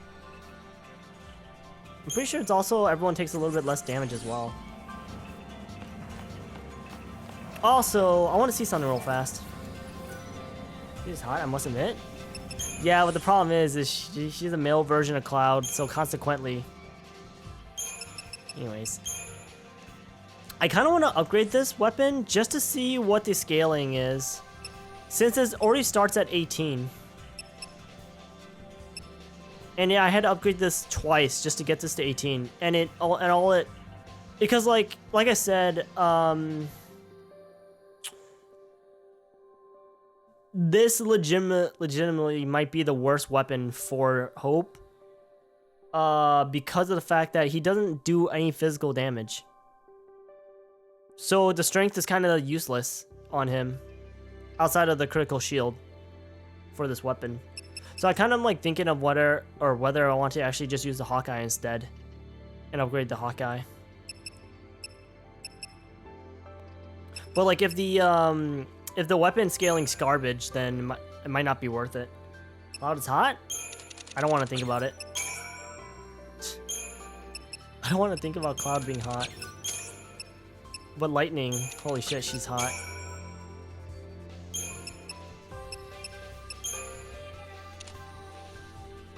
I'm pretty sure it's also everyone takes a little bit less damage as well. Also, I want to see something real fast. She's hot, I must admit. Yeah, but the problem is she's a male version of Cloud, so consequently. Anyways. I kind of want to upgrade this weapon just to see what the scaling is. Since it already starts at 18. And yeah, I had to upgrade this twice just to get this to 18. And because like I said, this legitimately might be the worst weapon for Hope. Because of the fact that he doesn't do any physical damage. So the strength is kind of useless on him. Outside of the critical shield for this weapon. So I kind of like thinking of whether I want to actually just use the Hawkeye instead and upgrade the Hawkeye. But like if the weapon scaling's garbage, then it might not be worth it. Cloud is hot? I don't want to think about it. I don't want to think about Cloud being hot. But Lightning, holy shit, she's hot.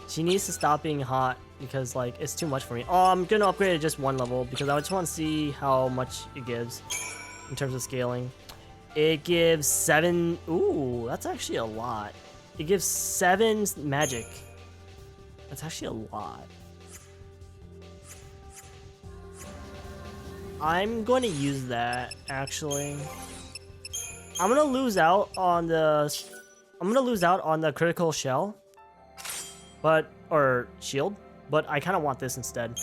She needs to stop being hot because like it's too much for me. Oh, I'm gonna upgrade it just one level because I just want to see how much it gives in terms of scaling. It gives 7. Ooh, that's actually a lot. It gives 7 magic. That's actually a lot. I'm going to use that, actually. I'm gonna lose out on the critical shell, or shield, but I kind of want this instead.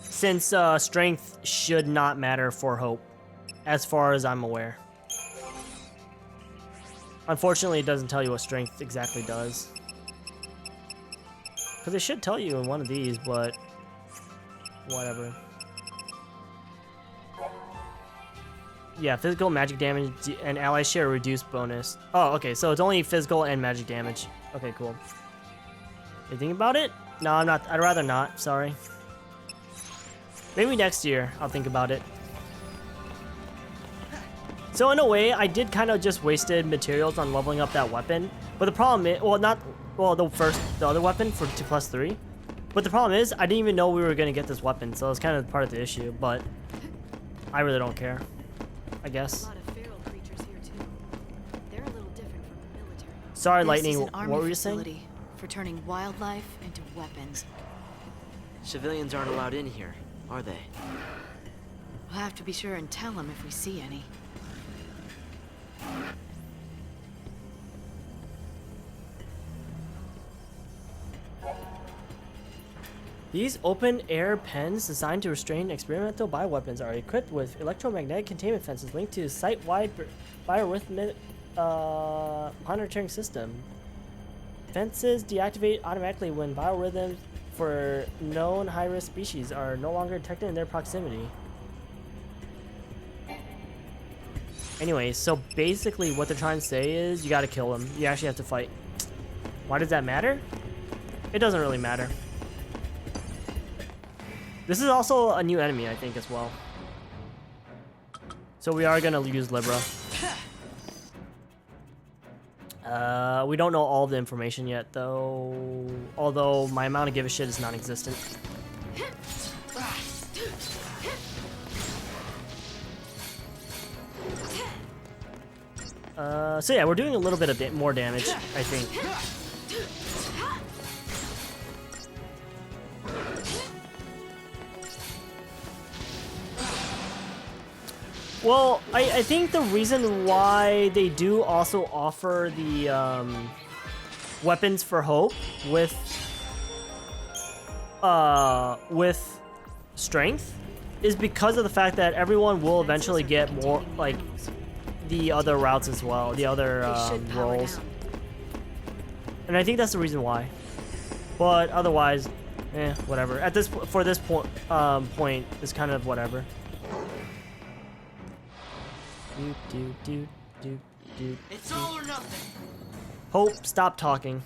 Since strength should not matter for hope, as far as I'm aware. Unfortunately, it doesn't tell you what strength exactly does. Because it should tell you in one of these, but whatever. Yeah, physical, magic damage, and allies share a reduced bonus. Oh, okay, so it's only physical and magic damage. Okay, cool. You think about it? No, I'm not. I'd rather not. Sorry. Maybe next year I'll think about it. So in a way, I did kind of just wasted materials on leveling up that weapon. But the problem is, the other weapon for 2+3. But the problem is, I didn't even know we were gonna get this weapon, so it's kind of part of the issue. But I really don't care, I guess. A lot of feral creatures here too. They're a little different from the military. Sorry, This Lightning. is an What army were you saying? facility for turning wildlife into weapons. Civilians aren't allowed in here, are they? We'll have to be sure and tell them if we see any. These open-air pens designed to restrain experimental bioweapons are equipped with electromagnetic containment fences linked to a site-wide biorhythmic monitoring system. Fences deactivate automatically when biorhythms for known high-risk species are no longer detected in their proximity. Anyway, so basically what they're trying to say is you gotta kill them. You actually have to fight. Why does that matter? It doesn't really matter. This is also a new enemy, I think, as well. So we are gonna use Libra. We don't know all the information yet, though. Although my amount of give a shit is non-existent. So yeah, we're doing a little bit of more damage, I think. Well, I think the reason why they do also offer the weapons for hope with strength is because of the fact that everyone will eventually get more like the other routes as well, the other roles. And I think that's the reason why. But otherwise, whatever. At this for this point, is kind of whatever. It's all or nothing. Hope, stop talking.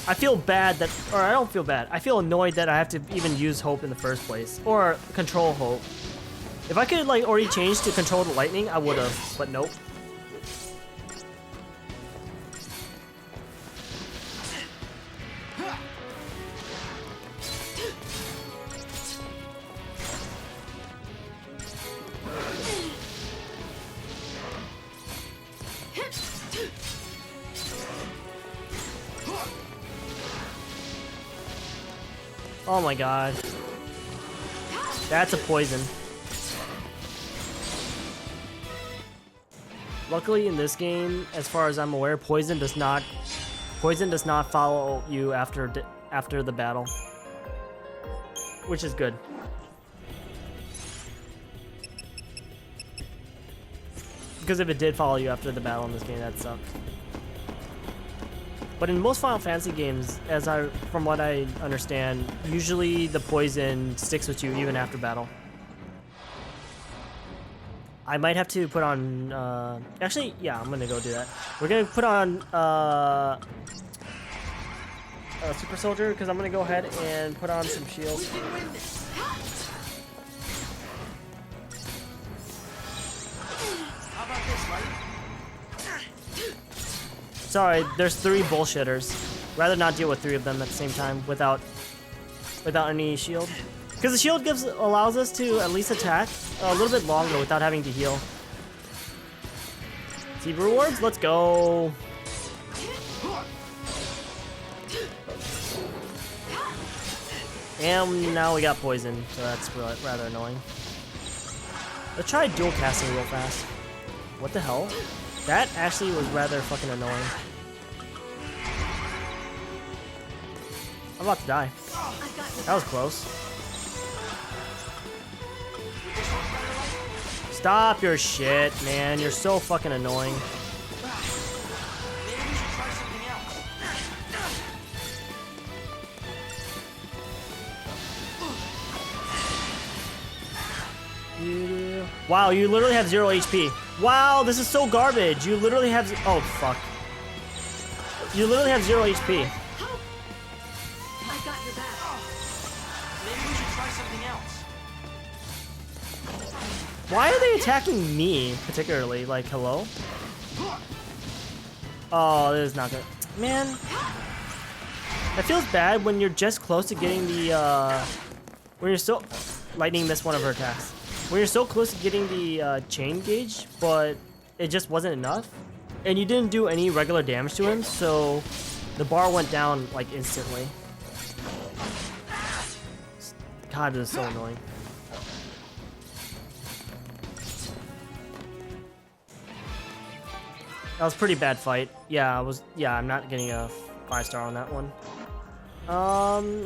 I feel bad that, or I don't feel bad. I feel annoyed that I have to even use hope in the first place, or control hope. If I could like already change to control the lightning, I would have, but nope. Oh my god. That's a poison. Luckily in this game, as far as I'm aware, poison does not follow you after the battle. Which is good. Because if it did follow you after the battle in this game, that'd suck. But in most Final Fantasy games, from what I understand, usually the poison sticks with you even after battle. I might have to put on, actually, yeah, I'm gonna go do that. We're gonna put on, Super Soldier, because I'm gonna go ahead and put on some shields. How about this, Light? Sorry, there's 3 bullshitters. Rather not deal with 3 of them at the same time without any shield. Because the shield allows us to at least attack a little bit longer without having to heal. See rewards? Let's go. And now we got poison, so that's rather annoying. Let's try dual casting real fast. What the hell? That actually was rather fucking annoying. I'm about to die. That was close. Stop your shit, man. You're so fucking annoying. Wow, you literally have 0 HP. Wow, this is so garbage. You literally have... Oh, fuck. You literally have 0 HP. Why are they attacking me, particularly? Like, hello? Oh, this is not good. Man. That feels bad when you're just close to getting the, when you're so... Lightning missed one of her attacks. When you're so close to getting the chain gauge, but it just wasn't enough. And you didn't do any regular damage to him, so the bar went down, like, instantly. God, this is so annoying. That was a pretty bad fight. Yeah, I'm not getting a 5-star on that one.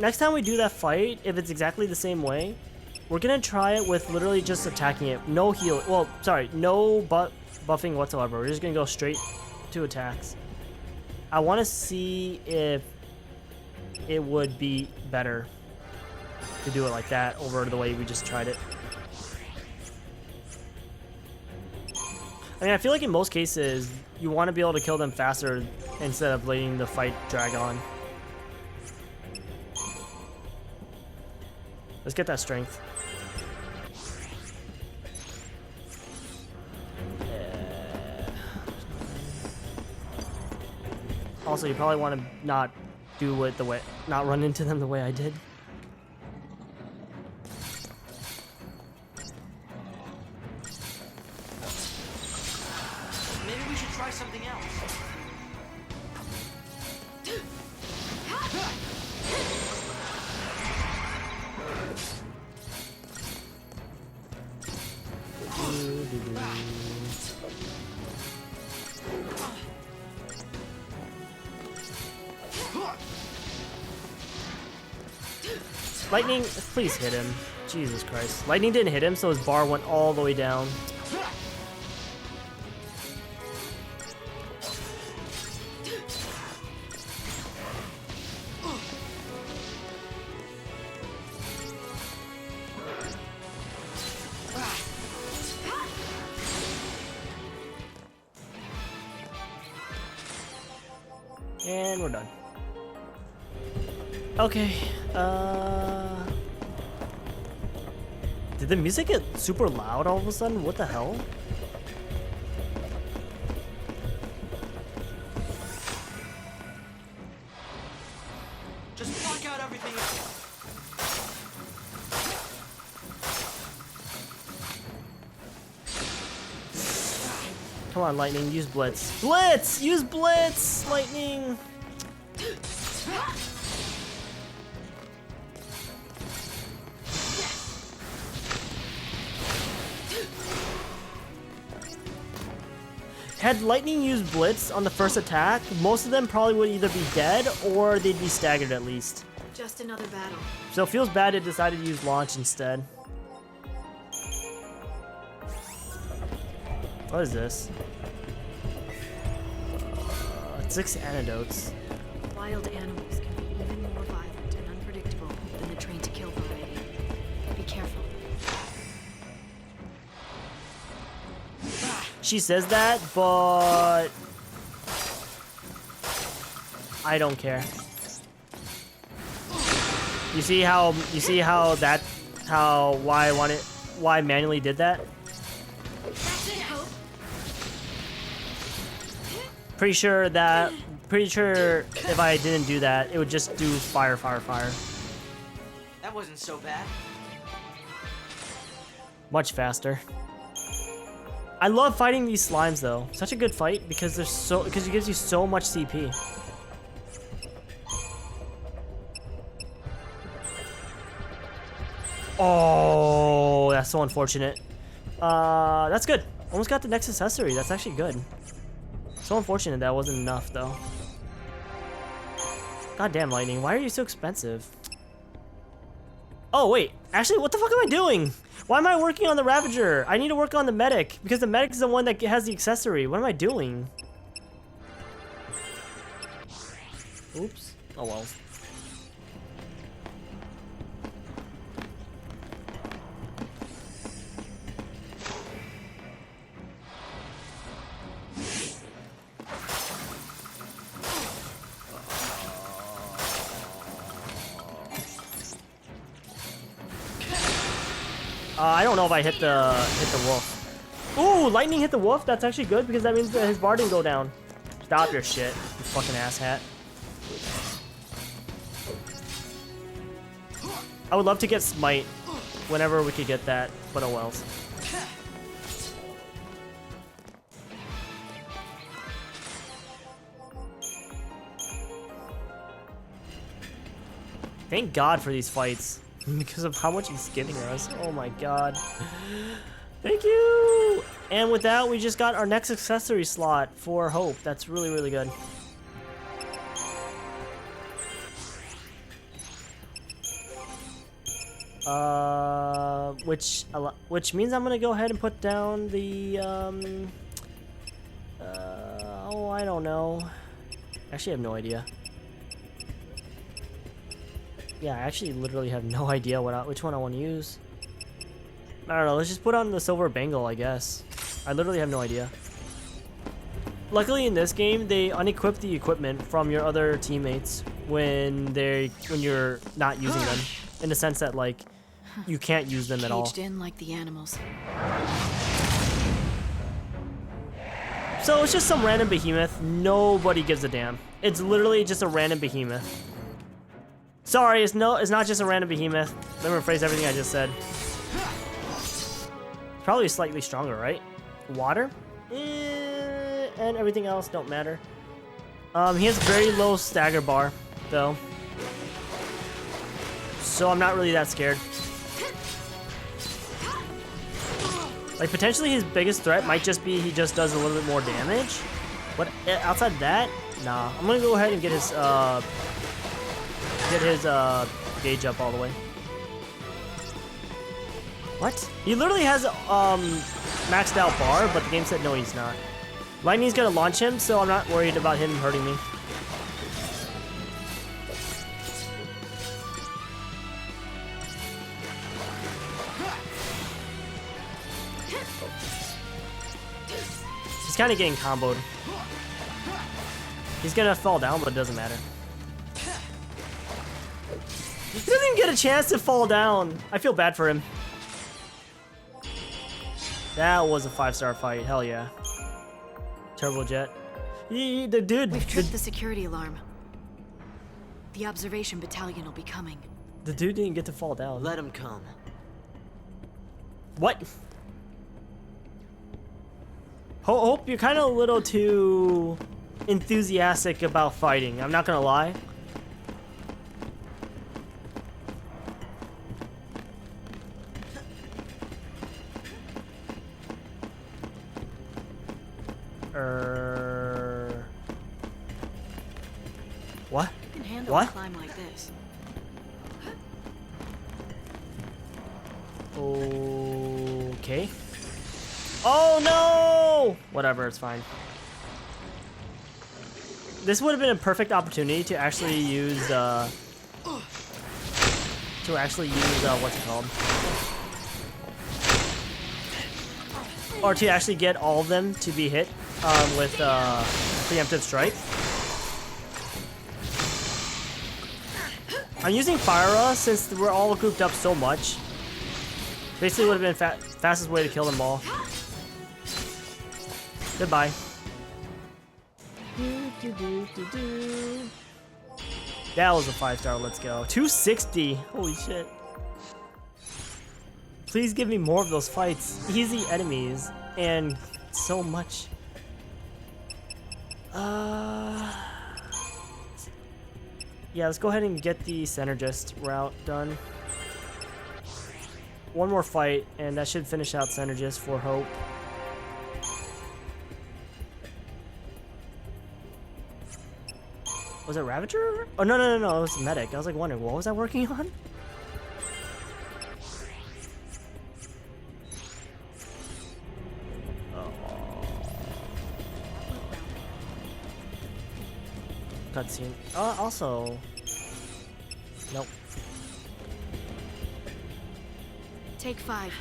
Next time we do that fight, if it's exactly the same way, we're gonna try it with literally just attacking it. No heal. Well, sorry, no buffing whatsoever. We're just gonna go straight to attacks. I want to see if it would be better to do it like that over the way we just tried it. I mean, I feel like in most cases, you want to be able to kill them faster instead of letting the fight drag on. Let's get that strength. Also, you probably want to not do it the way, not run into them the way I did. Maybe we should try something else. Lightning, please hit him. Jesus Christ. Lightning didn't hit him, so his bar went all the way down. And we're done. Okay, did the music get super loud all of a sudden? What the hell? Just block out everything else. Come on, Lightning, use Blitz. Blitz! Use Blitz! Lightning! Had Lightning used Blitz on the first attack, most of them probably would either be dead or they'd be staggered at least. Just another battle. So it feels bad it decided to use Launch instead. What is this? 6 antidotes. Wild animals can be even more violent and unpredictable than the trained-to-kill variety. Be careful. She says that, but I don't care. You see how why I manually did that? Pretty sure if I didn't do that, it would just do fire, fire, fire. That wasn't so bad. much faster. I love fighting these slimes though. Such a good fight because it gives you so much CP. Oh, that's so unfortunate. That's good. Almost got the next accessory. That's actually good. So unfortunate that wasn't enough though. God damn, Lightning, why are you so expensive? Oh wait, actually, what the fuck am I doing? Why am I working on the Ravager? I need to work on the Medic because the Medic is the one that has the accessory. What am I doing? Oops. Oh well. I don't know if I hit the wolf. Ooh, lightning hit the wolf. That's actually good because that means that his bar didn't go down. Stop your shit, you fucking asshat. I would love to get smite whenever we could get that, but oh wells. Thank God for these fights. Because of how much he's giving us. Oh my god. Thank you! And with that, we just got our next accessory slot for Hope. That's really, really good. Which means I'm gonna go ahead and put down the, oh, I don't know. Actually, I have no idea. Yeah, I actually literally have no idea which one I want to use. I don't know, let's just put on the silver bangle, I guess. I literally have no idea. Luckily in this game, they unequip the equipment from your other teammates when you're not using them. In the sense that, like, you can't use them at all. Caged in like the animals. So it's just some random behemoth. Nobody gives a damn. It's literally just a random behemoth. Sorry, it's not just a random behemoth. Let me rephrase everything I just said. Probably slightly stronger, right? Water? And everything else don't matter. He has very low stagger bar, though. So I'm not really that scared. Like, potentially his biggest threat might just be he just does a little bit more damage. But outside that, nah. I'm gonna go ahead and get his gauge up all the way. What? He literally has maxed out bar, but the game said no, he's not. Lightning's gonna launch him, so I'm not worried about him hurting me. He's kind of getting comboed. He's gonna fall down, but it doesn't matter. He doesn't even get a chance to fall down. I feel bad for him. That was a 5-star fight. Hell yeah. Turbojet. The dude. We've tripped the security alarm. The observation battalion will be coming. The dude didn't get to fall down. Let him come. What? Hope you're kind of a little too enthusiastic about fighting. I'm not gonna lie. What? You can handle What? a climb like this. Okay. Oh no! Whatever, it's fine. This would have been a perfect opportunity to actually use what's it called? Or to actually get all of them to be hit with preemptive strike. I'm using Fyra since we're all grouped up so much. Basically would have been fastest way to kill them all. Goodbye. That was a 5-star, let's go. 260, holy shit. Please give me more of those fights. Easy enemies and so much. Yeah, let's go ahead and get the Synergist route done. One more fight, and that should finish out Synergist for Hope. Was it Ravager? Oh, no, it was Medic. I was like wondering, what was I working on? Cutscene. Also... Nope. Take 5.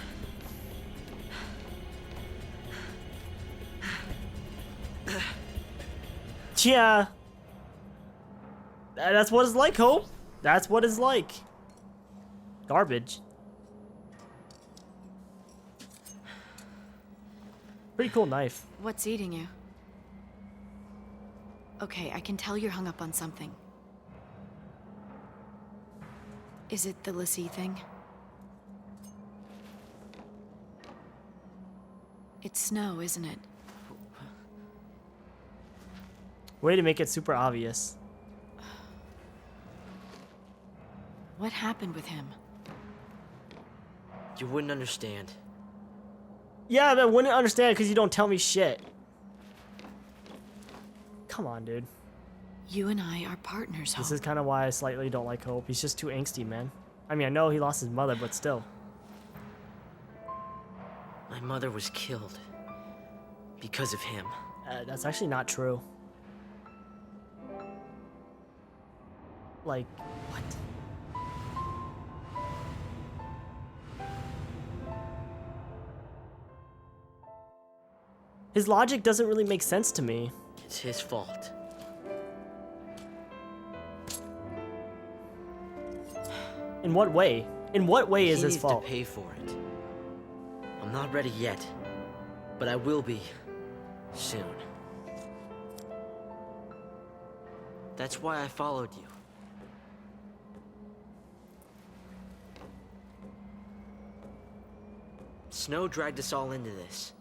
Yeah. That's what it's like, Hope. That's what it's like. Garbage. Pretty cool knife. What's eating you? Okay, I can tell you're hung up on something. Is it the Lassie thing? It's snow, isn't it? Way to make it super obvious. What happened with him? You wouldn't understand. Yeah, but I wouldn't understand because you don't tell me shit. Come on, dude. You and I are partners, Hope. This is kind of why I slightly don't like Hope. He's just too angsty, man. I mean, I know he lost his mother, but still. My mother was killed. Because of him. That's actually not true. Like, what? His logic doesn't really make sense to me. It's his fault. In what way? In what way is his fault? He needs to pay for it. I'm not ready yet, but I will be soon. That's why I followed you. Snow dragged us all into this.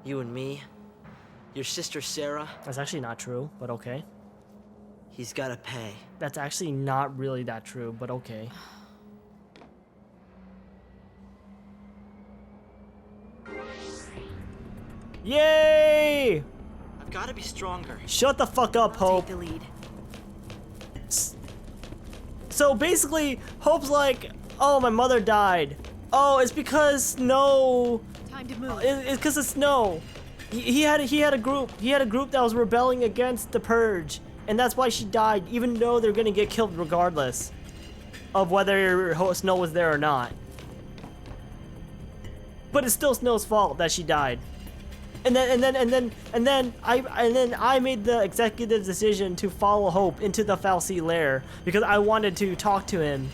You and me, your sister Sarah. That's actually not true, but okay. He's gotta pay. That's actually not really that true, but okay. Yay! I've gotta be stronger. Shut the fuck up, Hope. Take the lead. So basically, Hope's like, oh, my mother died. Oh, it's because snow. Time to move. It's because of snow. He had a group that was rebelling against the purge, and that's why she died. Even though they're gonna get killed regardless of whether Snow was there or not. But it's still Snow's fault that she died. And then I made the executive decision to follow Hope into the Fal'Cie lair because I wanted to talk to him.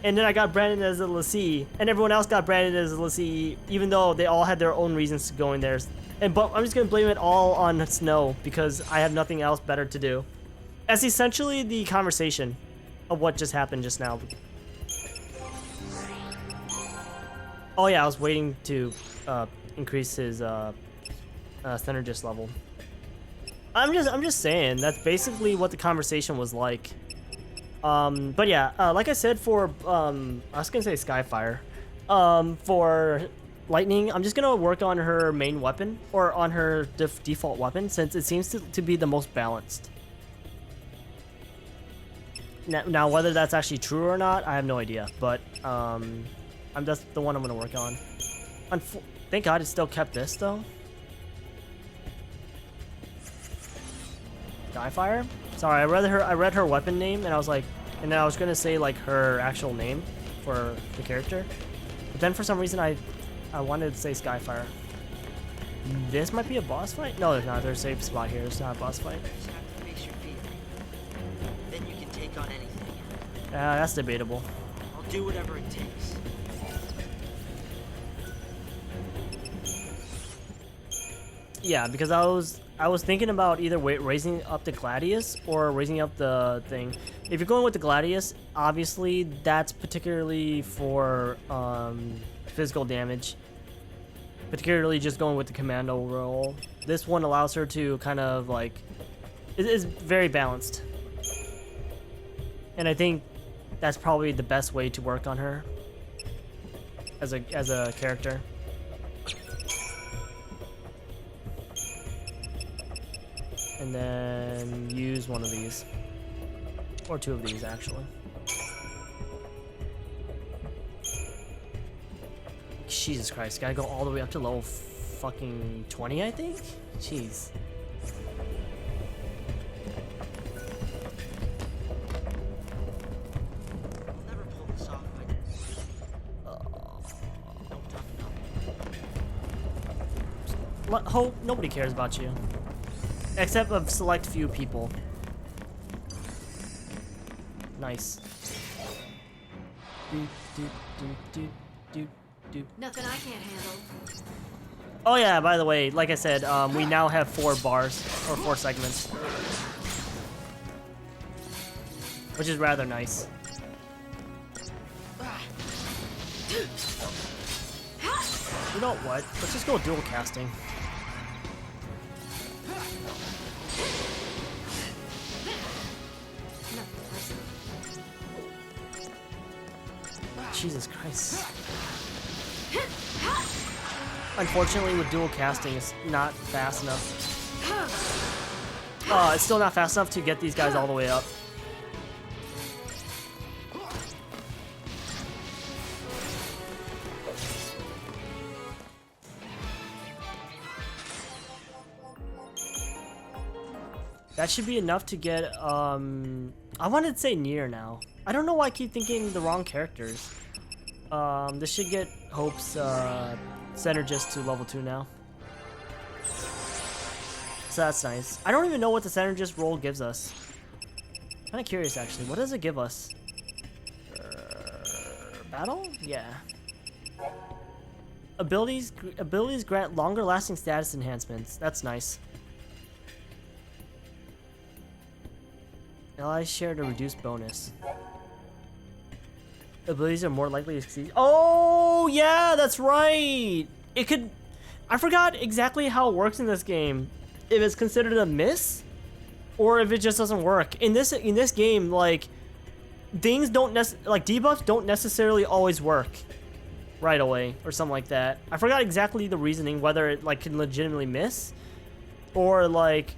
And then I got branded as a Lassie, and everyone else got branded as a Lassie, even though they all had their own reasons to go in there. But I'm just gonna blame it all on Snow because I have nothing else better to do. That's essentially the conversation of what just happened just now. Oh yeah, I was waiting to increase his Synergist level. I'm just saying that's basically what the conversation was like. But yeah, like I said for I was gonna say Skyfire. For Lightning, I'm just gonna work on her main weapon or on her default weapon since it seems to be the most balanced. Now whether that's actually true or not, I have no idea. But that's the one I'm gonna work on. Thank God it still kept this though. Skyfire? Sorry, I read her weapon name and I was like, and then I was gonna say like her actual name for the character, but then for some reason I wanted to say Skyfire. This might be a boss fight? No, there's not. There's a safe spot here. It's not a boss fight. Just have to face your fear. Then you can take on anything. That's debatable. I'll do whatever it takes. Yeah, because I was I was thinking about either raising up the Gladius or raising up the thing. If you're going with the Gladius, obviously that's particularly for physical damage. Particularly just going with the commando role. This one allows her to kind of like, it is very balanced. And I think that's probably the best way to work on her as a character. And then use one of these. Or two of these, actually. Jesus Christ, gotta go all the way up to level fucking 20, I think? Jeez. Hope nobody cares about you. Except a select few people. Nice. Nothing I can't handle. Oh yeah, by the way, like I said, we now have 4 bars, or 4 segments. Which is rather nice. You know what? Let's just go dual casting. Jesus Christ. Unfortunately, with dual casting, it's not fast enough. It's still not fast enough to get these guys all the way up. That should be enough to get, I wanted to say Nier now. I don't know why I keep thinking the wrong characters. This should get Hope's, Synergist to level 2 now. So that's nice. I don't even know what the Synergist role gives us. Kinda curious, actually. What does it give us? Battle? Yeah. Abilities grant longer lasting status enhancements. That's nice. Allies share a reduced bonus. Abilities are more likely to succeed. Oh, yeah, that's right. It could... I forgot exactly how it works in this game. If it's considered a miss, or if it just doesn't work. In this game, like, things don't like debuffs don't necessarily always work right away, or something like that. I forgot exactly the reasoning, whether it like can legitimately miss, or like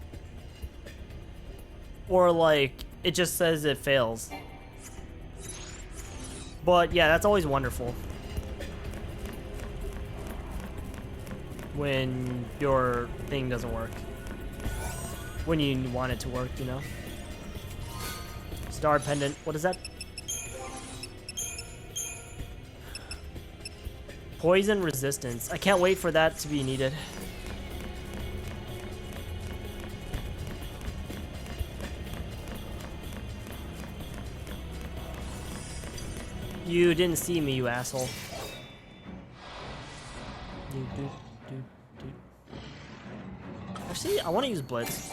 it just says it fails. But yeah, that's always wonderful when your thing doesn't work. When you want it to work, you know? Star Pendant, what is that? Poison resistance. I can't wait for that to be needed. You didn't see me, you asshole. Actually, I want to use Blitz.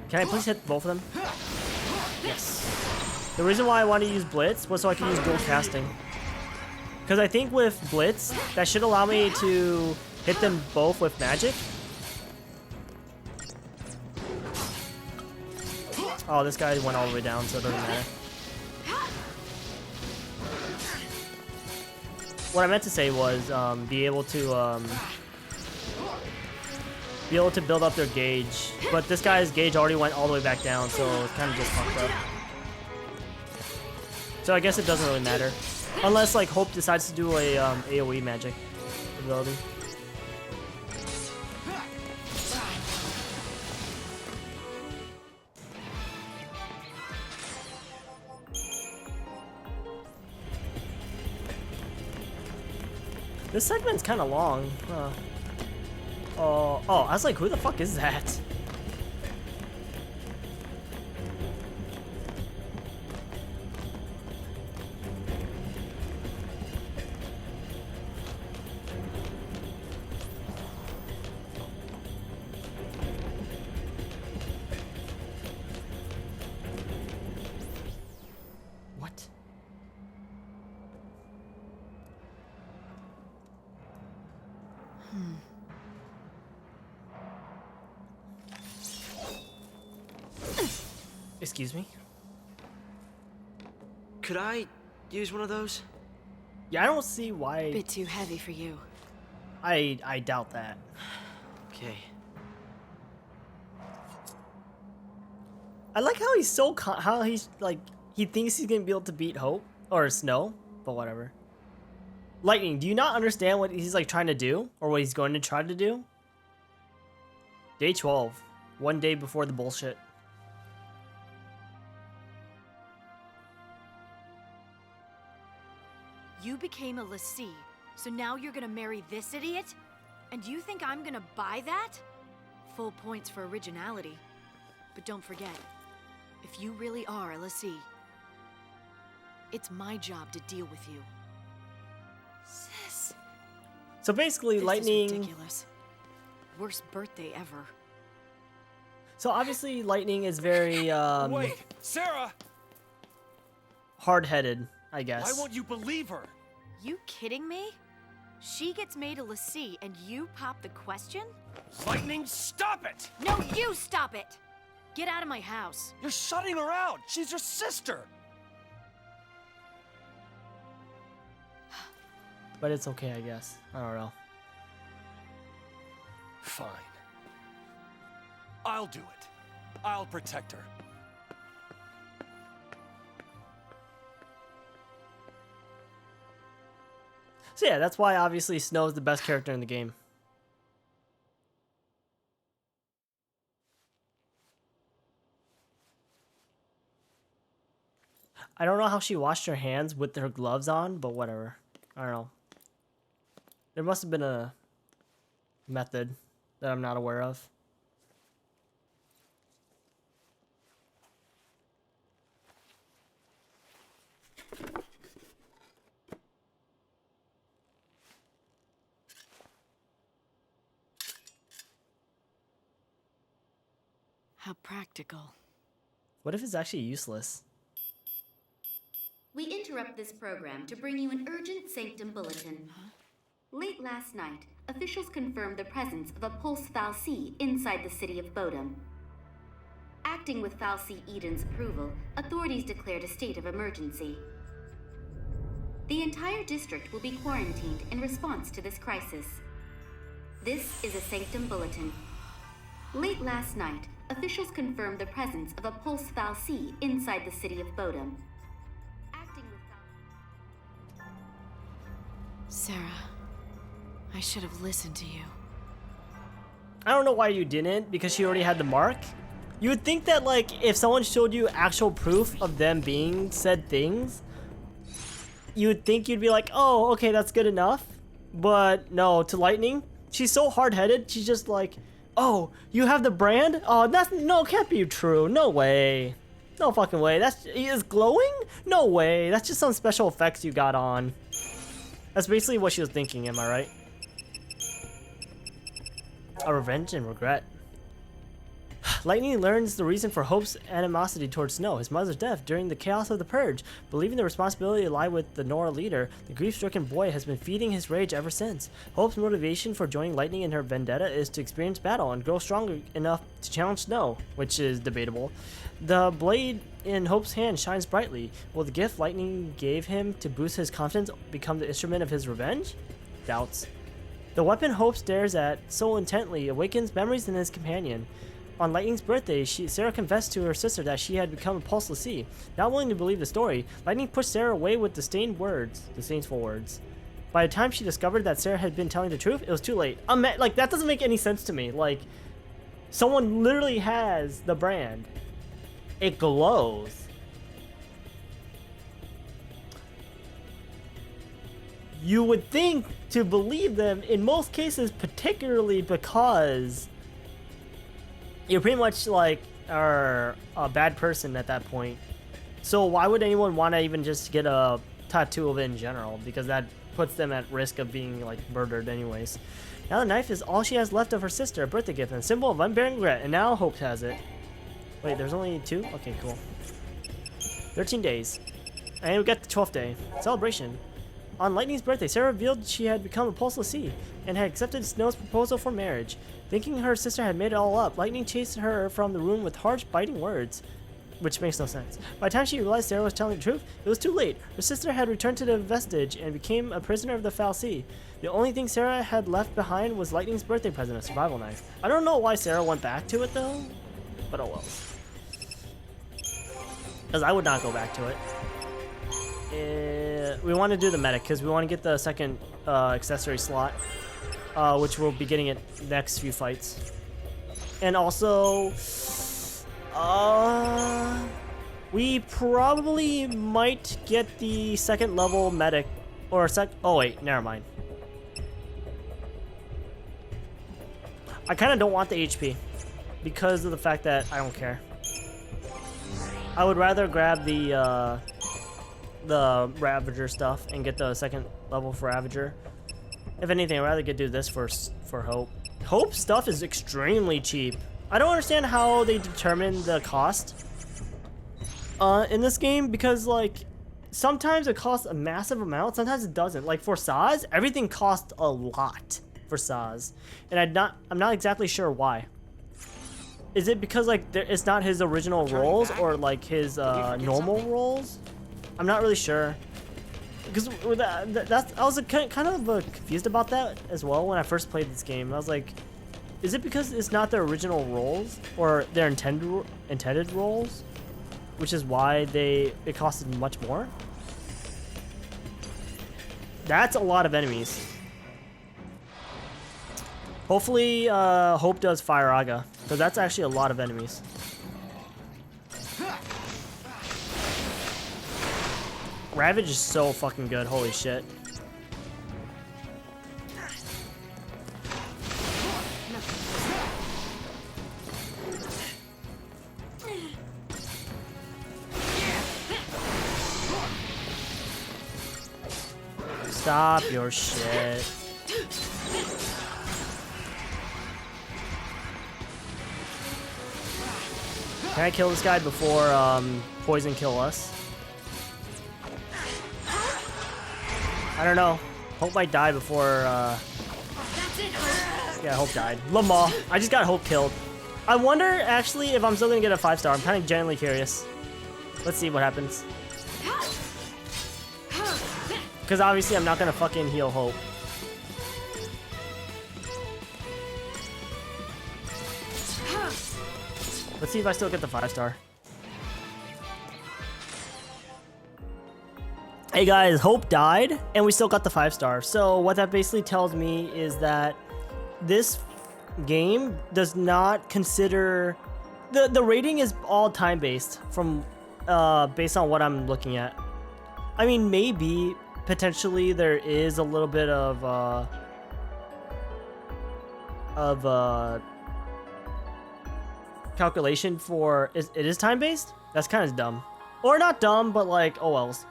Can I please hit both of them? Yes. The reason why I want to use Blitz was so I can use dual casting. Because I think with Blitz, that should allow me to hit them both with magic. Oh, this guy went all the way down, so it doesn't matter. What I meant to say was be able to build up their gauge, but this guy's gauge already went all the way back down, so it's kind of just fucked up. So I guess it doesn't really matter, unless like Hope decides to do a AOE magic ability. This segment's kind of long. Huh. Oh, I was like, who the fuck is that? Excuse me? Could I use one of those? Yeah, I don't see why. Bit too heavy for you. I doubt that. Okay. I like how he's so how he's like he thinks he's gonna be able to beat Hope or Snow, but whatever. Lightning, do you not understand what he's like trying to do or what he's going to try to do? Day 12, one day before the bullshit. You became a lessee, so now you're gonna marry this idiot? And you think I'm gonna buy that? Full points for originality. But don't forget, if you really are a lessee, it's my job to deal with you. Sis. So basically, This Lightning. is ridiculous. Worst birthday ever. So obviously, Lightning is very Wait, Sarah! hard-headed, I guess. Why won't you believe her? You kidding me? She gets made a lessee and you pop the question? Lightning, stop it! No, you stop it! Get out of my house. You're shutting her out. She's your sister. But it's okay, I guess. I don't know. Fine. I'll do it. I'll protect her. So yeah, that's why obviously Snow's the best character in the game. I don't know how she washed her hands with her gloves on, but whatever. I don't know. There must have been a method that I'm not aware of. How practical. What if it's actually useless? We interrupt this program to bring you an urgent Sanctum bulletin. Late last night, officials confirmed the presence of a pulse fal'Cie inside the city of Bodum. Acting with fal'Cie Eden's approval, authorities declared a state of emergency. The entire district will be quarantined in response to this crisis. This is a Sanctum bulletin. Late last night, officials confirmed the presence of a pulse fal'Cie inside the city of Bodum. Acting with Sarah, I should have listened to you. I don't know why you didn't, because she already had the mark. You would think that, like, if someone showed you actual proof of them being said things, you would think you'd be like, oh, okay, that's good enough. But no, to Lightning, she's so hard-headed, she's just like, oh, you have the brand? Oh, no, can't be true. No way. No fucking way. He is glowing? No way. That's just some special effects you got on. That's basically what she was thinking, am I right? A revenge and regret. Lightning learns the reason for Hope's animosity towards Snow, his mother's death during the chaos of the Purge. Believing the responsibility to lie with the Nora leader, the grief-stricken boy has been feeding his rage ever since. Hope's motivation for joining Lightning in her vendetta is to experience battle and grow strong enough to challenge Snow, which is debatable. The blade in Hope's hand shines brightly. Will the gift Lightning gave him to boost his confidence become the instrument of his revenge? Doubts. The weapon Hope stares at so intently awakens memories in his companion. On Lightning's birthday, Sarah confessed to her sister that she had become a pulse lessee. Not willing to believe the story, Lightning pushed Sarah away with disdainful words. By the time she discovered that Sarah had been telling the truth, it was too late. Like, that doesn't make any sense to me. Like, someone literally has the brand. It glows. You would think to believe them in most cases, particularly because you pretty much like are a bad person at that point. So why would anyone want to even just get a tattoo of it in general? Because that puts them at risk of being like murdered anyways. Now the knife is all she has left of her sister, a birthday gift, and a symbol of unbearing regret, and now Hope has it. Wait, there's only 2? Okay, cool. 13 days. And we got the 12th day. Celebration. On Lightning's birthday, Sarah revealed she had become a Pulse Lassie and had accepted Snow's proposal for marriage. Thinking her sister had made it all up, Lightning chased her from the room with harsh, biting words, which makes no sense. By the time she realized Sarah was telling the truth, it was too late. Her sister had returned to the Vestige and became a prisoner of the Fal'Cie. The only thing Sarah had left behind was Lightning's birthday present, a survival knife. I don't know why Sarah went back to it though, but oh well. Because I would not go back to it. We want to do the medic because we want to get the second accessory slot, which we'll be getting it next few fights. And also, we probably might get the second level medic, or oh wait, never mind. I kind of don't want the HP because of the fact that I don't care. I would rather grab the Ravager stuff and get the second level for Ravager. If anything, I'd rather do this for Hope. Hope stuff is extremely cheap. I don't understand how they determine the cost in this game, because like sometimes it costs a massive amount, sometimes it doesn't. Like for Saz, everything costs a lot for Saz, and I'm not exactly sure why. Is it because like it's not his original roles or like his normal roles? I'm not really sure. Because I was kind of confused about that as well when I first played this game. I was like, is it because it's not their original roles or their intended roles, which is why it costed much more? That's a lot of enemies. Hopefully, Hope does Fire Aga, because that's actually a lot of enemies. Ravage is so fucking good, holy shit. Stop your shit. Can I kill this guy before poison kill us? I don't know. Hope might die before yeah, Hope died. Lamar. I just got Hope killed. I wonder actually if I'm still gonna get a 5-star. I'm kind of genuinely curious. Let's see what happens. Because obviously I'm not gonna fucking heal Hope. Let's see if I still get the 5-star. Hey guys, Hope died, and we still got the 5-star. So what that basically tells me is that this game does not consider... The rating is all time-based from based on what I'm looking at. I mean, maybe, potentially, there is a little bit of calculation for... It is time-based? That's kind of dumb. Or not dumb, but like, oh wells.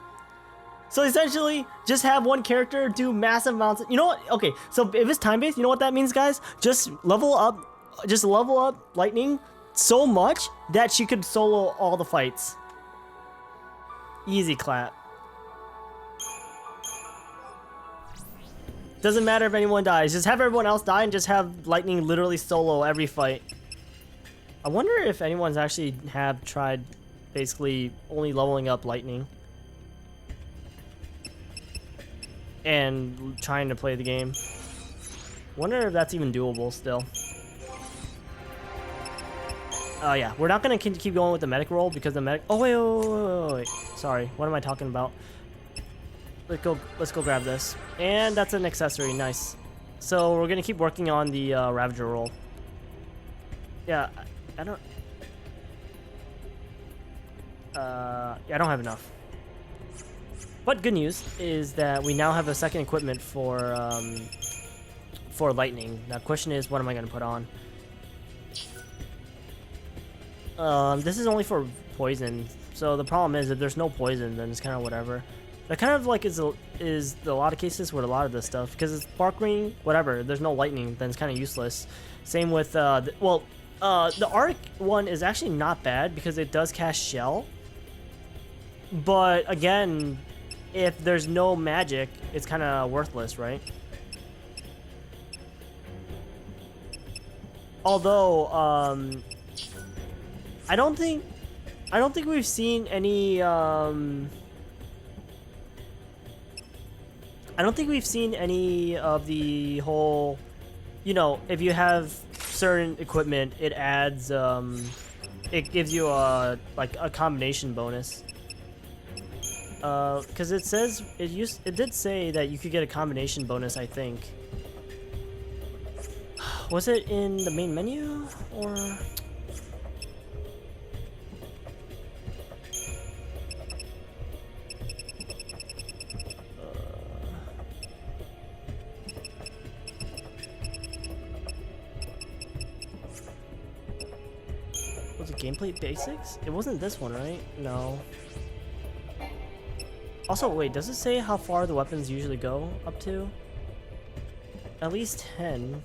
So essentially, just have one character do massive amounts. You know what? Okay, so if it's time-based, you know what that means, guys? Just level up Lightning so much that she could solo all the fights. Easy clap. Doesn't matter if anyone dies. Just have everyone else die and just have Lightning literally solo every fight. I wonder if anyone's actually have tried basically only leveling up Lightning and trying to play the game. Wonder if that's even doable still. Oh yeah, we're not gonna keep going with the medic role because the medic... Oh wait. Sorry, what am I talking about? Let's go grab this. And that's an accessory, nice. So we're gonna keep working on the Ravager role. Yeah, I don't... yeah, I don't have enough. But good news is that we now have a second equipment for Lightning. Now, question is, what am I going to put on? This is only for poison. So the problem is, if there's no poison, then it's kind of whatever. That kind of like is a lot of cases with a lot of this stuff, because it's Spark Ring, whatever. There's no lightning, then it's kind of useless. Same with the Arc one is actually not bad because it does cast Shell. But again, if there's no magic, it's kind of worthless, right? Although, I don't think we've seen any, I don't think we've seen any of the whole, you know, if you have certain equipment, it adds, it gives you a, like, a combination bonus. Cause it says, it did say that you could get a combination bonus, I think. Was it in the main menu, or? Was it gameplay basics? It wasn't this one, right? No. Also, wait, does it say how far the weapons usually go up to? At least 10.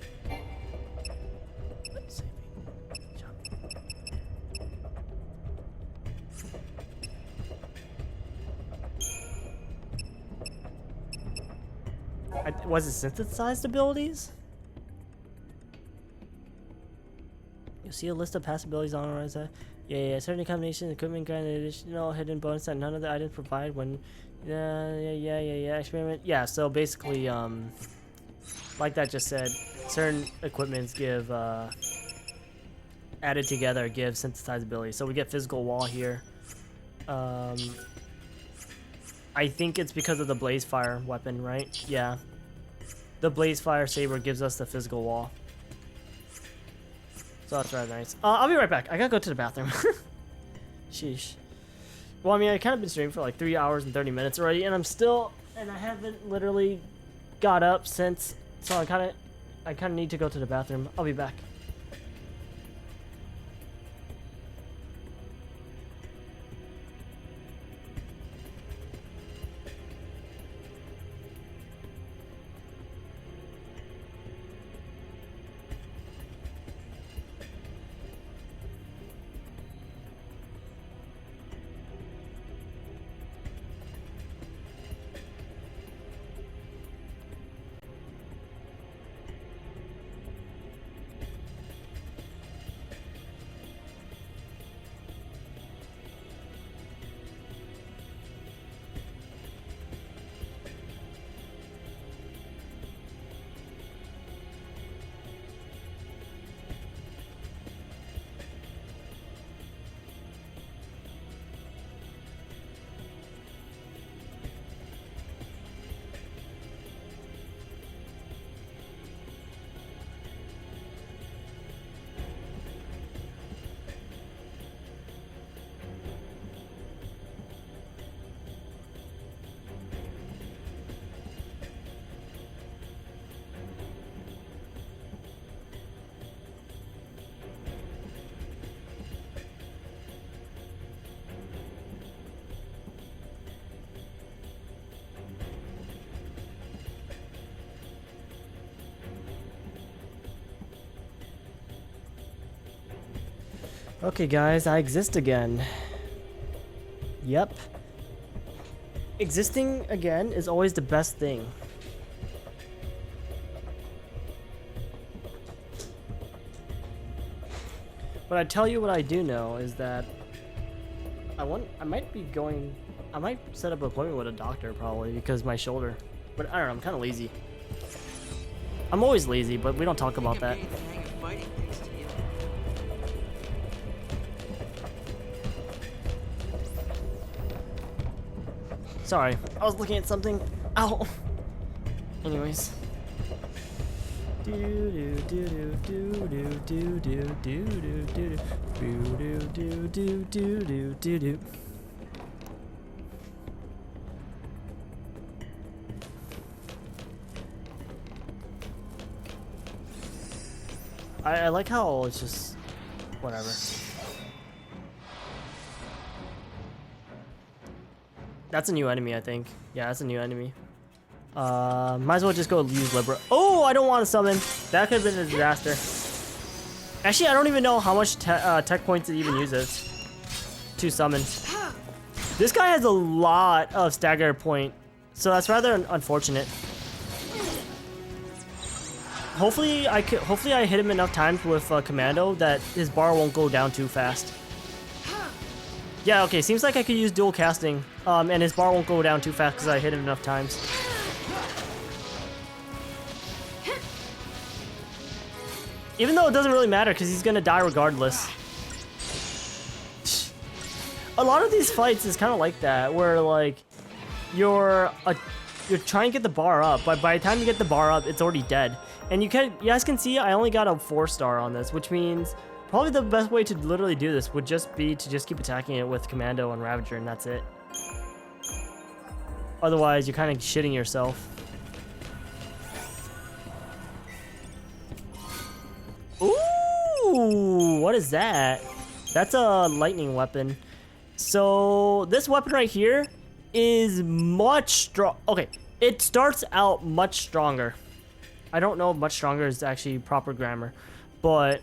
Was it synthesized abilities? You'll see a list of past abilities on the right. Yeah, certain combinations, equipment granted additional hidden bonus that none of the items provide when yeah, experiment. Yeah, so basically, like that just said, certain equipments give, added together give synthesized abilities. So we get physical wall here. I think it's because of the blaze fire weapon, right? Yeah. The blaze fire saber gives us the physical wall. So that's rather nice. I'll be right back. I gotta go to the bathroom. Sheesh. Well, I mean, I kind of been streaming for like 3 hours and 30 minutes already, and I haven't literally got up since, so I kind of need to go to the bathroom. I'll be back. Okay, guys, I exist again. Yep. Existing again is always the best thing. But I tell you what I do know is that I might set up an appointment with a doctor probably because my shoulder. But I don't know, I'm kind of lazy. I'm always lazy, but we don't talk about that. Sorry, I was looking at something. Ow. Anyways. Do do do do do do do do do do do do do do do do. I like how it's just whatever. That's a new enemy, I think. Yeah, that's a new enemy. Might as well just go use Libra. Oh, I don't want to summon. That could have been a disaster. Actually, I don't even know how much tech points it even uses to summon. This guy has a lot of stagger point, so that's rather unfortunate. Hopefully I hit him enough times with commando that his bar won't go down too fast. Yeah, okay, seems like I could use dual casting, and his bar won't go down too fast because I hit him enough times. Even though it doesn't really matter because he's gonna die regardless. A lot of these fights is kind of like that, where like you're trying to get the bar up, but by the time you get the bar up, it's already dead. And you guys can see I only got a 4-star on this, which means probably the best way to literally do this would just be to just keep attacking it with Commando and Ravager, and that's it. Otherwise, you're kind of shitting yourself. Ooh, what is that? That's a lightning weapon. So this weapon right here is much strong. Okay, it starts out much stronger. I don't know if much stronger is actually proper grammar, but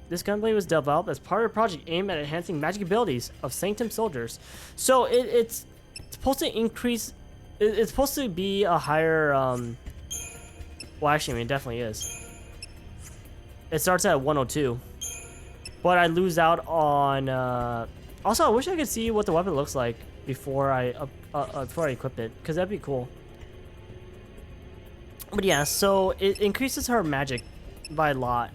this gunblade was developed as part of a project aimed at enhancing magic abilities of Sanctum soldiers. So it's supposed to increase. It's supposed to be a higher. Well, actually, I mean, it definitely is. It starts at 102, but I lose out on. Also, I wish I could see what the weapon looks like before I equip it, because that'd be cool. But yeah, so it increases her magic by a lot.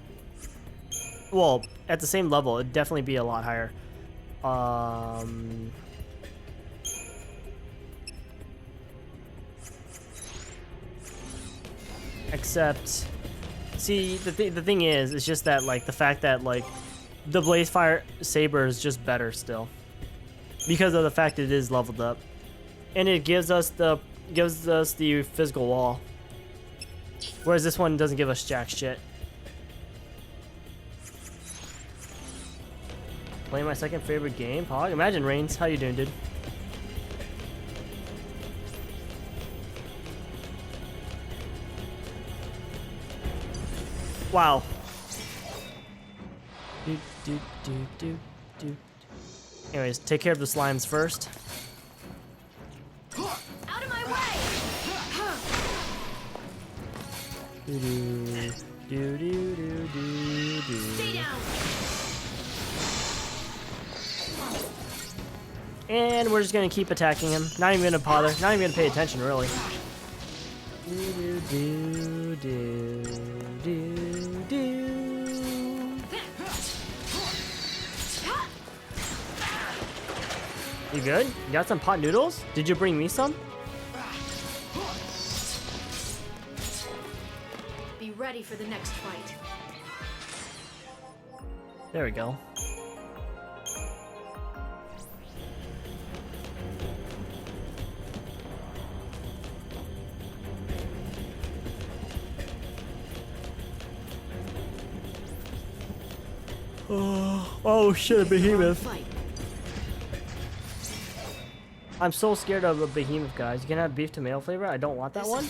Well, at the same level, it'd definitely be a lot higher. Except, see, the thing is, it's just that like the fact that like the Blazefire Saber is just better still, because of the fact it is leveled up, and it gives us the physical wall. Whereas this one doesn't give us jack shit. Playing my second favorite game, Pog. Imagine Reigns. How you doing, dude? Wow. Anyways, take care of the slimes first. Out of my way! Stay down! And we're just gonna keep attacking him. Not even gonna bother. Not even gonna pay attention, really. You good? You got some pot noodles? Did you bring me some? Be ready for the next fight. There we go. Oh shit, a behemoth. I'm so scared of a behemoth, guys. You can have beef tomato flavor. I don't want that one.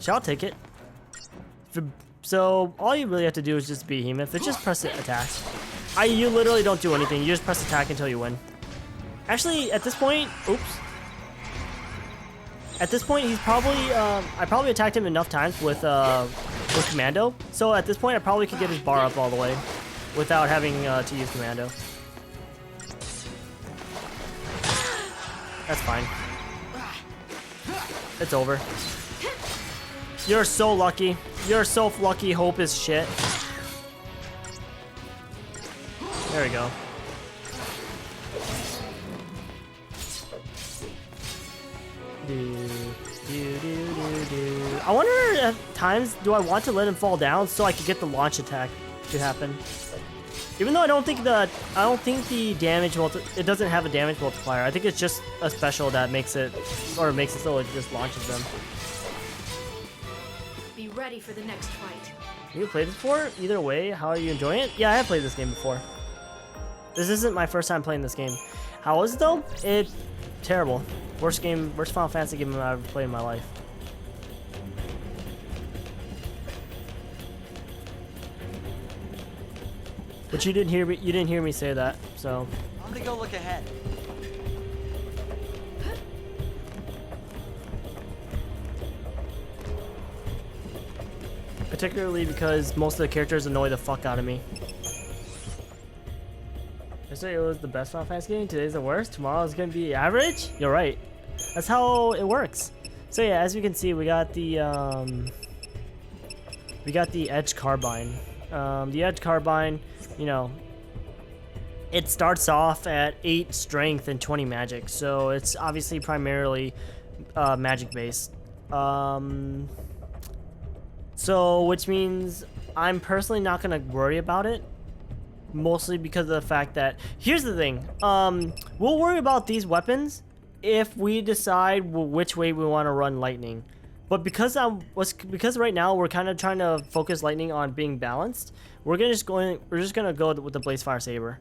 Shall take it. So all you really have to do is just behemoth. It's just press attack. You literally don't do anything. You just press attack until you win. Actually, at this point, oops. At this point, he's probably. I probably attacked him enough times with commando. So at this point, I probably could get his bar up all the way without having to use commando. That's fine. It's over. You're so lucky. You're so lucky. Hope is shit. There we go. I wonder at times, do I want to let him fall down so I could get the launch attack to happen? Even though I don't think the damage it doesn't have a damage multiplier. I think it's just a special that makes it so it just launches them. Be ready for the next fight. Have you played this before? Either way, how are you enjoying it? Yeah, I have played this game before. This isn't my first time playing this game. How is it though? It's terrible. Worst Final Fantasy game I've ever played in my life. But you didn't hear me say that, so. I'm gonna go look ahead. particularly because most of the characters annoy the fuck out of me. Yesterday it was the best Final Fantasy game, today's the worst, tomorrow is gonna be average? You're right. That's how it works. So yeah, as you can see, we got the Edge Carbine. The Edge Carbine, you know, it starts off at 8 strength and 20 magic, so it's obviously primarily magic based. So which means I'm personally not gonna worry about it, mostly because of the fact that here's the thing. We'll worry about these weapons if we decide which way we want to run lightning. But because right now we're kind of trying to focus lightning on being balanced, we're just gonna go with the Blazefire Saber.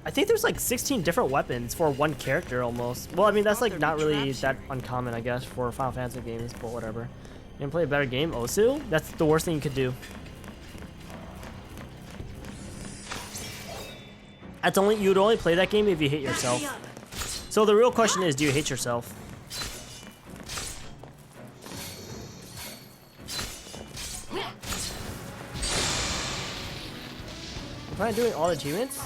I think there's like 16 different weapons for one character almost. Well, I mean that's like not really that uncommon, I guess, for Final Fantasy games, but whatever. You can play a better game, Osu? That's the worst thing you could do. You'd only play that game if you hate yourself. So the real question is, do you hate yourself? I'm trying to do all the achievements,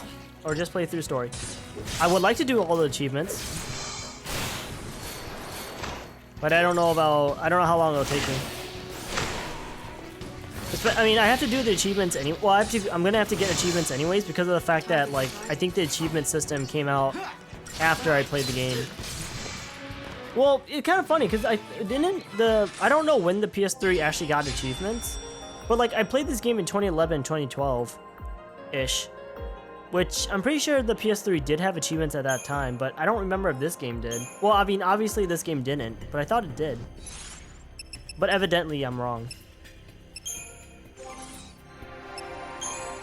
or just play through story. I would like to do all the achievements, but I don't know how long it'll take me. I mean, I have to do the achievements anyway. Well, I'm gonna have to get achievements anyways because of the fact that, like, I think the achievement system came out after I played the game. Well, it's kind of funny because I don't know when the PS3 actually got achievements, but like I played this game in 2011, 2012 ish, which I'm pretty sure the PS3 did have achievements at that time, but I don't remember if this game did. Well, I mean, obviously this game didn't, but I thought it did. But evidently I'm wrong.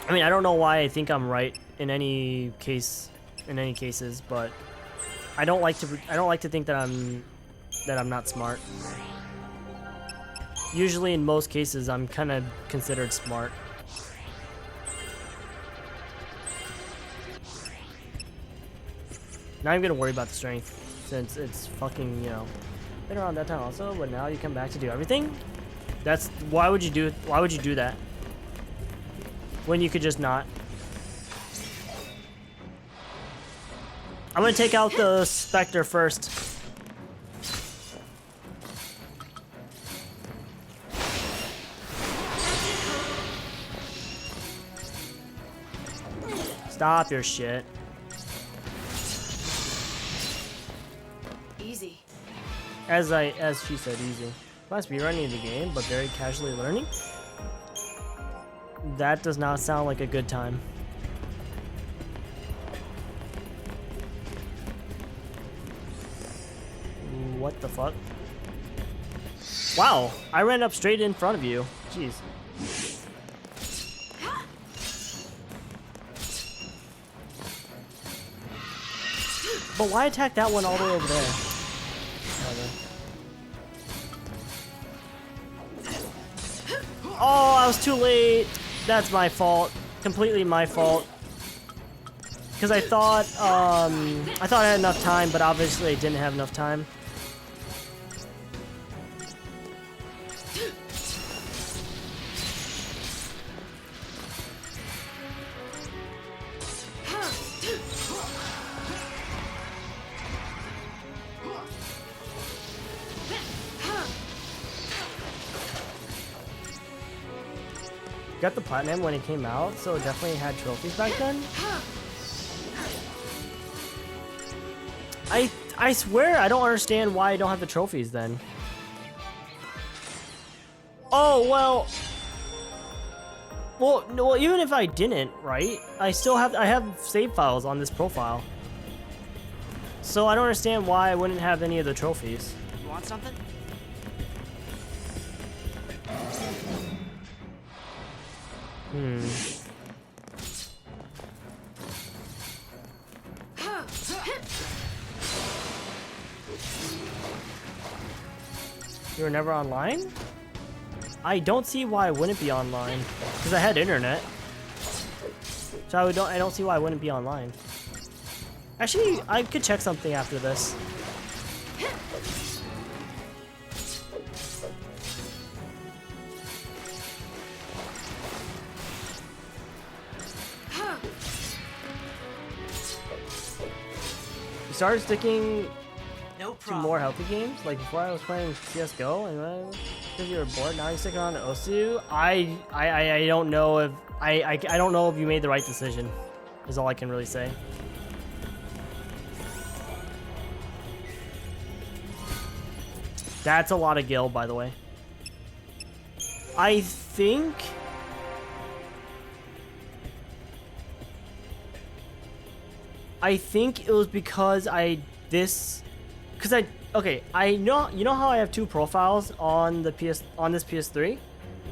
I mean, I don't know why I think I'm right in any cases, but I don't like to think that I'm not smart. Usually in most cases I'm kind of considered smart. Not even gonna worry about the strength since it's fucking, you know, been around that time also, but now you come back to do everything? Why would you do that? When you could just not. I'm gonna take out the Spectre first. Stop your shit. Easy. As she said, easy. Must be running the game, but very casually learning. That does not sound like a good time. What the fuck? Wow, I ran up straight in front of you. Jeez. But why attack that one all the way over there? Oh, I was too late. That's my fault. Completely my fault. Because I thought I had enough time, but obviously I didn't have enough time. Got the platinum when it came out, so it definitely had trophies back then. I swear I don't understand why I don't have the trophies then. Oh, well, even if I didn't, right? I have save files on this profile. So I don't understand why I wouldn't have any of the trophies. You want something? You were never online? I don't see why I wouldn't be online. Because I had internet. So I don't see why I wouldn't be online. Actually, I could check something after this. started sticking No to problem. more healthy games. Like before I was playing CS:GO and because you were bored, now you're sticking on to Osu. I don't know if I don't know if you made the right decision. Is all I can really say. That's a lot of gil, by the way. I think it was because okay, I know, you know how I have two profiles on this PS3?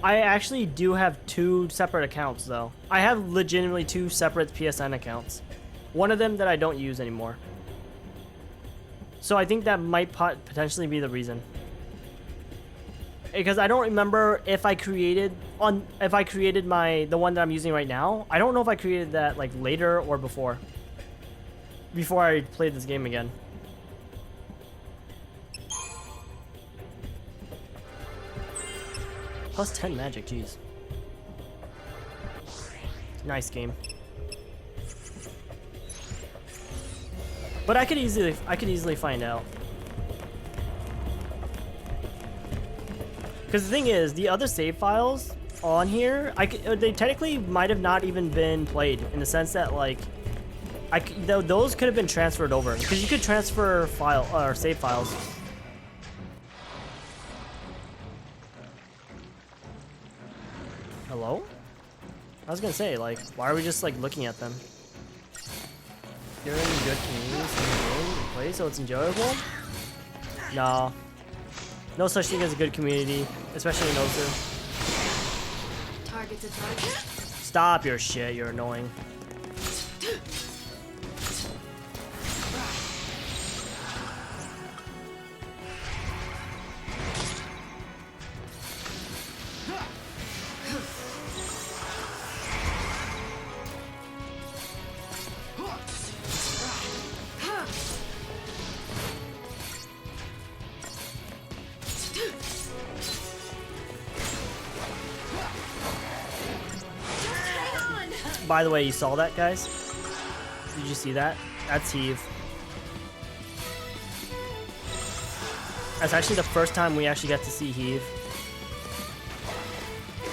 I actually do have two separate accounts though. I have legitimately two separate PSN accounts. One of them that I don't use anymore. So I think that might potentially be the reason. Because I don't remember if I created the one that I'm using right now. I don't know if I created that like later or before I played this game again. Plus 10 magic, jeez. Nice game. But I could easily find out. Because the thing is, the other save files on here, they technically might have not even been played in the sense that like, those could have been transferred over because you could transfer save files. Hello? I was gonna say, like, why are we just like looking at them? You're in good community, play so it's enjoyable. No. No such thing as a good community, especially in Osu. Target's a target. Stop your shit, you're annoying. By the way, you saw that, guys? Did you see that? That's Heave. That's actually the first time we actually get to see Heave.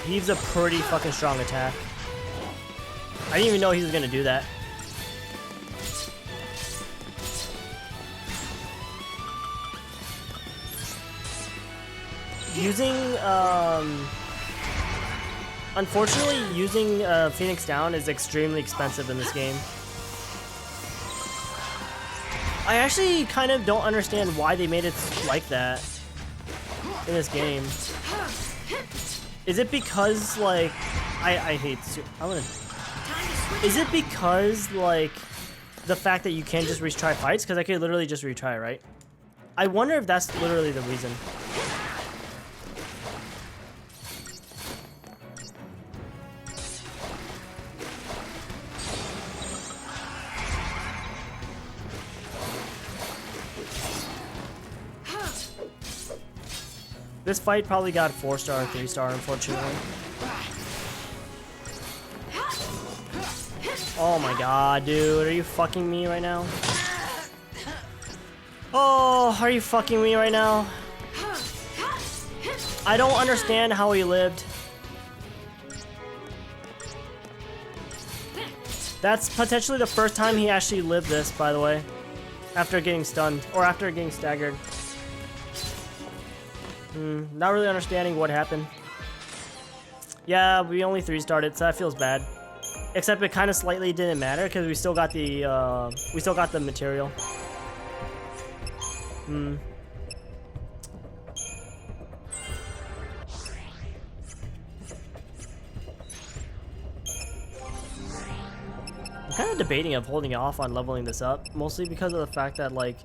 Heave's a pretty fucking strong attack. I didn't even know he was gonna do that. Unfortunately, using Phoenix Down is extremely expensive in this game. I actually kind of don't understand why they made it like that in this game. Is it because, like, I hate is it because, like, the fact that you can't just retry fights? Because I could literally just retry, right? I wonder if that's literally the reason. This fight probably got 4-star, 3-star, unfortunately. Oh my god, dude. Are you fucking me right now? Oh, are you fucking me right now? I don't understand how he lived. That's potentially the first time he actually lived this, by the way. After getting stunned, or after getting staggered. Not really understanding what happened. Yeah, we only 3-starred it, so that feels bad. Except it kind of slightly didn't matter because we still got the material. I'm kind of debating of holding off on leveling this up, mostly because of the fact that, like,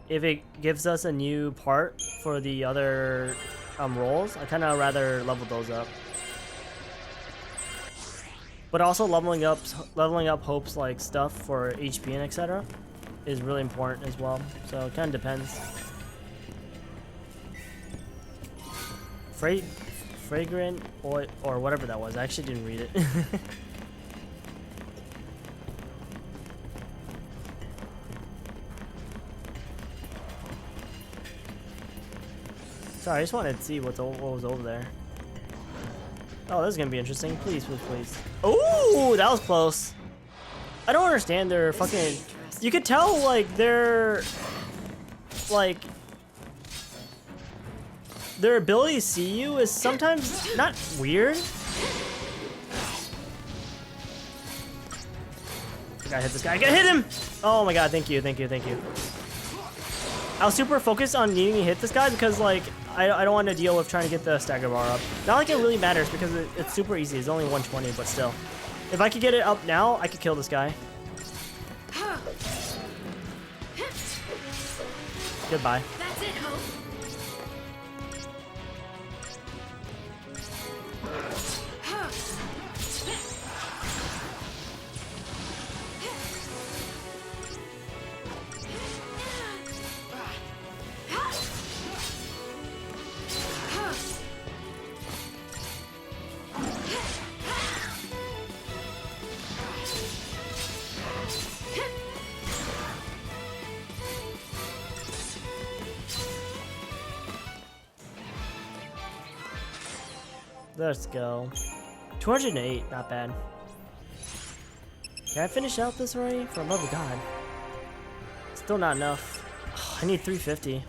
if it gives us a new part for the other roles, I kind of rather level those up. But also leveling up Hope's like stuff for HP and etc. is really important as well. So it kind of depends. Fragrant oil or whatever that was. I actually didn't read it. Sorry, I just wanted to see what was over there. Oh, this is gonna be interesting. Please, please, please. Ooh, that was close. I don't understand their fucking... You could tell, like, their ability to see you is sometimes not weird. I gotta hit this guy. I gotta hit him! Oh my god, thank you, thank you, thank you. I was super focused on needing to hit this guy because, like, I don't want to deal with trying to get the stagger bar up. Not like it really matters because it's super easy. It's only 120, but still. If I could get it up now, I could kill this guy. Goodbye. That's it, Hope. Let's go. 208, not bad. Can I finish out this already? For the love of God. Still not enough. Oh, I need 350.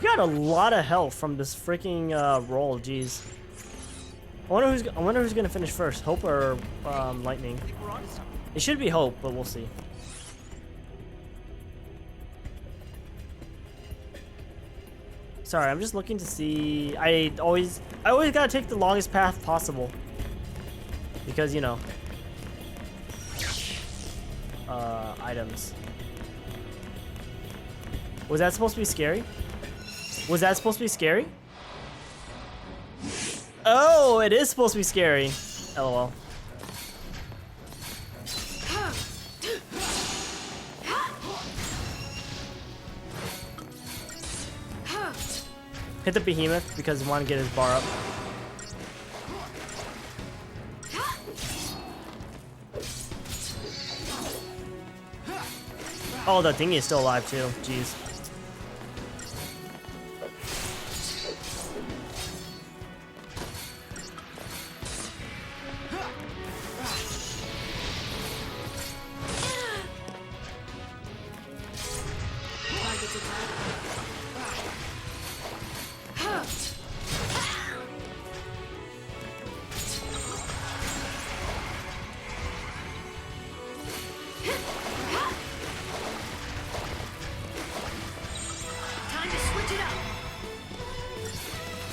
You got a lot of health from this freaking roll, jeez. I wonder who's gonna finish first, Hope or Lightning. It should be Hope, but we'll see. Sorry, I'm just looking to see. I always gotta take the longest path possible because, you know, items. Was that supposed to be scary? Was that supposed to be scary? Oh, it is supposed to be scary. LOL. Hit the behemoth because I want to get his bar up. Oh, the thingy is still alive too. Jeez.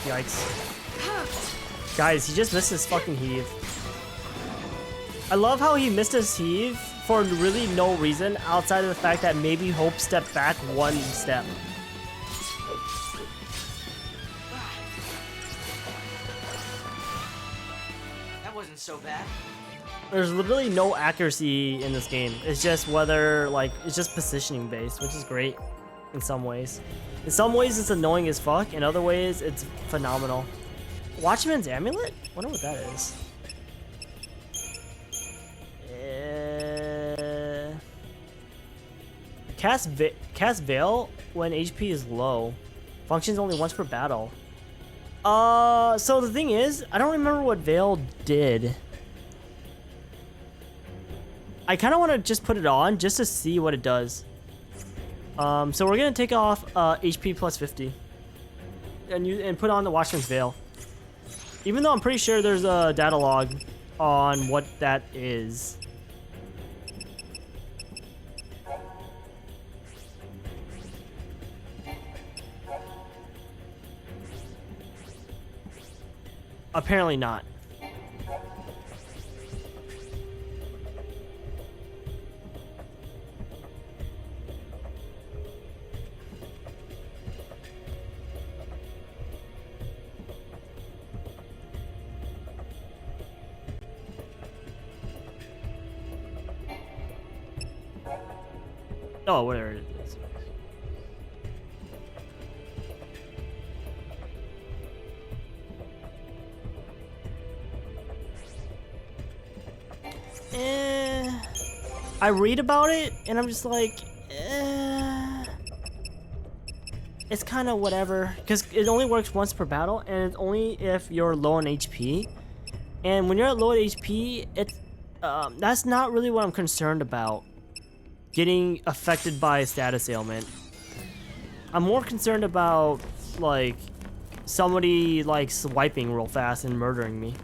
Yikes. Guys, he just missed his fucking heave. I love how he missed his heave for really no reason outside of the fact that maybe Hope stepped back one step. That wasn't so bad. There's literally no accuracy in this game. It's just whether, like, it's just positioning based, which is great in some ways. In some ways, it's annoying as fuck. In other ways, it's phenomenal. Watchman's Amulet? Wonder what that is. Cast Veil when HP is low. Functions only once per battle. So the thing is, I don't remember what Veil did. I kind of want to just put it on just to see what it does. So we're gonna take off HP plus 50 and put on the Watchman's Veil. Even though I'm pretty sure there's a data log on what that is. Apparently not. Oh, whatever it is. I read about it and I'm just like, it's kind of whatever, because it only works once per battle, and it's only if you're low on HP. And when you're at low HP, it's that's not really what I'm concerned about. Getting affected by a status ailment. I'm more concerned about like somebody like swiping real fast and murdering me.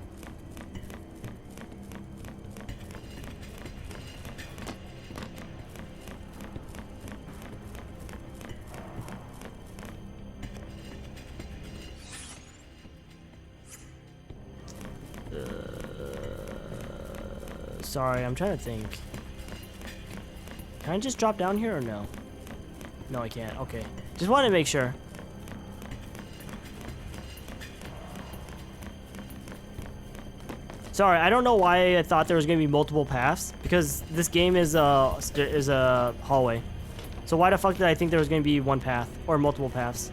Sorry, I'm trying to think. Can I just drop down here or no? No, I can't. Okay. Just wanted to make sure. Sorry, I don't know why I thought there was gonna be multiple paths, because this game is a hallway. So why the fuck did I think there was gonna be one path or multiple paths?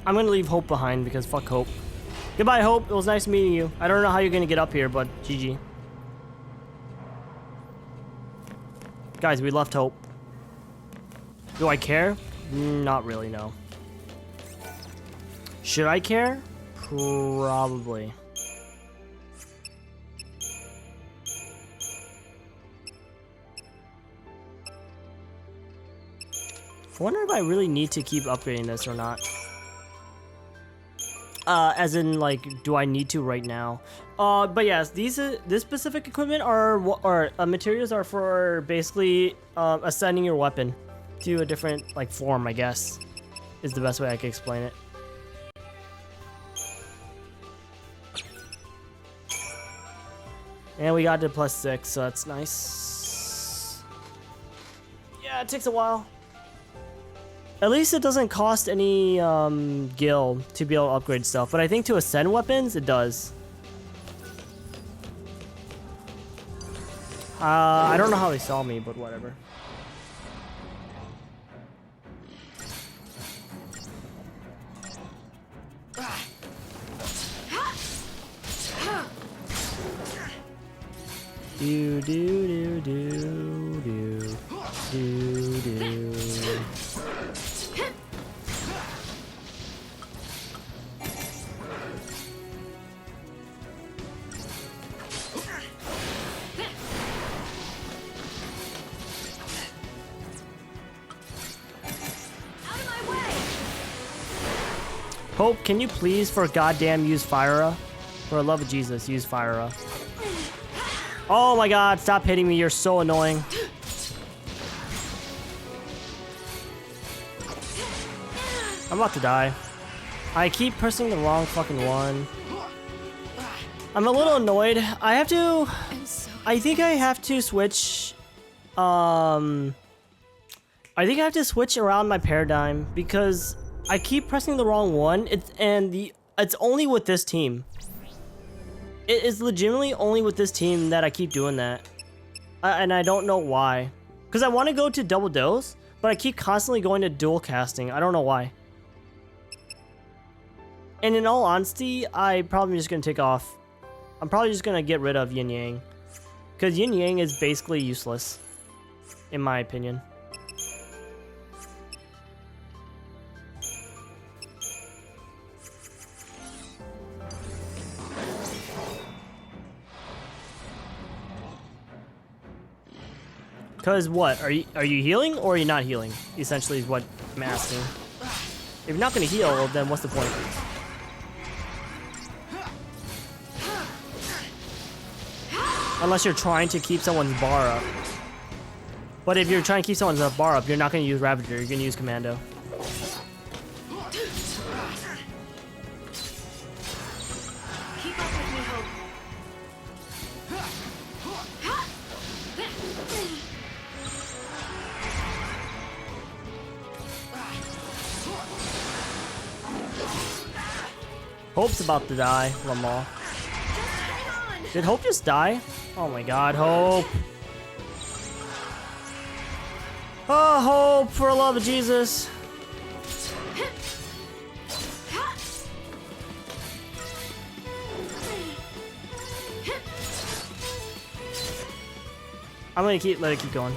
I'm gonna leave Hope behind because fuck Hope. Goodbye, Hope. It was nice meeting you. I don't know how you're gonna get up here, but GG. Guys, we left Hope. Do I care? Not really, no. Should I care? Probably. I wonder if I really need to keep upgrading this or not. As in, like, do I need to right now? But yes, this specific equipment materials are for basically ascending your weapon to a different like form, I guess, is the best way I can explain it. And we got to +6, so that's nice. Yeah, it takes a while. At least it doesn't cost any gil to be able to upgrade stuff, but I think to ascend weapons, it does. I don't know how they saw me, but whatever. Do do do do do do do. Hope, can you please, for goddamn, use Fire? For the love of Jesus, use Fire. Oh my god, stop hitting me, you're so annoying. I'm about to die. I keep pressing the wrong fucking one. I'm a little annoyed. I think I have to switch. I think I have to switch around my paradigm because I keep pressing the wrong one. It's only with this team. It is legitimately only with this team that I keep doing that. And I don't know why. Because I want to go to double dose, but I keep constantly going to dual casting. I don't know why. And in all honesty, I'm probably just going to take off. I'm probably just going to get rid of Yin Yang. Because Yin Yang is basically useless. In my opinion. Because what? Are you healing or are you not healing? Essentially is what I'm asking. If you're not going to heal, then what's the point? Unless you're trying to keep someone's bar up. But if you're trying to keep someone's bar up, you're not going to use Ravager, you're going to use Commando. Hope's about to die, Lamar. Did Hope just die? Oh my god, Hope. Oh, hope for the love of Jesus. I'm gonna let it keep going.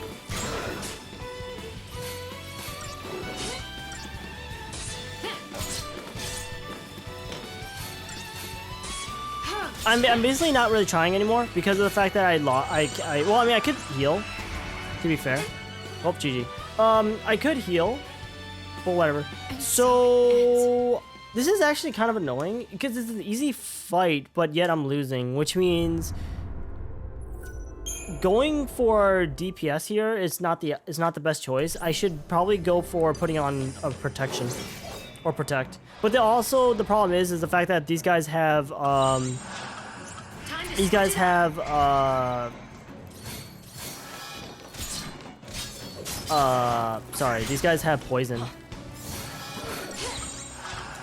I'm basically not really trying anymore because of the fact that well, I mean, I could heal, to be fair. Oh, GG. I could heal, but whatever. So, this is actually kind of annoying because it's an easy fight, but yet I'm losing, which means going for DPS here is not the best choice. I should probably go for putting on a protection or protect. But also the problem is the fact that these guys have sorry, these guys have poison.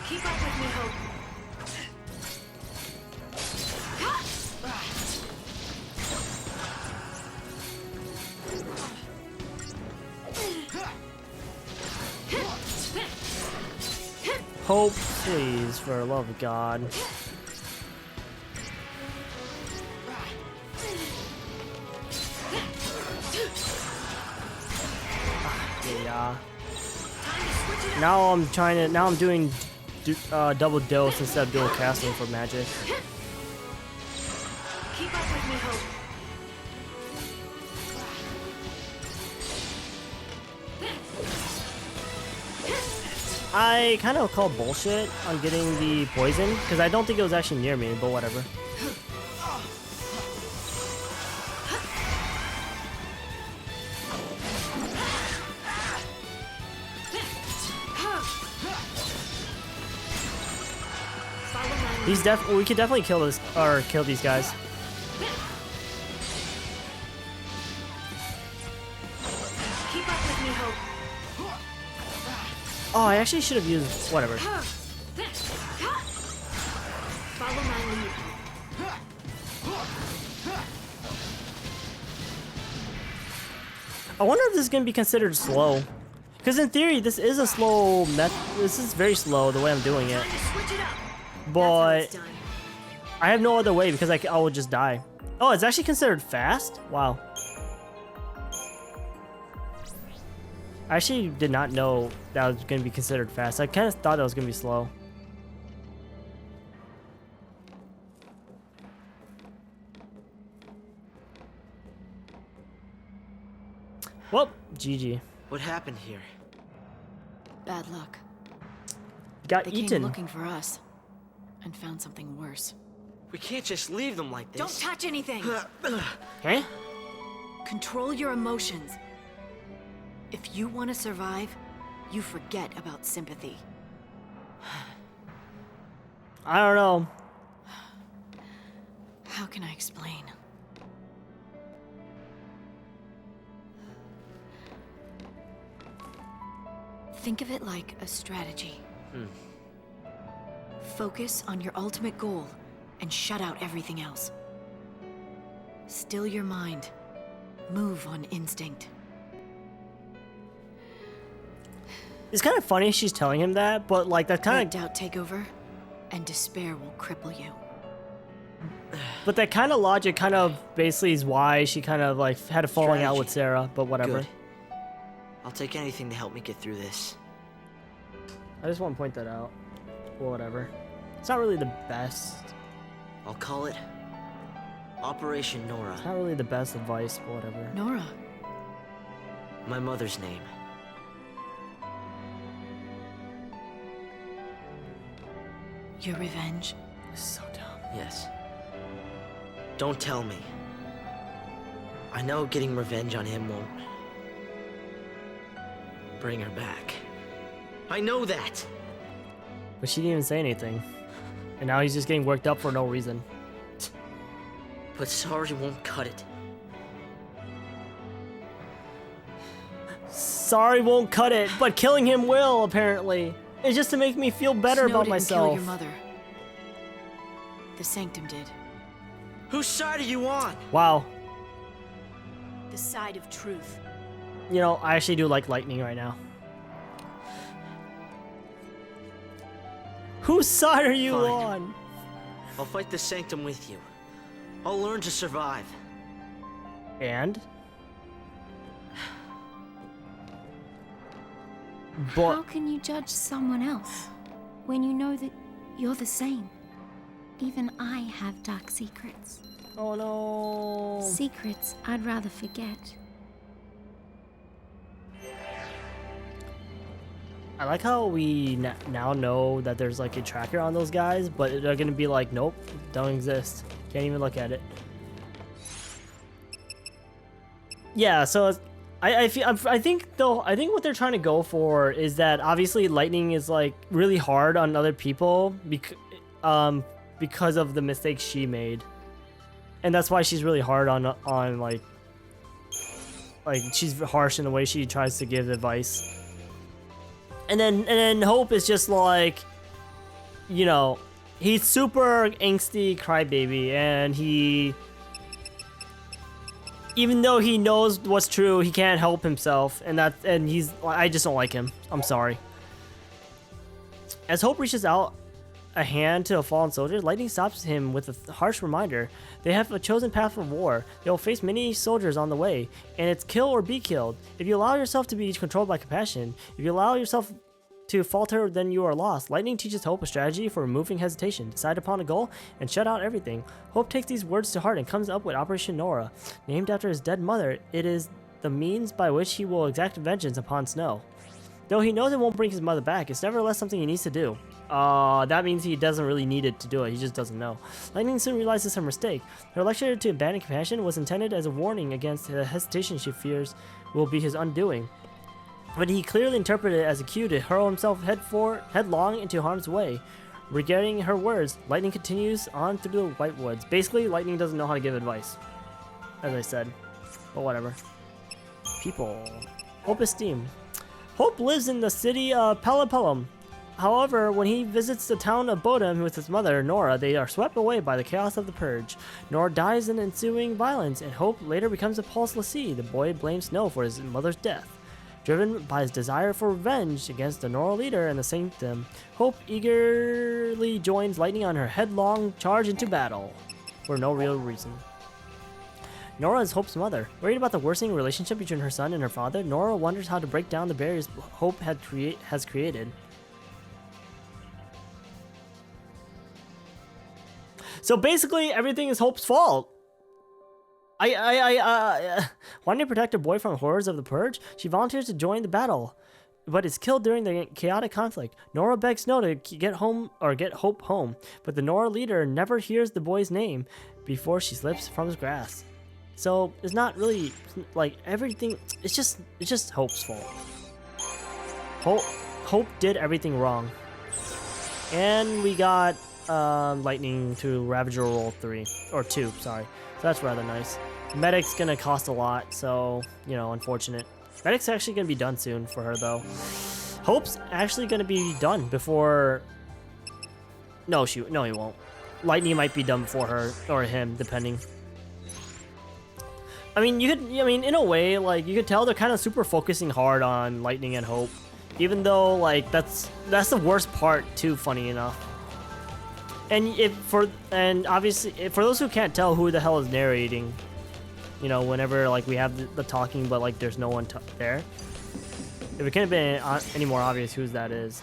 Keep up with me, Hope. Hope, please, for the love of God. Yeah. Now I'm doing double dose instead of dual casting for magic. Keep up with me, Hope. I kind of call bullshit on getting the poison because I don't think it was actually near me, but whatever. We could definitely kill this or kill these guys. Keep up with me, Hope. Oh, I actually should have used whatever. Follow my lead. I wonder if this is gonna be considered slow, because in theory this is a slow method. This is very slow the way I'm doing it. But I have no other way because I will just die. Oh, it's actually considered fast? Wow. I actually did not know that was going to be considered fast. I kind of thought that was going to be slow. Well, GG. What happened here? Bad luck. Got They eaten. came looking for us and found something worse. We can't just leave them like this. Don't touch anything. Huh? Control your emotions. If you want to survive, you forget about sympathy. I don't know. How can I explain? Think of it like a strategy. Focus on your ultimate goal and shut out everything else. Still your mind. Move on instinct. It's kind of funny she's telling him that, but like that Let kind of doubt take over, and despair will cripple you. but that kind of logic kind of basically is why she kind of like had a falling out with Strategy. Sarah, but whatever. Good. I'll take anything to help me get through this. I just want to point that out. Well, whatever. It's not really the best. I'll call it Operation Nora. It's not really the best advice, but whatever. Nora, My mother's name. your revenge? This is so dumb. Yes. Don't tell me. I know getting revenge on him won't bring her back. I know that! But she didn't even say anything. And now he's just getting worked up for no reason. But sorry won't cut it. Sorry won't cut it, but killing him will, apparently. It's just to make me feel better Snow about didn't myself. kill your mother. The Sanctum did. Whose side are you on? Wow. The side of truth. you know, I actually do like Lightning right now. Whose side are you Fine. on? I'll fight the Sanctum with you. I'll learn to survive. And? How can you judge someone else when you know that you're the same? Even I have dark secrets. Oh no. Secrets I'd rather forget. I like how we now know that there's like a tracker on those guys, but they're gonna be like, nope, don't exist. Can't even look at it. Yeah, so I think what they're trying to go for is that obviously Lightning is like really hard on other people because of the mistakes she made, and that's why she's really hard on like she's harsh in the way she tries to give advice. And then Hope is just like, you know, he's super angsty crybaby, and even though he knows what's true, he can't help himself, and I just don't like him. I'm sorry. As Hope reaches out a hand to a fallen soldier, Lightning stops him with a harsh reminder. They have a chosen path for war. They will face many soldiers on the way, and it's kill or be killed. If you allow yourself to be controlled by compassion, if you allow yourself to falter, then you are lost. Lightning teaches Hope a strategy for removing hesitation. Decide upon a goal and shut out everything. Hope takes these words to heart and comes up with Operation Nora. Named after his dead mother, it is the means by which he will exact vengeance upon Snow. Though he knows it won't bring his mother back, it's nevertheless something he needs to do. That means he doesn't really need it to do it, he just doesn't know. Lightning soon realizes her mistake. Her lecture to abandon compassion was intended as a warning against the hesitation she fears will be his undoing. But he clearly interpreted it as a cue to hurl himself headlong into harm's way. Regarding her words, Lightning continues on through the White Woods. Basically, Lightning doesn't know how to give advice, as I said. But whatever. People. Hope esteem. Hope lives in the city of Pelipelum. However, when he visits the town of Bodum with his mother, Nora, they are swept away by the chaos of the Purge. Nora dies in ensuing violence, and Hope later becomes a Pulse Lassie. The boy blames Snow for his mother's death. Driven by his desire for revenge against the Nora leader and the Sanctum, Hope eagerly joins Lightning on her headlong charge into battle, for no real reason. Nora is Hope's mother. Worried about the worsening relationship between her son and her father, Nora wonders how to break down the barriers Hope has created. So basically, everything is Hope's fault. Wanting to protect her boy from horrors of the Purge, she volunteers to join the battle, but is killed during the chaotic conflict. Nora begs Snow to get Hope home, but the Nora leader never hears the boy's name before she slips from his grasp. So it's not really like everything. It's just Hope's fault. Hope did everything wrong, and we got Lightning to Ravager roll 2. Sorry. So that's rather nice. Medic's gonna cost a lot, so, you know, unfortunate. Medic's actually gonna be done soon for her, though. Hope's actually gonna be done before... No, he won't. Lightning might be done before her, or him, depending. I mean, in a way, like, you could tell they're kind of super focusing hard on Lightning and Hope. Even though, like, that's the worst part, too, funny enough. And obviously, for those who can't tell who the hell is narrating, you know, whenever like we have the talking, but like there's no one there. If it couldn't have been any more obvious whose that is.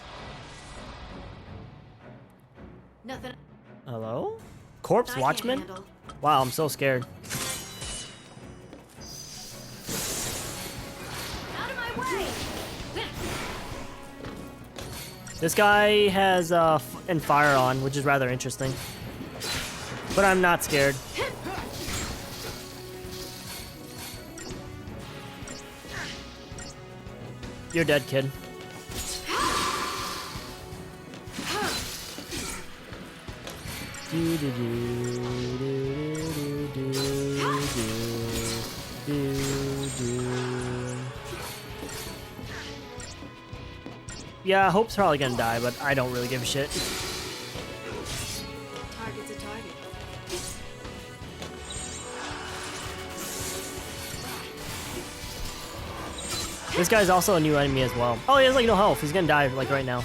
Nothing. Hello? Corpse I Watchman? can't handle. Wow, I'm so scared. Out of my way! This guy has and fire on, which is rather interesting. But I'm not scared. You're dead, kid. Yeah, Hope's probably gonna die, but I don't really give a shit. Target's a target. This guy's also a new enemy as well. Oh, he has like no health. He's gonna die like right now.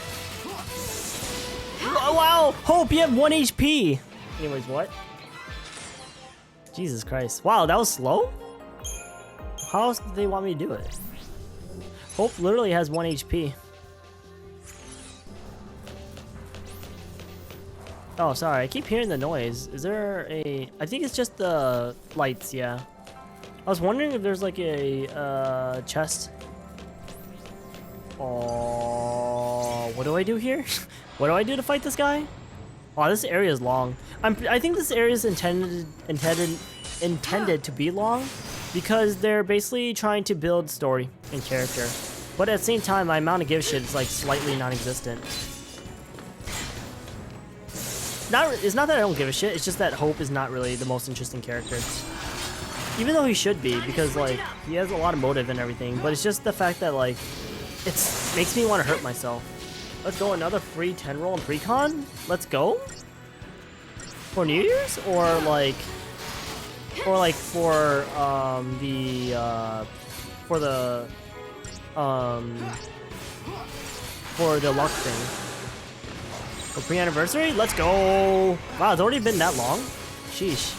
Oh, wow! Hope, you have 1 HP! Anyways, what? Jesus Christ. Wow, that was slow? How else did they want me to do it? Hope literally has 1 HP. Oh, sorry. I keep hearing the noise. Is there a... I think it's just the lights, yeah. I was wondering if there's like a chest. Oh, what do I do here? What do I do to fight this guy? Oh, this area is long. I think this area is intended to be long because they're basically trying to build story and character. But at the same time, my amount of give shit is like slightly non-existent. It's not that I don't give a shit, it's just that Hope is not really the most interesting character. Even though he should be, because like he has a lot of motive and everything, but it's just the fact that like it makes me want to hurt myself. Let's go, another free 10 roll in pre-con? Let's go? For New Year's? Or like for the luck thing. For pre-anniversary? Let's go! Wow, it's already been that long? Sheesh.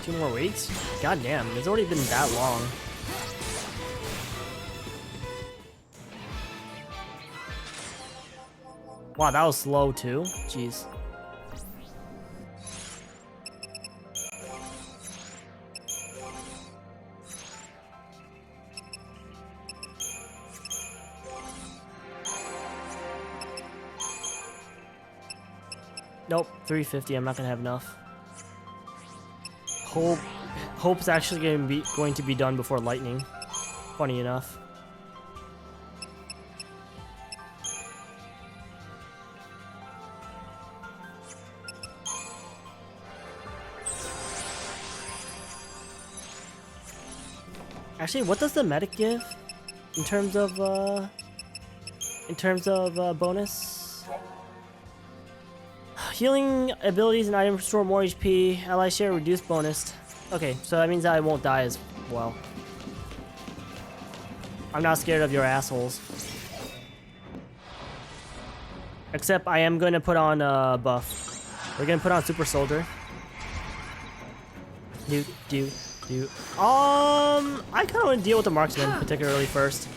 Two more weeks? God damn, it's already been that long. Wow, that was slow too. Jeez. Nope, 350. I'm not gonna have enough. Hope's actually going to be done before lightning. Funny enough. Actually, what does the medic give in terms of bonus? Healing abilities and items restore more HP. Ally share reduced bonus. Okay, so that means I won't die as well. I'm not scared of your assholes. Except I am going to put on buff. We're going to put on Super Soldier. I kind of want to deal with the marksman particularly first.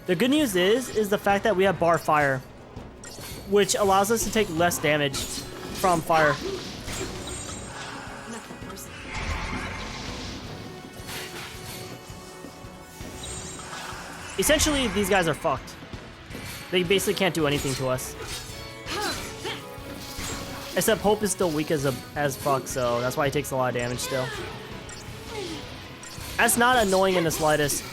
The good news is the fact that we have bar fire, which allows us to take less damage from fire. Essentially, these guys are fucked. They basically can't do anything to us. Except Hope is still weak as fuck, so that's why he takes a lot of damage still. That's not annoying in the slightest.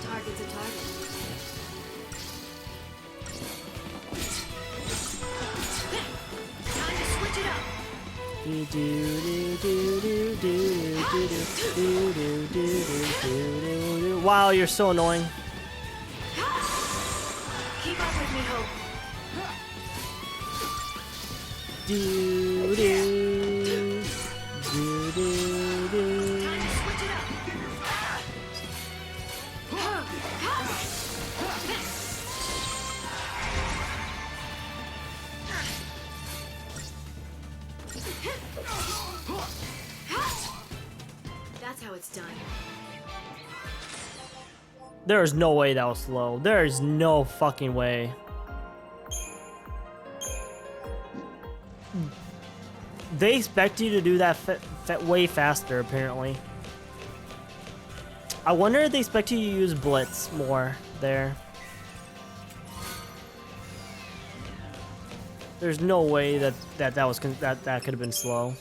Target's a target. Time to switch it up. Wow, you're so annoying. Keep up with me, Hope. Time to switch it up. That's how it's done. There is no way that was slow. There is no fucking way. They expect you to do that way faster, apparently. I wonder if they expect you to use Blitz more there. There's no way that could have been slow.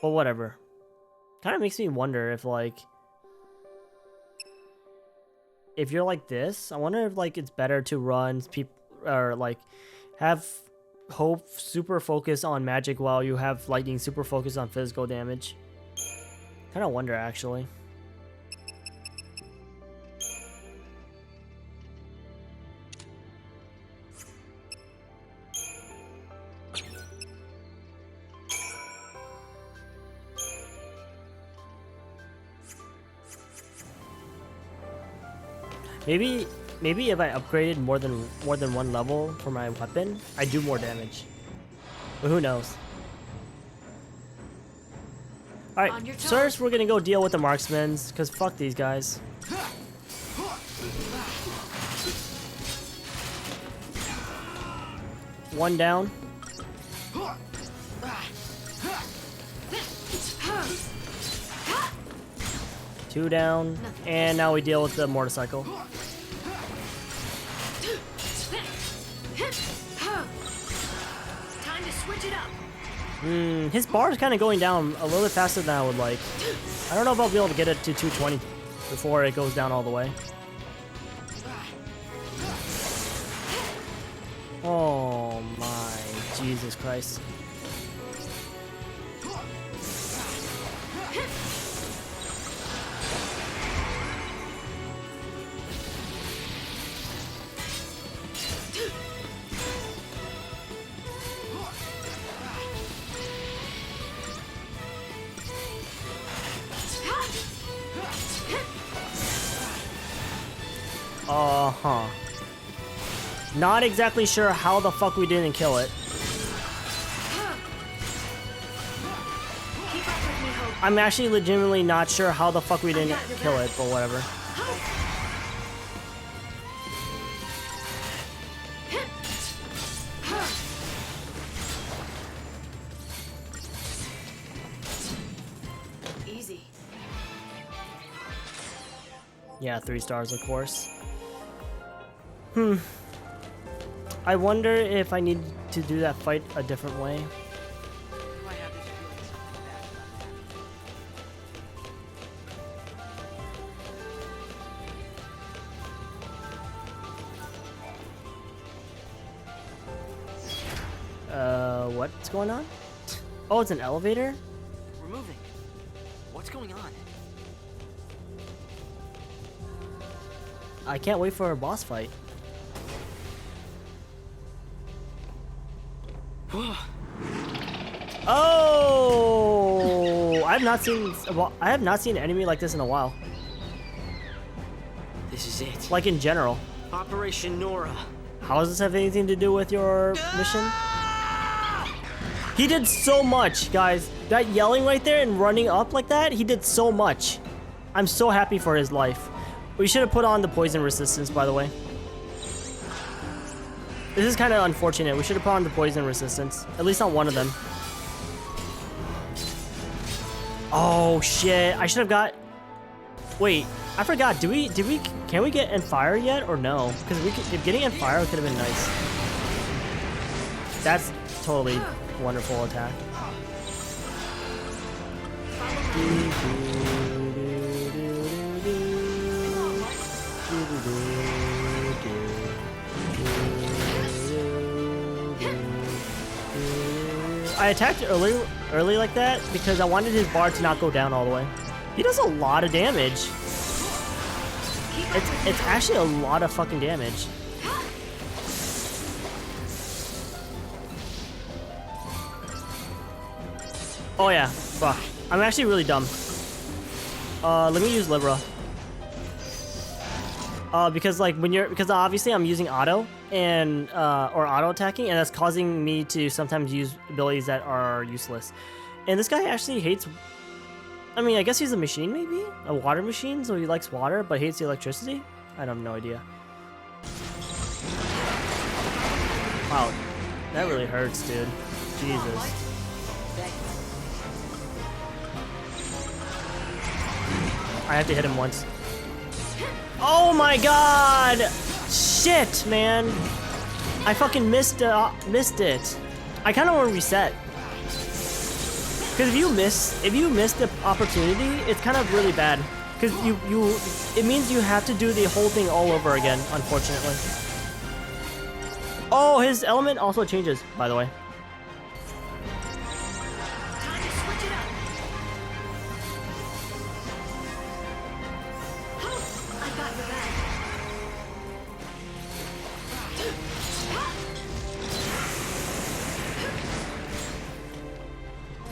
But whatever. Kind of makes me wonder if like if you're like this, I wonder if like it's better to run people or like have hope super focus on magic while you have lightning super focus on physical damage? Kind of wonder actually. Maybe if I upgraded more than one level for my weapon, I do more damage. But who knows? All right, first we're gonna go deal with the marksmans, cause fuck these guys. One down. Two down, and now we deal with the motorcycle. Time to switch it up. His bar is kind of going down a little bit faster than I would like. I don't know if I'll be able to get it to 220 before it goes down all the way. Oh my Jesus Christ. Uh-huh. Not exactly sure how the fuck we didn't kill it. I'm actually legitimately not sure how the fuck we didn't kill it, but whatever. Easy. Yeah, 3 stars, of course. I wonder if I need to do that fight a different way. What's going on? Oh, it's an elevator? We're moving. What's going on? I can't wait for a boss fight. Oh! I have not seen an enemy like this in a while. This is it. Like in general. Operation Nora. How does this have anything to do with your mission? He did so much, guys. That yelling right there and running up like that, he did so much. I'm so happy for his life. We should have put on the poison resistance, by the way. This is kind of unfortunate. We should have put on the poison resistance. At least on one of them. Oh, shit. I should have got... Wait, I forgot. Can we get in fire yet or no? Because if getting in fire could have been nice. That's totally wonderful attack. I attacked early like that because I wanted his bar to not go down all the way. He does a lot of damage. It's actually a lot of fucking damage. Oh yeah, fuck. I'm actually really dumb. Let me use Libra. Because obviously I'm using auto and or auto attacking, and that's causing me to sometimes use abilities that are useless. And this guy actually hates. I mean, I guess he's a machine, maybe a water machine, so he likes water but hates the electricity. I have no idea. Wow, that really hurts, dude. Jesus. I have to hit him once. Oh my god! Shit, man! I fucking missed it. I kind of want to reset. Because if you miss the opportunity, it's kind of really bad. Because it means you have to do the whole thing all over again, unfortunately. Oh, his element also changes, by the way.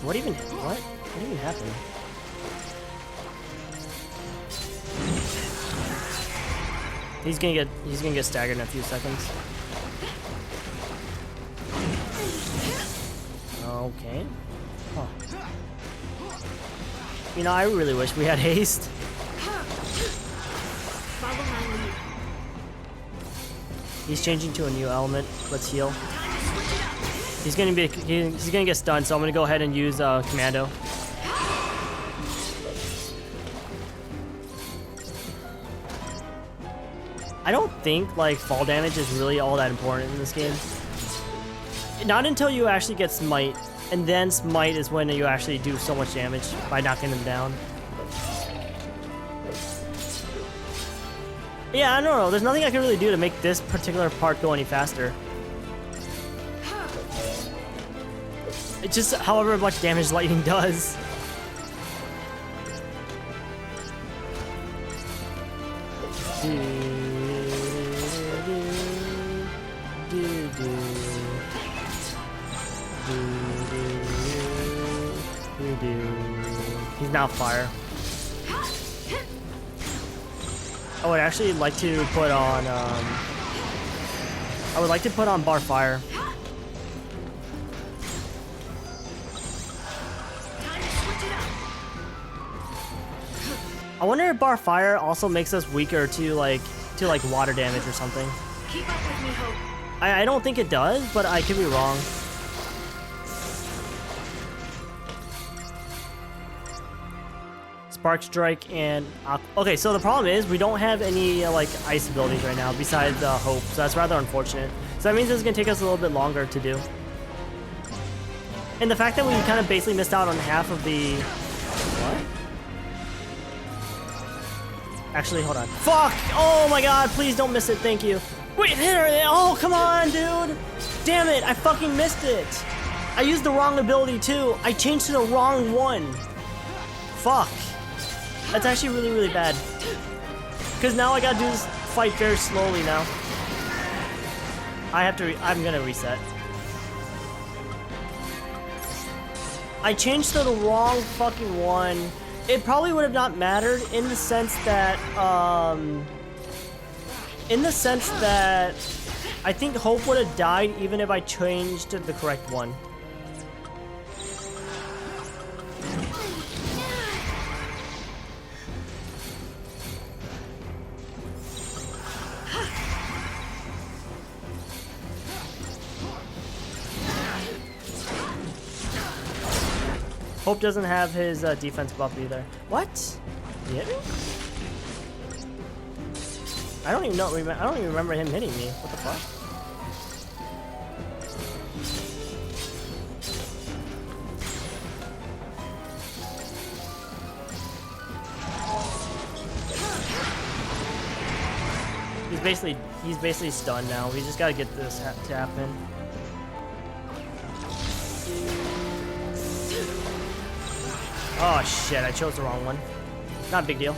What even happened? He's gonna get staggered in a few seconds. Okay. Huh. You know, I really wish we had haste. He's changing to a new element. Let's heal. He's gonna get stunned, so I'm gonna go ahead and use commando. I don't think like fall damage is really all that important in this game. Not until you actually get smite, and then smite is when you actually do so much damage by knocking them down. Yeah, I don't know. There's nothing I can really do to make this particular part go any faster. It's just however much damage lightning does. He's now fire. I would actually like to put on bar fire. I wonder if bar fire also makes us weaker to like water damage or something. Keep up with me, Hope. I don't think it does, but I could be wrong. Spark Strike and okay, so the problem is we don't have any like ice abilities right now besides Hope, so that's rather unfortunate. So that means it's gonna take us a little bit longer to do. And the fact that we kind of basically missed out on half of the what? Actually, hold on. Fuck! Oh my god, please don't miss it, thank you. Wait, oh, come on, dude! Damn it, I fucking missed it! I used the wrong ability, too. I changed to the wrong one. Fuck. That's actually really, really bad. Because now I gotta do this fight very slowly now. I'm gonna reset. I changed to the wrong fucking one. It probably would have not mattered in the sense that, I think Hope would have died even if I changed to the correct one. Hope doesn't have his defense buff either. What? Did he hit me? I don't even remember him hitting me. What the fuck? He's basically stunned now. We just gotta get this to happen. Oh shit, I chose the wrong one. Not a big deal.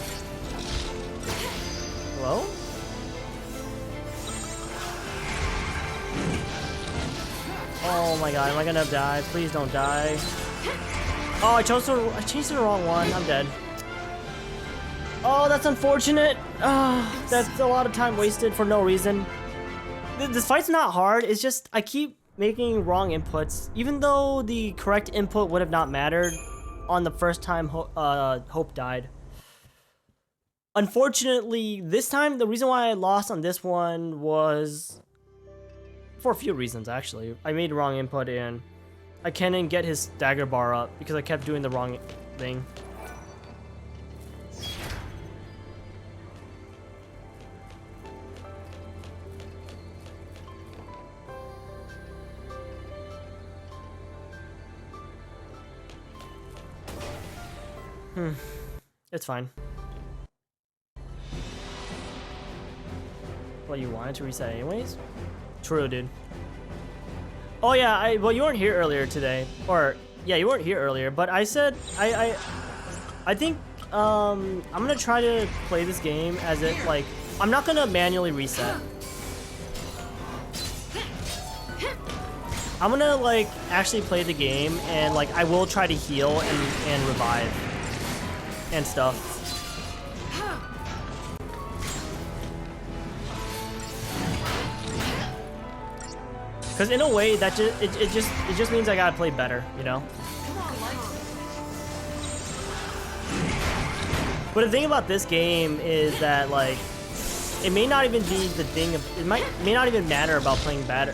Hello? Oh my god, am I gonna die? Please don't die. Oh, I changed the wrong one. I'm dead. Oh, that's unfortunate. Oh, that's a lot of time wasted for no reason. This fight's not hard. It's just I keep making wrong inputs. Even though the correct input would have not mattered on the first time Hope died. Unfortunately, this time, the reason why I lost on this one was for a few reasons, actually. I made the wrong input and I can't even get his dagger bar up because I kept doing the wrong thing. It's fine. Well, you wanted to reset anyways? True, dude. Oh yeah, well you weren't here earlier today, or yeah, you weren't here earlier. But I said I think I'm gonna try to play this game as if like I'm not gonna manually reset. I'm gonna like actually play the game and like I will try to heal and revive and stuff. Because in a way that it just means I gotta play better, you know. But the thing about this game is that like it may not even be the thing of it may not even matter about playing better.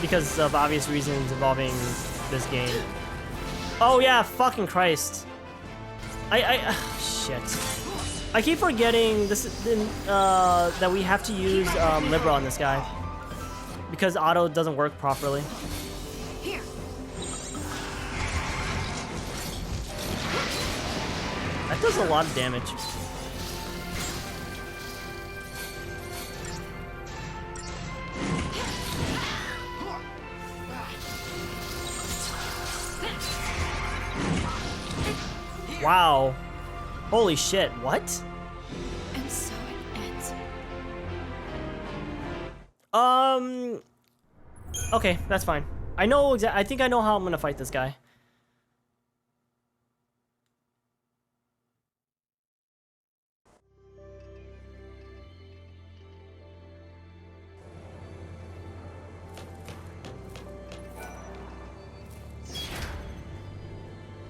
Because of obvious reasons involving this game. Oh yeah, fucking Christ. Shit. I keep forgetting this that we have to use Libra on this guy. Because auto doesn't work properly. Here. That does a lot of damage. Wow. Holy shit, what? And so it ends. Okay, that's fine. I know I think I know how I'm gonna fight this guy.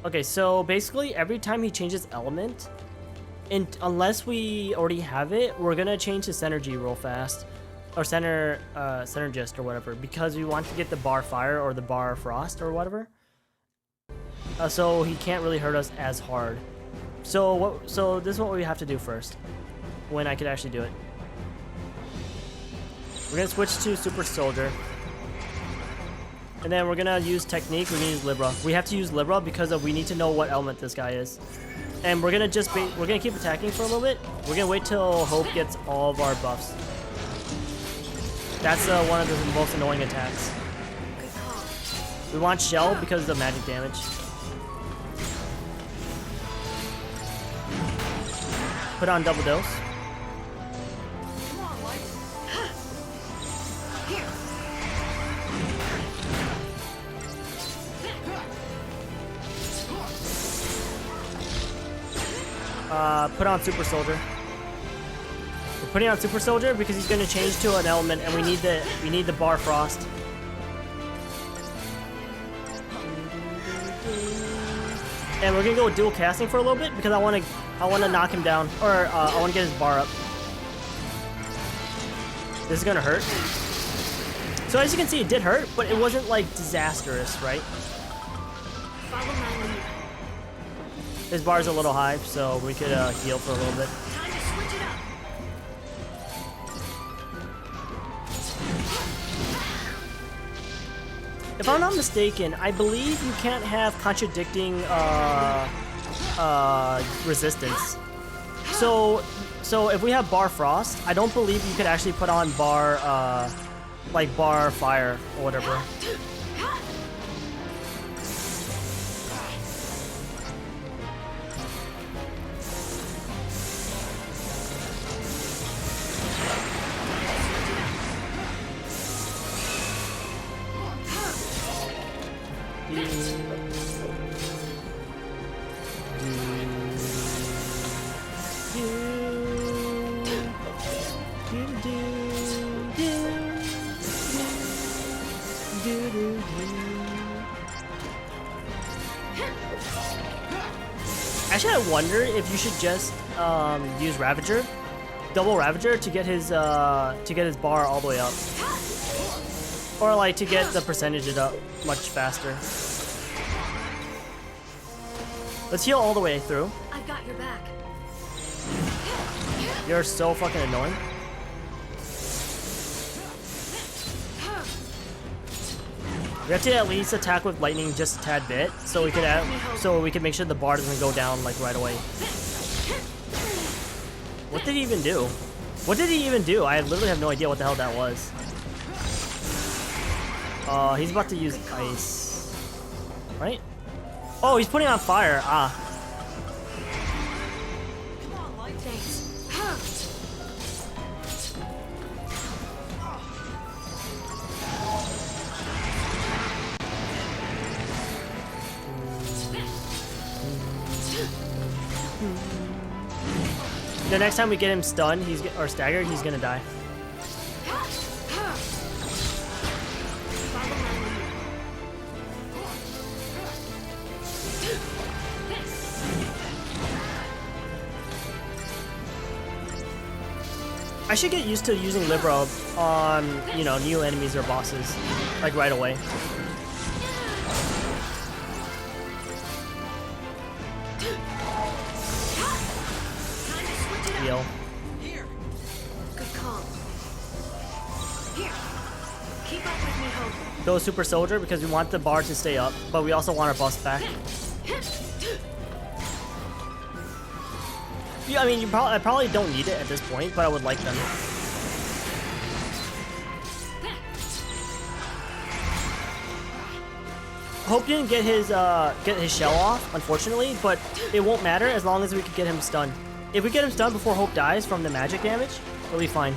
Okay, so basically every time he changes element, and unless we already have it, we're gonna change to Synergy real fast. Or Synergist or whatever, because we want to get the bar fire or the bar frost or whatever. So he can't really hurt us as hard. So this is what we have to do first, when I could actually do it. We're gonna switch to Super Soldier. And then we're gonna use Technique, we're gonna use Libra. We have to use Libra because we need to know what element this guy is. And we're gonna we're gonna keep attacking for a little bit. We're gonna wait till Hope gets all of our buffs. That's one of the most annoying attacks. We want Shell because of the magic damage. Put on double dose. Put on Super Soldier. We're putting on Super Soldier because he's going to change to an element, and we need the bar frost. And we're gonna go with dual casting for a little bit because I want to knock him down, or I want to get his bar up. This is gonna hurt. So as you can see, it did hurt, but it wasn't like disastrous, right? Follow my lead. His bar's a little high, so we could heal for a little bit. Time to switch it up. If I'm not mistaken, I believe you can't have contradicting resistance. So if we have bar frost, I don't believe you could actually put on bar like bar fire or whatever. Actually, I wonder if you should just use Ravager, double Ravager to get his bar all the way up, or like to get the percentage up much faster. Let's heal all the way through. I've got your back. You're so fucking annoying. We have to at least attack with lightning just a tad bit, so we could make sure the bar doesn't go down like right away. What did he even do? What did he even do? I literally have no idea what the hell that was. He's about to use ice, right? Oh, he's putting on fire. Ah. The next time we get him stunned, or staggered, he's gonna die. I should get used to using Libra on, you know, new enemies or bosses, like right away. Heal. Here. Good call. Here. Keep up with me, Hope. Go Super Soldier because we want the bar to stay up, but we also want our buffs back. Yeah, I mean, I probably don't need it at this point, but I would like them. Hope didn't get his shell off, unfortunately, but it won't matter as long as we can get him stunned. If we get him stunned before Hope dies from the magic damage, we'll be fine.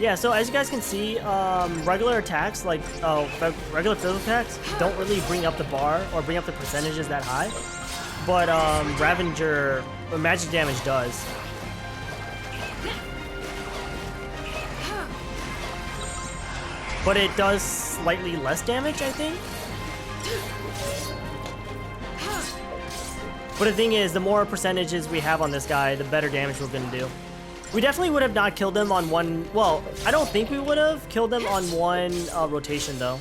Yeah, so as you guys can see, regular attacks, like regular physical attacks, don't really bring up the bar or bring up the percentages that high. But Ravager, or magic damage does. But it does slightly less damage, I think. But the thing is, the more percentages we have on this guy, the better damage we're gonna do. We definitely would have not killed him on one, well, I don't think we would have killed him on one rotation though.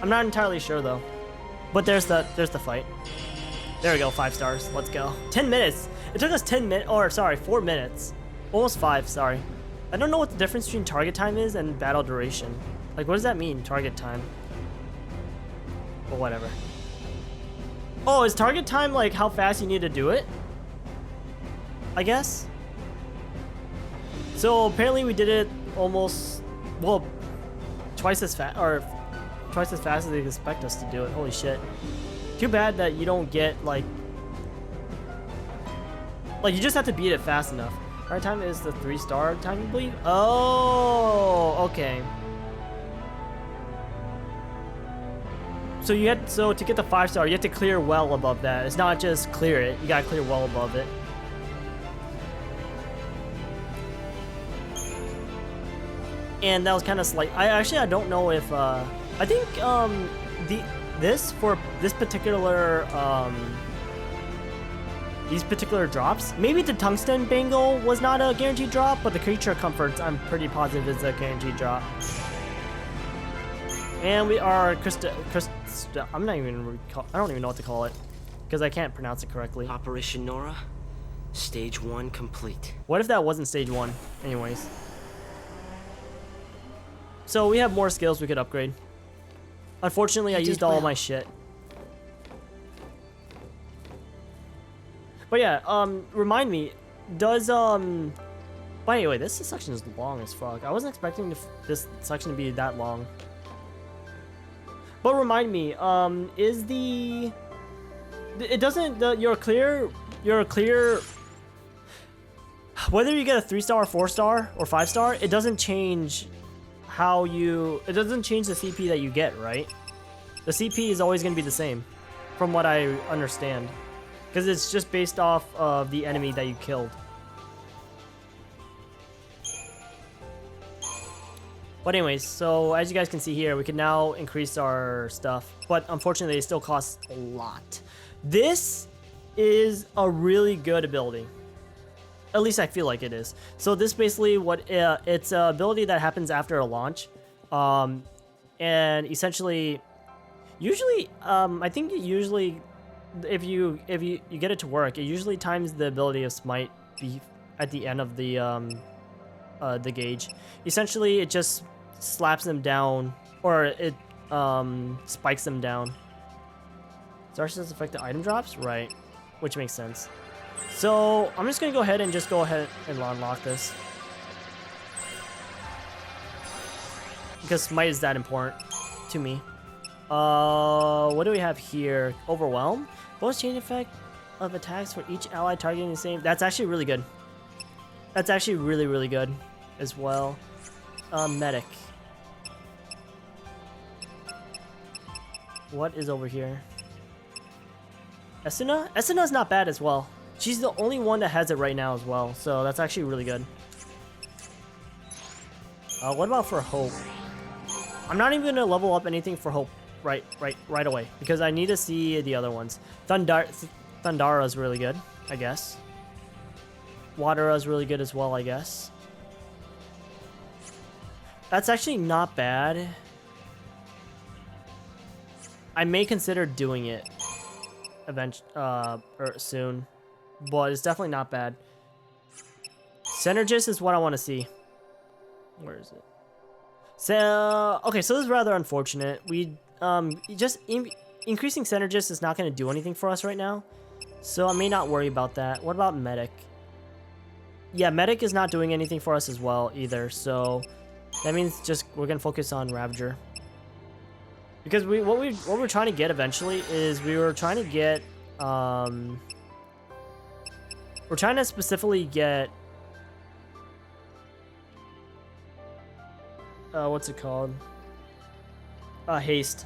I'm not entirely sure though. But there's the fight. There we go, 5 stars, let's go. 10 minutes, it took us 10 minutes, or sorry, 4 minutes. Almost 5, sorry. I don't know what the difference between target time is and battle duration. Like, what does that mean, target time? But whatever. Oh, is target time like how fast you need to do it? I guess? So apparently we did it almost, well, twice as fast as they expect us to do it. Holy shit. Too bad that you don't get like you just have to beat it fast enough. Our time is the 3-star time, I believe. Oh, okay. So to get the 5-star, you have to clear well above that. It's not just clear it, you gotta clear well above it. And that was kind of slight. I don't know if I think for this particular these particular drops, maybe the tungsten bangle was not a guaranteed drop, but the creature comforts I'm pretty positive is a guaranteed drop. And we are I don't even know what to call it because I can't pronounce it correctly. Operation Nora, stage 1 complete. What if that wasn't stage 1? Anyways. So we have more skills we could upgrade. Unfortunately, I used all my shit. But yeah, remind me, does by the way, this section is long as fuck. I wasn't expecting this section to be that long. But remind me, is the it doesn't you're clear whether you get a 3-star or 4-star or 5-star, it doesn't change it doesn't change the CP that you get, right? The CP is always going to be the same, from what I understand. Because it's just based off of the enemy that you killed. But anyways, so as you guys can see here, we can now increase our stuff. But unfortunately, it still costs a lot. This is a really good ability. At least I feel like it is. So this basically it's an ability that happens after a launch, and essentially Usually, I think usually, if you get it to work, it usually times the ability of Smite be at the end of the gauge. Essentially, it just slaps them down, or it spikes them down. Starts to affect the item drops, right? Which makes sense. So I'm just gonna go ahead and unlock this because Smite is that important to me. What do we have here? Overwhelm. Bonus chain effect of attacks for each ally targeting the same. That's actually really good. That's actually really, really good as well. Medic. What is over here? Esuna? Esuna's not bad as well. She's the only one that has it right now as well, so that's actually really good. What about for Hope? I'm not even gonna level up anything for Hope right away because I need to see the other ones. Thundara's really good, I guess. Watera's really good as well, I guess. That's actually not bad. I may consider doing it soon, but it's definitely not bad. Synergist is what I want to see. Where is it? So okay, so this is rather unfortunate. We increasing Synergist is not going to do anything for us right now, so I may not worry about that. What about Medic? Yeah, Medic is not doing anything for us as well either, so that means just we're gonna focus on Ravager. Because what we're trying to get eventually is we were trying to get we're trying to specifically get what's it called? Haste.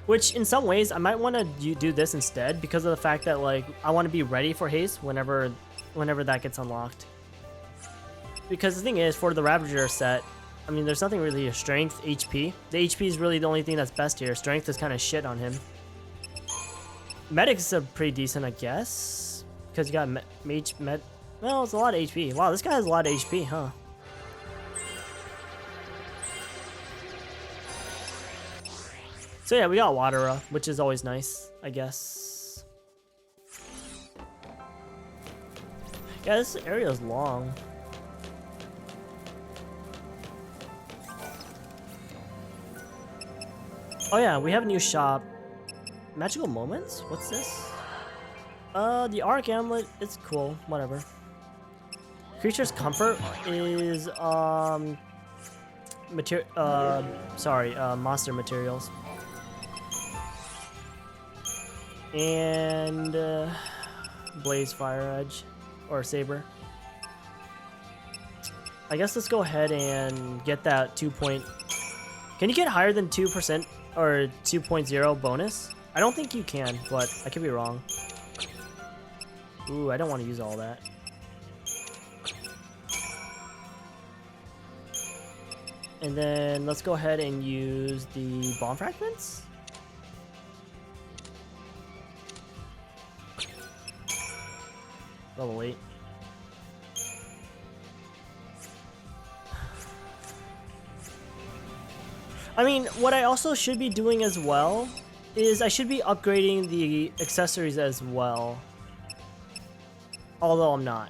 Which in some ways I might want to do this instead because of the fact that like I want to be ready for haste whenever that gets unlocked. Because the thing is, for the Ravager set, I mean, there's nothing really of strength, HP. The HP is really the only thing that's best here. Strength is kind of shit on him. Medic is a pretty decent, I guess, because you got well, it's a lot of HP. Wow, this guy has a lot of HP, huh? So yeah, we got Watera, which is always nice, I guess. Yeah, this area is long. Oh yeah, we have a new shop. Magical Moments? What's this? The Arc Amulet, it's cool, whatever. Creature's Comfort is, monster materials. And, Blaze Fire Edge, or Saber. I guess let's go ahead and get that 2 point... Can you get higher than 2% or 2.0 bonus? I don't think you can, but I could be wrong. Ooh, I don't want to use all that. And then let's go ahead and use the bomb fragments. Level 8. I mean, what I also should be doing as well is I should be upgrading the accessories as well. Although I'm not.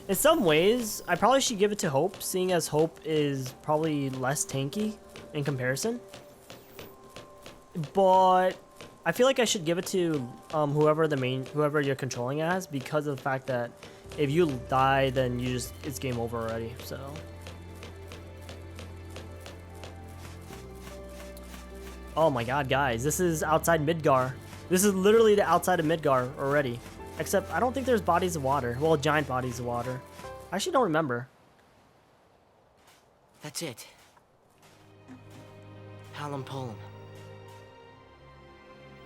In some ways, I probably should give it to Hope, seeing as Hope is probably less tanky in comparison. But I feel like I should give it to whoever you're controlling as, because of the fact that if you die, then it's game over already. So. Oh my god, guys, this is outside Midgar. This is literally the outside of Midgar already. Except, I don't think there's bodies of water. Well, giant bodies of water. I actually don't remember. That's it. Hallam Polum.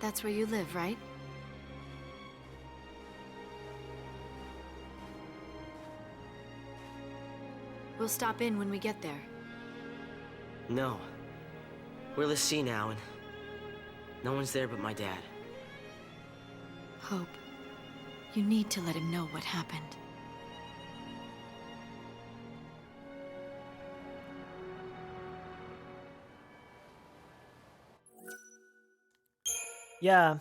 That's where you live, right? We'll stop in when we get there. No. We're Lassie now, and no one's there but my dad. Hope, you need to let him know what happened. Yeah.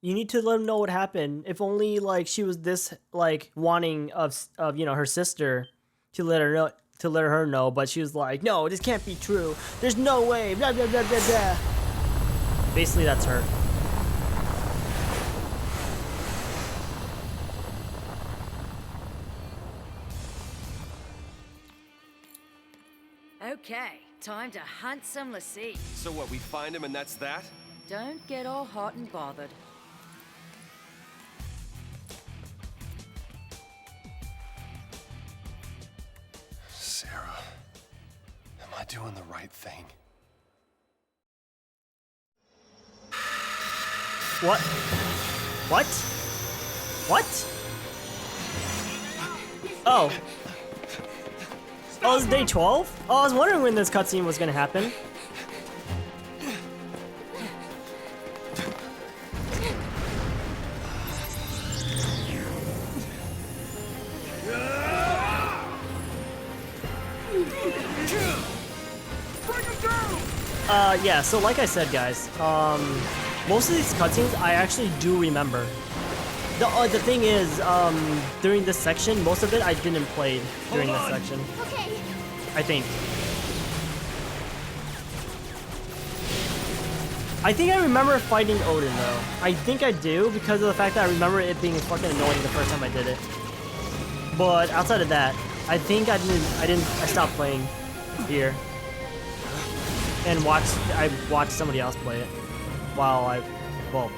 You need to let him know what happened. If only like she was this like wanting of you know her sister to let her know, but she was like, no, this can't be true. There's no way. Blah blah blah blah blah. Basically, that's her. Okay, time to hunt some lassie. So what, we find him and that's that? Don't get all hot and bothered. Sarah, am I doing the right thing? What? What? What? Oh. Oh, it's day 12? Oh, I was wondering when this cutscene was gonna happen. Yeah, so like I said, guys, most of these cutscenes I actually do remember. The thing is, during this section, most of it I didn't play during this section. Okay. I think. I think I remember fighting Odin though. I think I do because of the fact that I remember it being fucking annoying the first time I did it. But outside of that, I think I stopped playing here. And I watched somebody else play it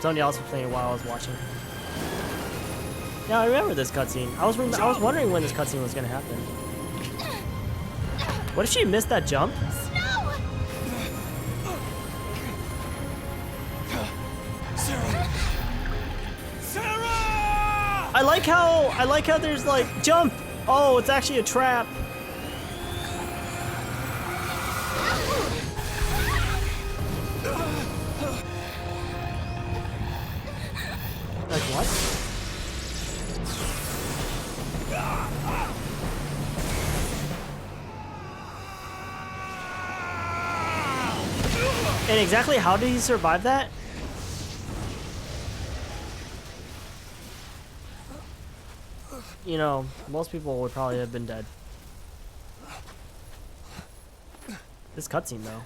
somebody else was playing it while I was watching. Yeah, I remember this cutscene. I was wondering when this cutscene was gonna happen. What if she missed that jump? Snow! Sarah! I like how there's like jump. Oh, it's actually a trap. Like what? And exactly how did he survive that? You know, most people would probably have been dead. This cutscene though.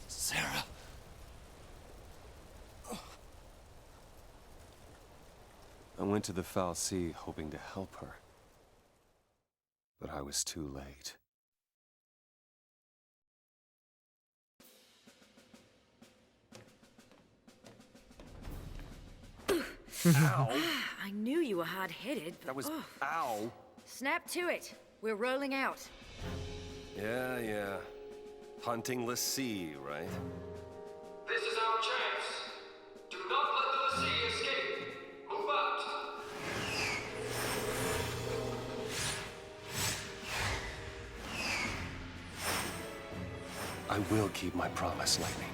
Sarah. I went to the Foul Sea hoping to help her. But I was too late. Ow! I knew you were hard-headed, but That was ow. snap to it. We're rolling out. Yeah. Hunting Lassie, right? This is our chance. Do not let the Lassie escape. Move out. I will keep my promise, Lightning.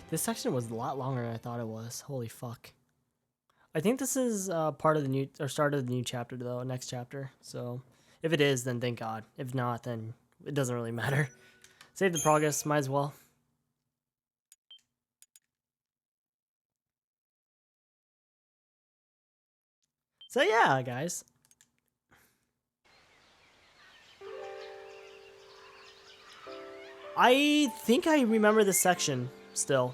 This section was a lot longer than I thought it was. Holy fuck. I think this is part of the new or start of the new chapter though, next chapter. So if it is, then thank God. If not, then it doesn't really matter. Save the progress, might as well. So yeah, guys. I think I remember this section still.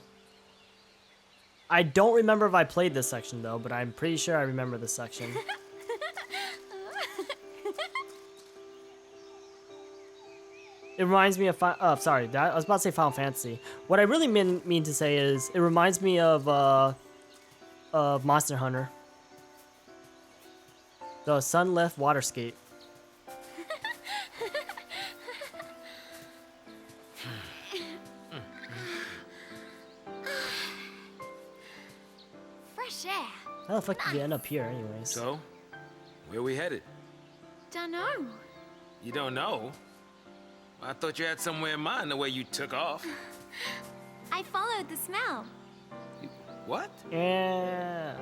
I don't remember if I played this section though, but I'm pretty sure I remember this section. It reminds me of I was about to say Final Fantasy. What I really mean to say is it reminds me of Monster Hunter. The Sunlift Waterscape. Fresh air. How the fuck did you end up here anyways? So, where we headed? Dunno. You don't know? I thought you had somewhere in mind the way you took off. I followed the smell. What? Yeah.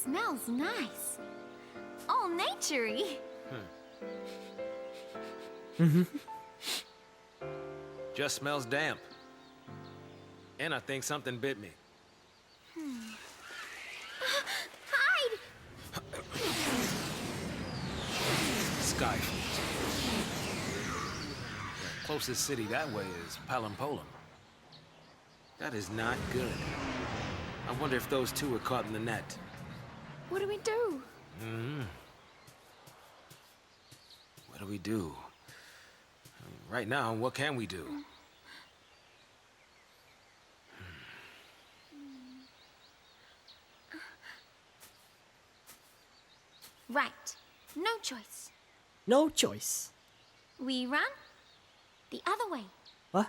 smells nice. All naturey. Just smells damp. And I think something bit me. Hide! Skyfleet. The closest city that way is Palampolum. That is not good. I wonder if those two were caught in the net. What do we do? What do we do? Right now, what can we do? Right. No choice. No choice. We run the other way. What?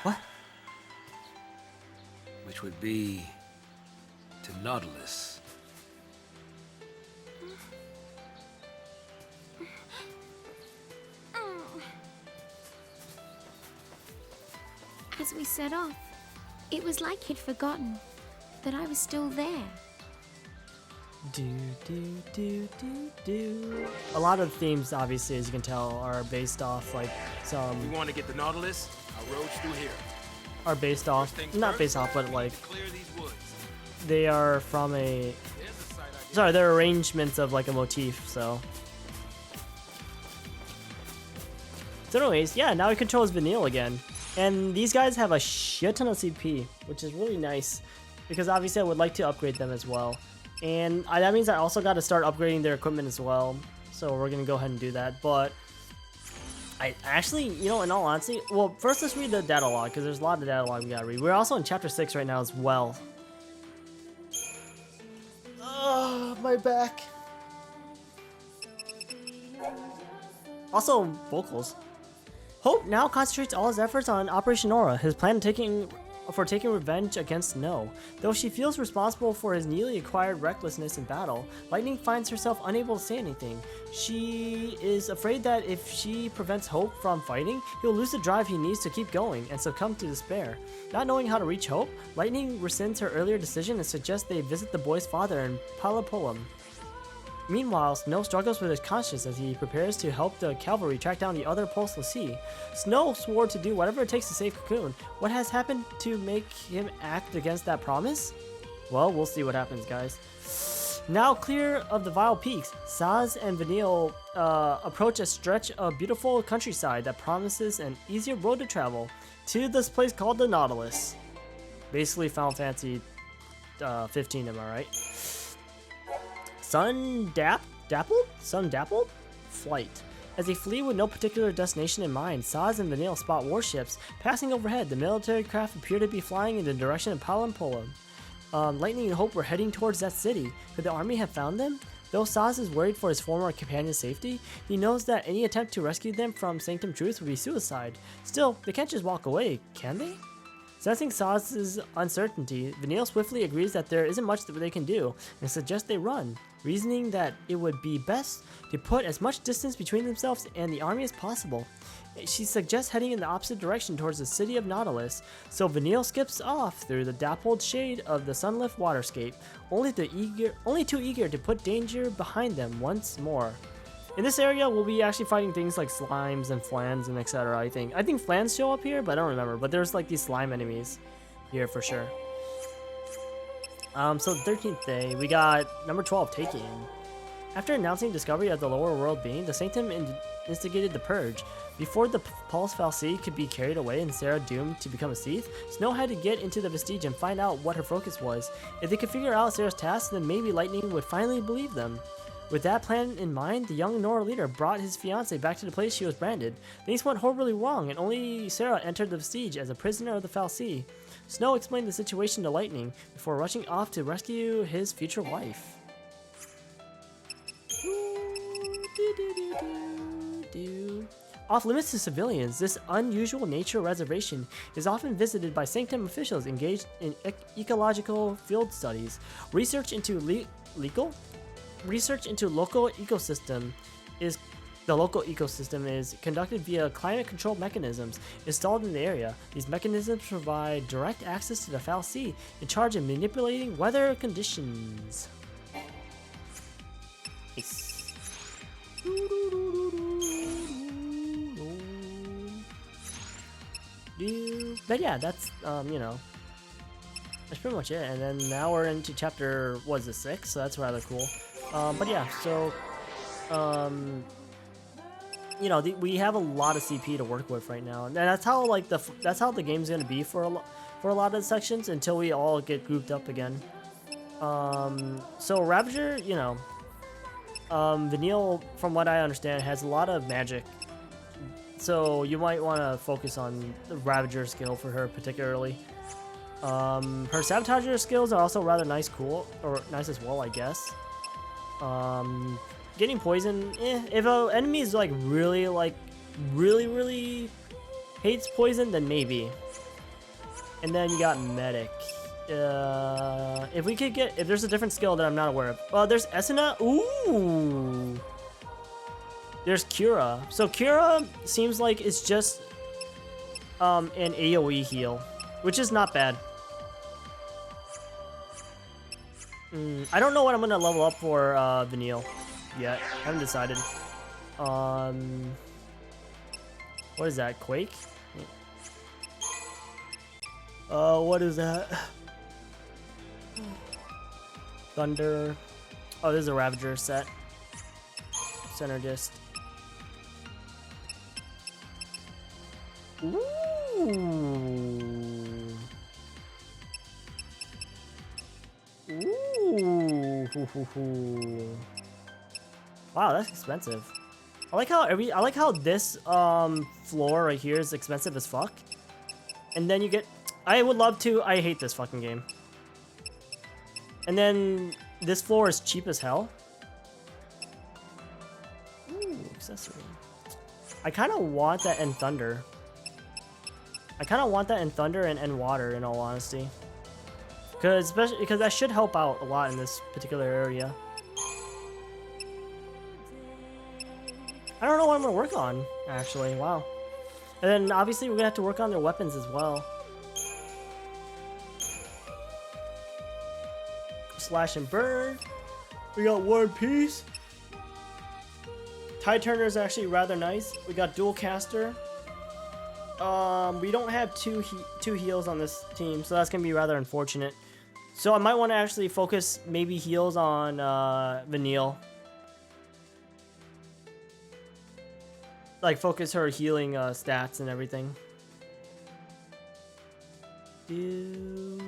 What? Which would be to Nautilus. As we set off, it was like he'd forgotten that I was still there. A lot of themes, obviously, as you can tell, are based off like We want to get the Nautilus. Our roads through here. are based off, not based off, but like Clear these woods. they are from a. There's a site I Sorry, they're arrangements of like a motif. So anyways, yeah, now he controls Vanille again, and these guys have a shit ton of CP, which is really nice because obviously I would like to upgrade them as well. And that means I also got to start upgrading their equipment as well. So we're going to go ahead and do that. But I actually, you know, in all honesty, well, first let's read the data log because there's a lot of data log we got to read. We're also in chapter 6 right now as well. Oh, my back. Also, vocals. Hope now concentrates all his efforts on Operation Aura, his plan for taking revenge against Snow. Though she feels responsible for his newly acquired recklessness in battle, Lightning finds herself unable to say anything. She is afraid that if she prevents Hope from fighting, he'll lose the drive he needs to keep going and succumb to despair. Not knowing how to reach Hope, Lightning rescinds her earlier decision and suggests they visit the boy's father in Palampolum. Meanwhile, Snow struggles with his conscience as he prepares to help the cavalry track down the other Pulse Lassie. Snow swore to do whatever it takes to save Cocoon. What has happened to make him act against that promise? Well, we'll see what happens, guys. Now clear of the vile peaks, Saz and Vanille approach a stretch of beautiful countryside that promises an easier road to travel to this place called the Nautilus. Basically Final Fantasy 15, am I right? Sun dappled? Flight. As they flee with no particular destination in mind, Saz and Vanille spot warships passing overhead. The military craft appear to be flying in the direction of Palampolum. Lightning and Hope were heading towards that city. Could the army have found them? Though Saz is worried for his former companion's safety, he knows that any attempt to rescue them from Sanctum Truth would be suicide. Still, they can't just walk away, can they? Sensing Saz's uncertainty, Vanille swiftly agrees that there isn't much that they can do, and suggests they run, reasoning that it would be best to put as much distance between themselves and the army as possible. She suggests heading in the opposite direction towards the city of Nautilus, so Vanille skips off through the dappled shade of the sunlit waterscape, only too eager to put danger behind them once more. In this area, we'll be actually fighting things like slimes and flans and etc. I think flans show up here, but I don't remember. But there's like these slime enemies here for sure. So the 13th day, we got number 12, Taking. After announcing discovery of the lower world being, the Sanctum instigated the purge. Before the Pulse Fal'Cie could be carried away and Sarah doomed to become a Seath, Snow had to get into the Vestige and find out what her focus was. If they could figure out Sarah's task, then maybe Lightning would finally believe them. With that plan in mind, the young Nora leader brought his fiancée back to the place she was branded. Things went horribly wrong, and only Sarah entered the Vestige as a prisoner of the Fal'Cie. Snow explained the situation to Lightning before rushing off to rescue his future wife. Off limits to civilians, this unusual nature reservation is often visited by Sanctum officials engaged in ecological field studies. Research into local ecosystem is The local ecosystem is conducted via climate control mechanisms installed in the area. These mechanisms provide direct access to the Foul Sea, in charge of manipulating weather conditions. Nice. But yeah, that's you know, that's pretty much it. And then now we're into chapter, what is it, 6? So that's rather cool. But yeah, so you know, we have a lot of CP to work with right now, and that's how like that's how the game's gonna be for a lot of the sections until we all get grouped up again. So Ravager, you know, Vanille, from what I understand, has a lot of magic, so you might want to focus on the Ravager skill for her particularly. Her Sabotager skills are also rather nice as well, I guess. Getting poison, if an enemy is like really hates poison, then maybe. And then you got medic. If there's a different skill that I'm not aware of. There's Esuna. Ooh. There's Cura. So Cura seems like it's just an AoE heal, which is not bad. I don't know what I'm gonna level up for Vanille yet. I haven't decided. What is that? Quake? What is that? Thunder. Oh, this is a Ravager set. Center Dist. Ooh. Ooh. Wow, that's expensive. I like how this floor right here is expensive as fuck. And then you get, I hate this fucking game. And then this floor is cheap as hell. Ooh, accessory. I kind of want that in Thunder. I kind of want that in Thunder and Water, in all honesty. Because that should help out a lot in this particular area. I don't know what I'm going to work on, actually. Wow. And then, obviously, we're going to have to work on their weapons as well. Slash and Burn. We got War and Peace. Tide Turner is actually rather nice. We got Dual Caster. We don't have two heals on this team, so that's going to be rather unfortunate. So I might want to actually focus maybe heals on Vanille. Like, focus her healing stats and everything. Do.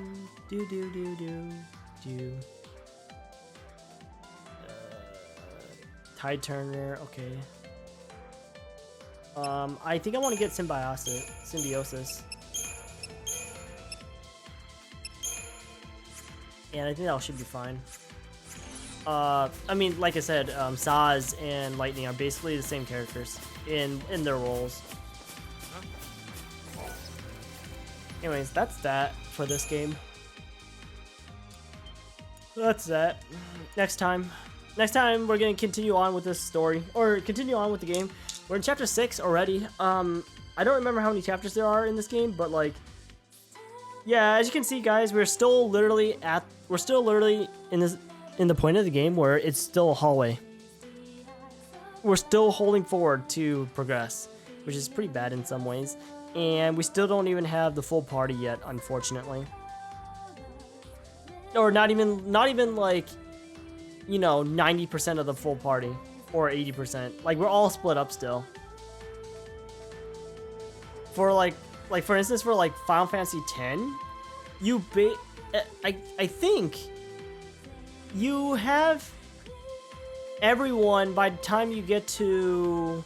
Tide Turner, okay. I think I want to get Symbiosis. And I think that should be fine. I mean, like I said, Saz and Lightning are basically the same characters in their roles. Anyways, that's that for this game. That's that. Next time we're gonna continue on with this story, or continue on with the game. We're in chapter 6 already. I don't remember how many chapters there are in this game, but like, yeah, as you can see, guys, we're still literally in the point of the game where it's still a hallway. We're still holding forward to progress, which is pretty bad in some ways, and we still don't even have the full party yet, unfortunately. Or not even like, you know, 90% of the full party, or 80%. Like, we're all split up still. For like for instance, for like Final Fantasy X, I think you have everyone by the time you get to,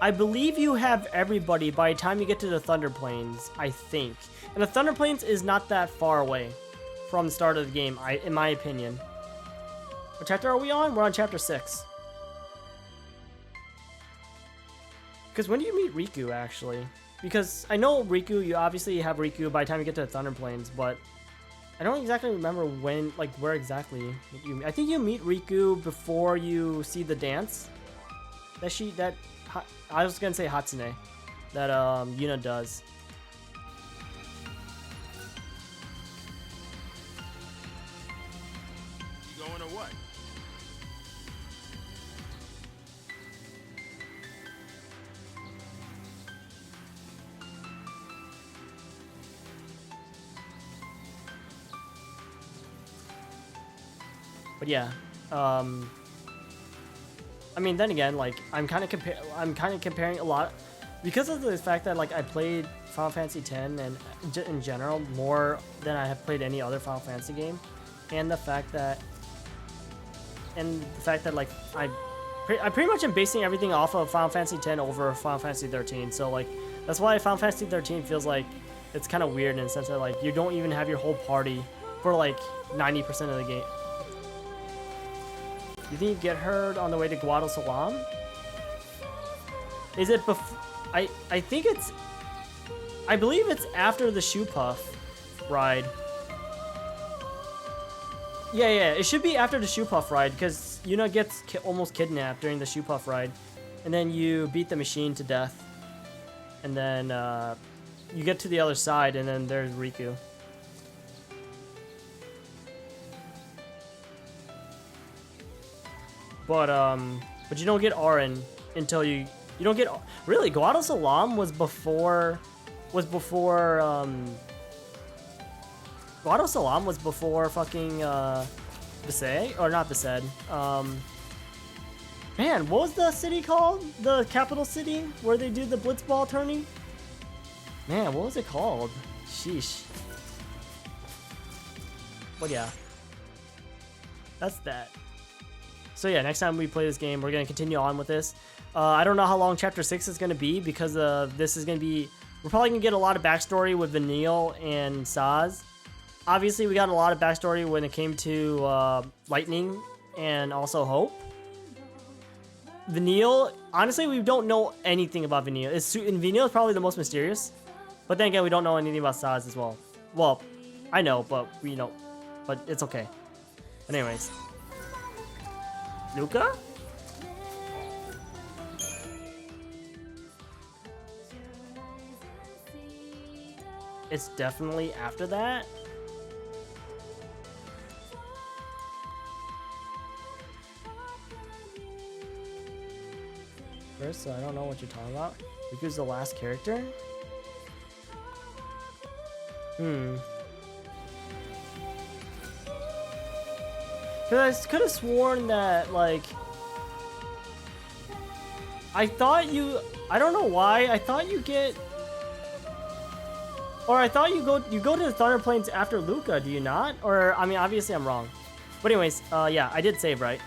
I believe you have everybody by the time you get to the Thunder Plains, I think. And the Thunder Plains is not that far away from the start of the game, in my opinion. What chapter are we on? We're on chapter 6. Because when do you meet Riku, actually? Because I know Riku, you obviously have Riku by the time you get to the Thunder Plains, but I don't exactly remember when, like, where exactly you. I think you meet Riku before you see the dance. I was gonna say Hatsune, that Yuna does. You going or what? But yeah, I mean, then again, like, I'm kind of comparing a lot because of the fact that, like, I played Final Fantasy X and in general more than I have played any other Final Fantasy game, and the fact that like I pretty much am basing everything off of Final Fantasy X over Final Fantasy 13. So like that's why Final Fantasy 13 feels like it's kind of weird in the sense that like you don't even have your whole party for like 90% of the game. You think you get heard on the way to Guado Salam? Is it before? I think it's. I believe it's after the Shoe Puff ride. Yeah, it should be after the Shoe Puff ride because Yuna gets almost kidnapped during the Shoe Puff ride, and then you beat the machine to death, and then you get to the other side, and then there's Riku. But you don't get Auron until you don't get really Guado Salam was before Guado Salam was before fucking Besaid, or not Besaid. Man, what was the city called? The capital city where they do the Blitzball tourney? Man, what was it called? Sheesh. But yeah, that's that. So yeah, next time we play this game, we're going to continue on with this. I don't know how long Chapter 6 is going to be because this is going to be... We're probably going to get a lot of backstory with Vanille and Saz. Obviously, we got a lot of backstory when it came to Lightning and also Hope. Vanille, honestly, we don't know anything about Vanille. Vanille is probably the most mysterious. But then again, we don't know anything about Saz as well. Well, I know, but we know. But it's okay. But anyways... Luca? It's definitely after that. First, I don't know what you're talking about. Riku's the last character? Because I could have sworn that, like... I thought you... I don't know why. I thought you get... Or I thought you go to the Thunder Plains after Luca, do you not? Or, I mean, obviously I'm wrong. But anyways, yeah, I did save, right?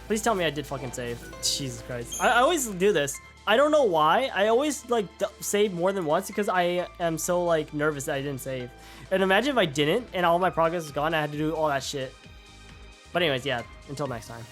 Please tell me I did fucking save. Jesus Christ. I always do this. I don't know why. I always, like, save more than once because I am so, like, nervous that I didn't save. And imagine if I didn't and all my progress is gone, I had to do all that shit. But anyways, yeah, until next time.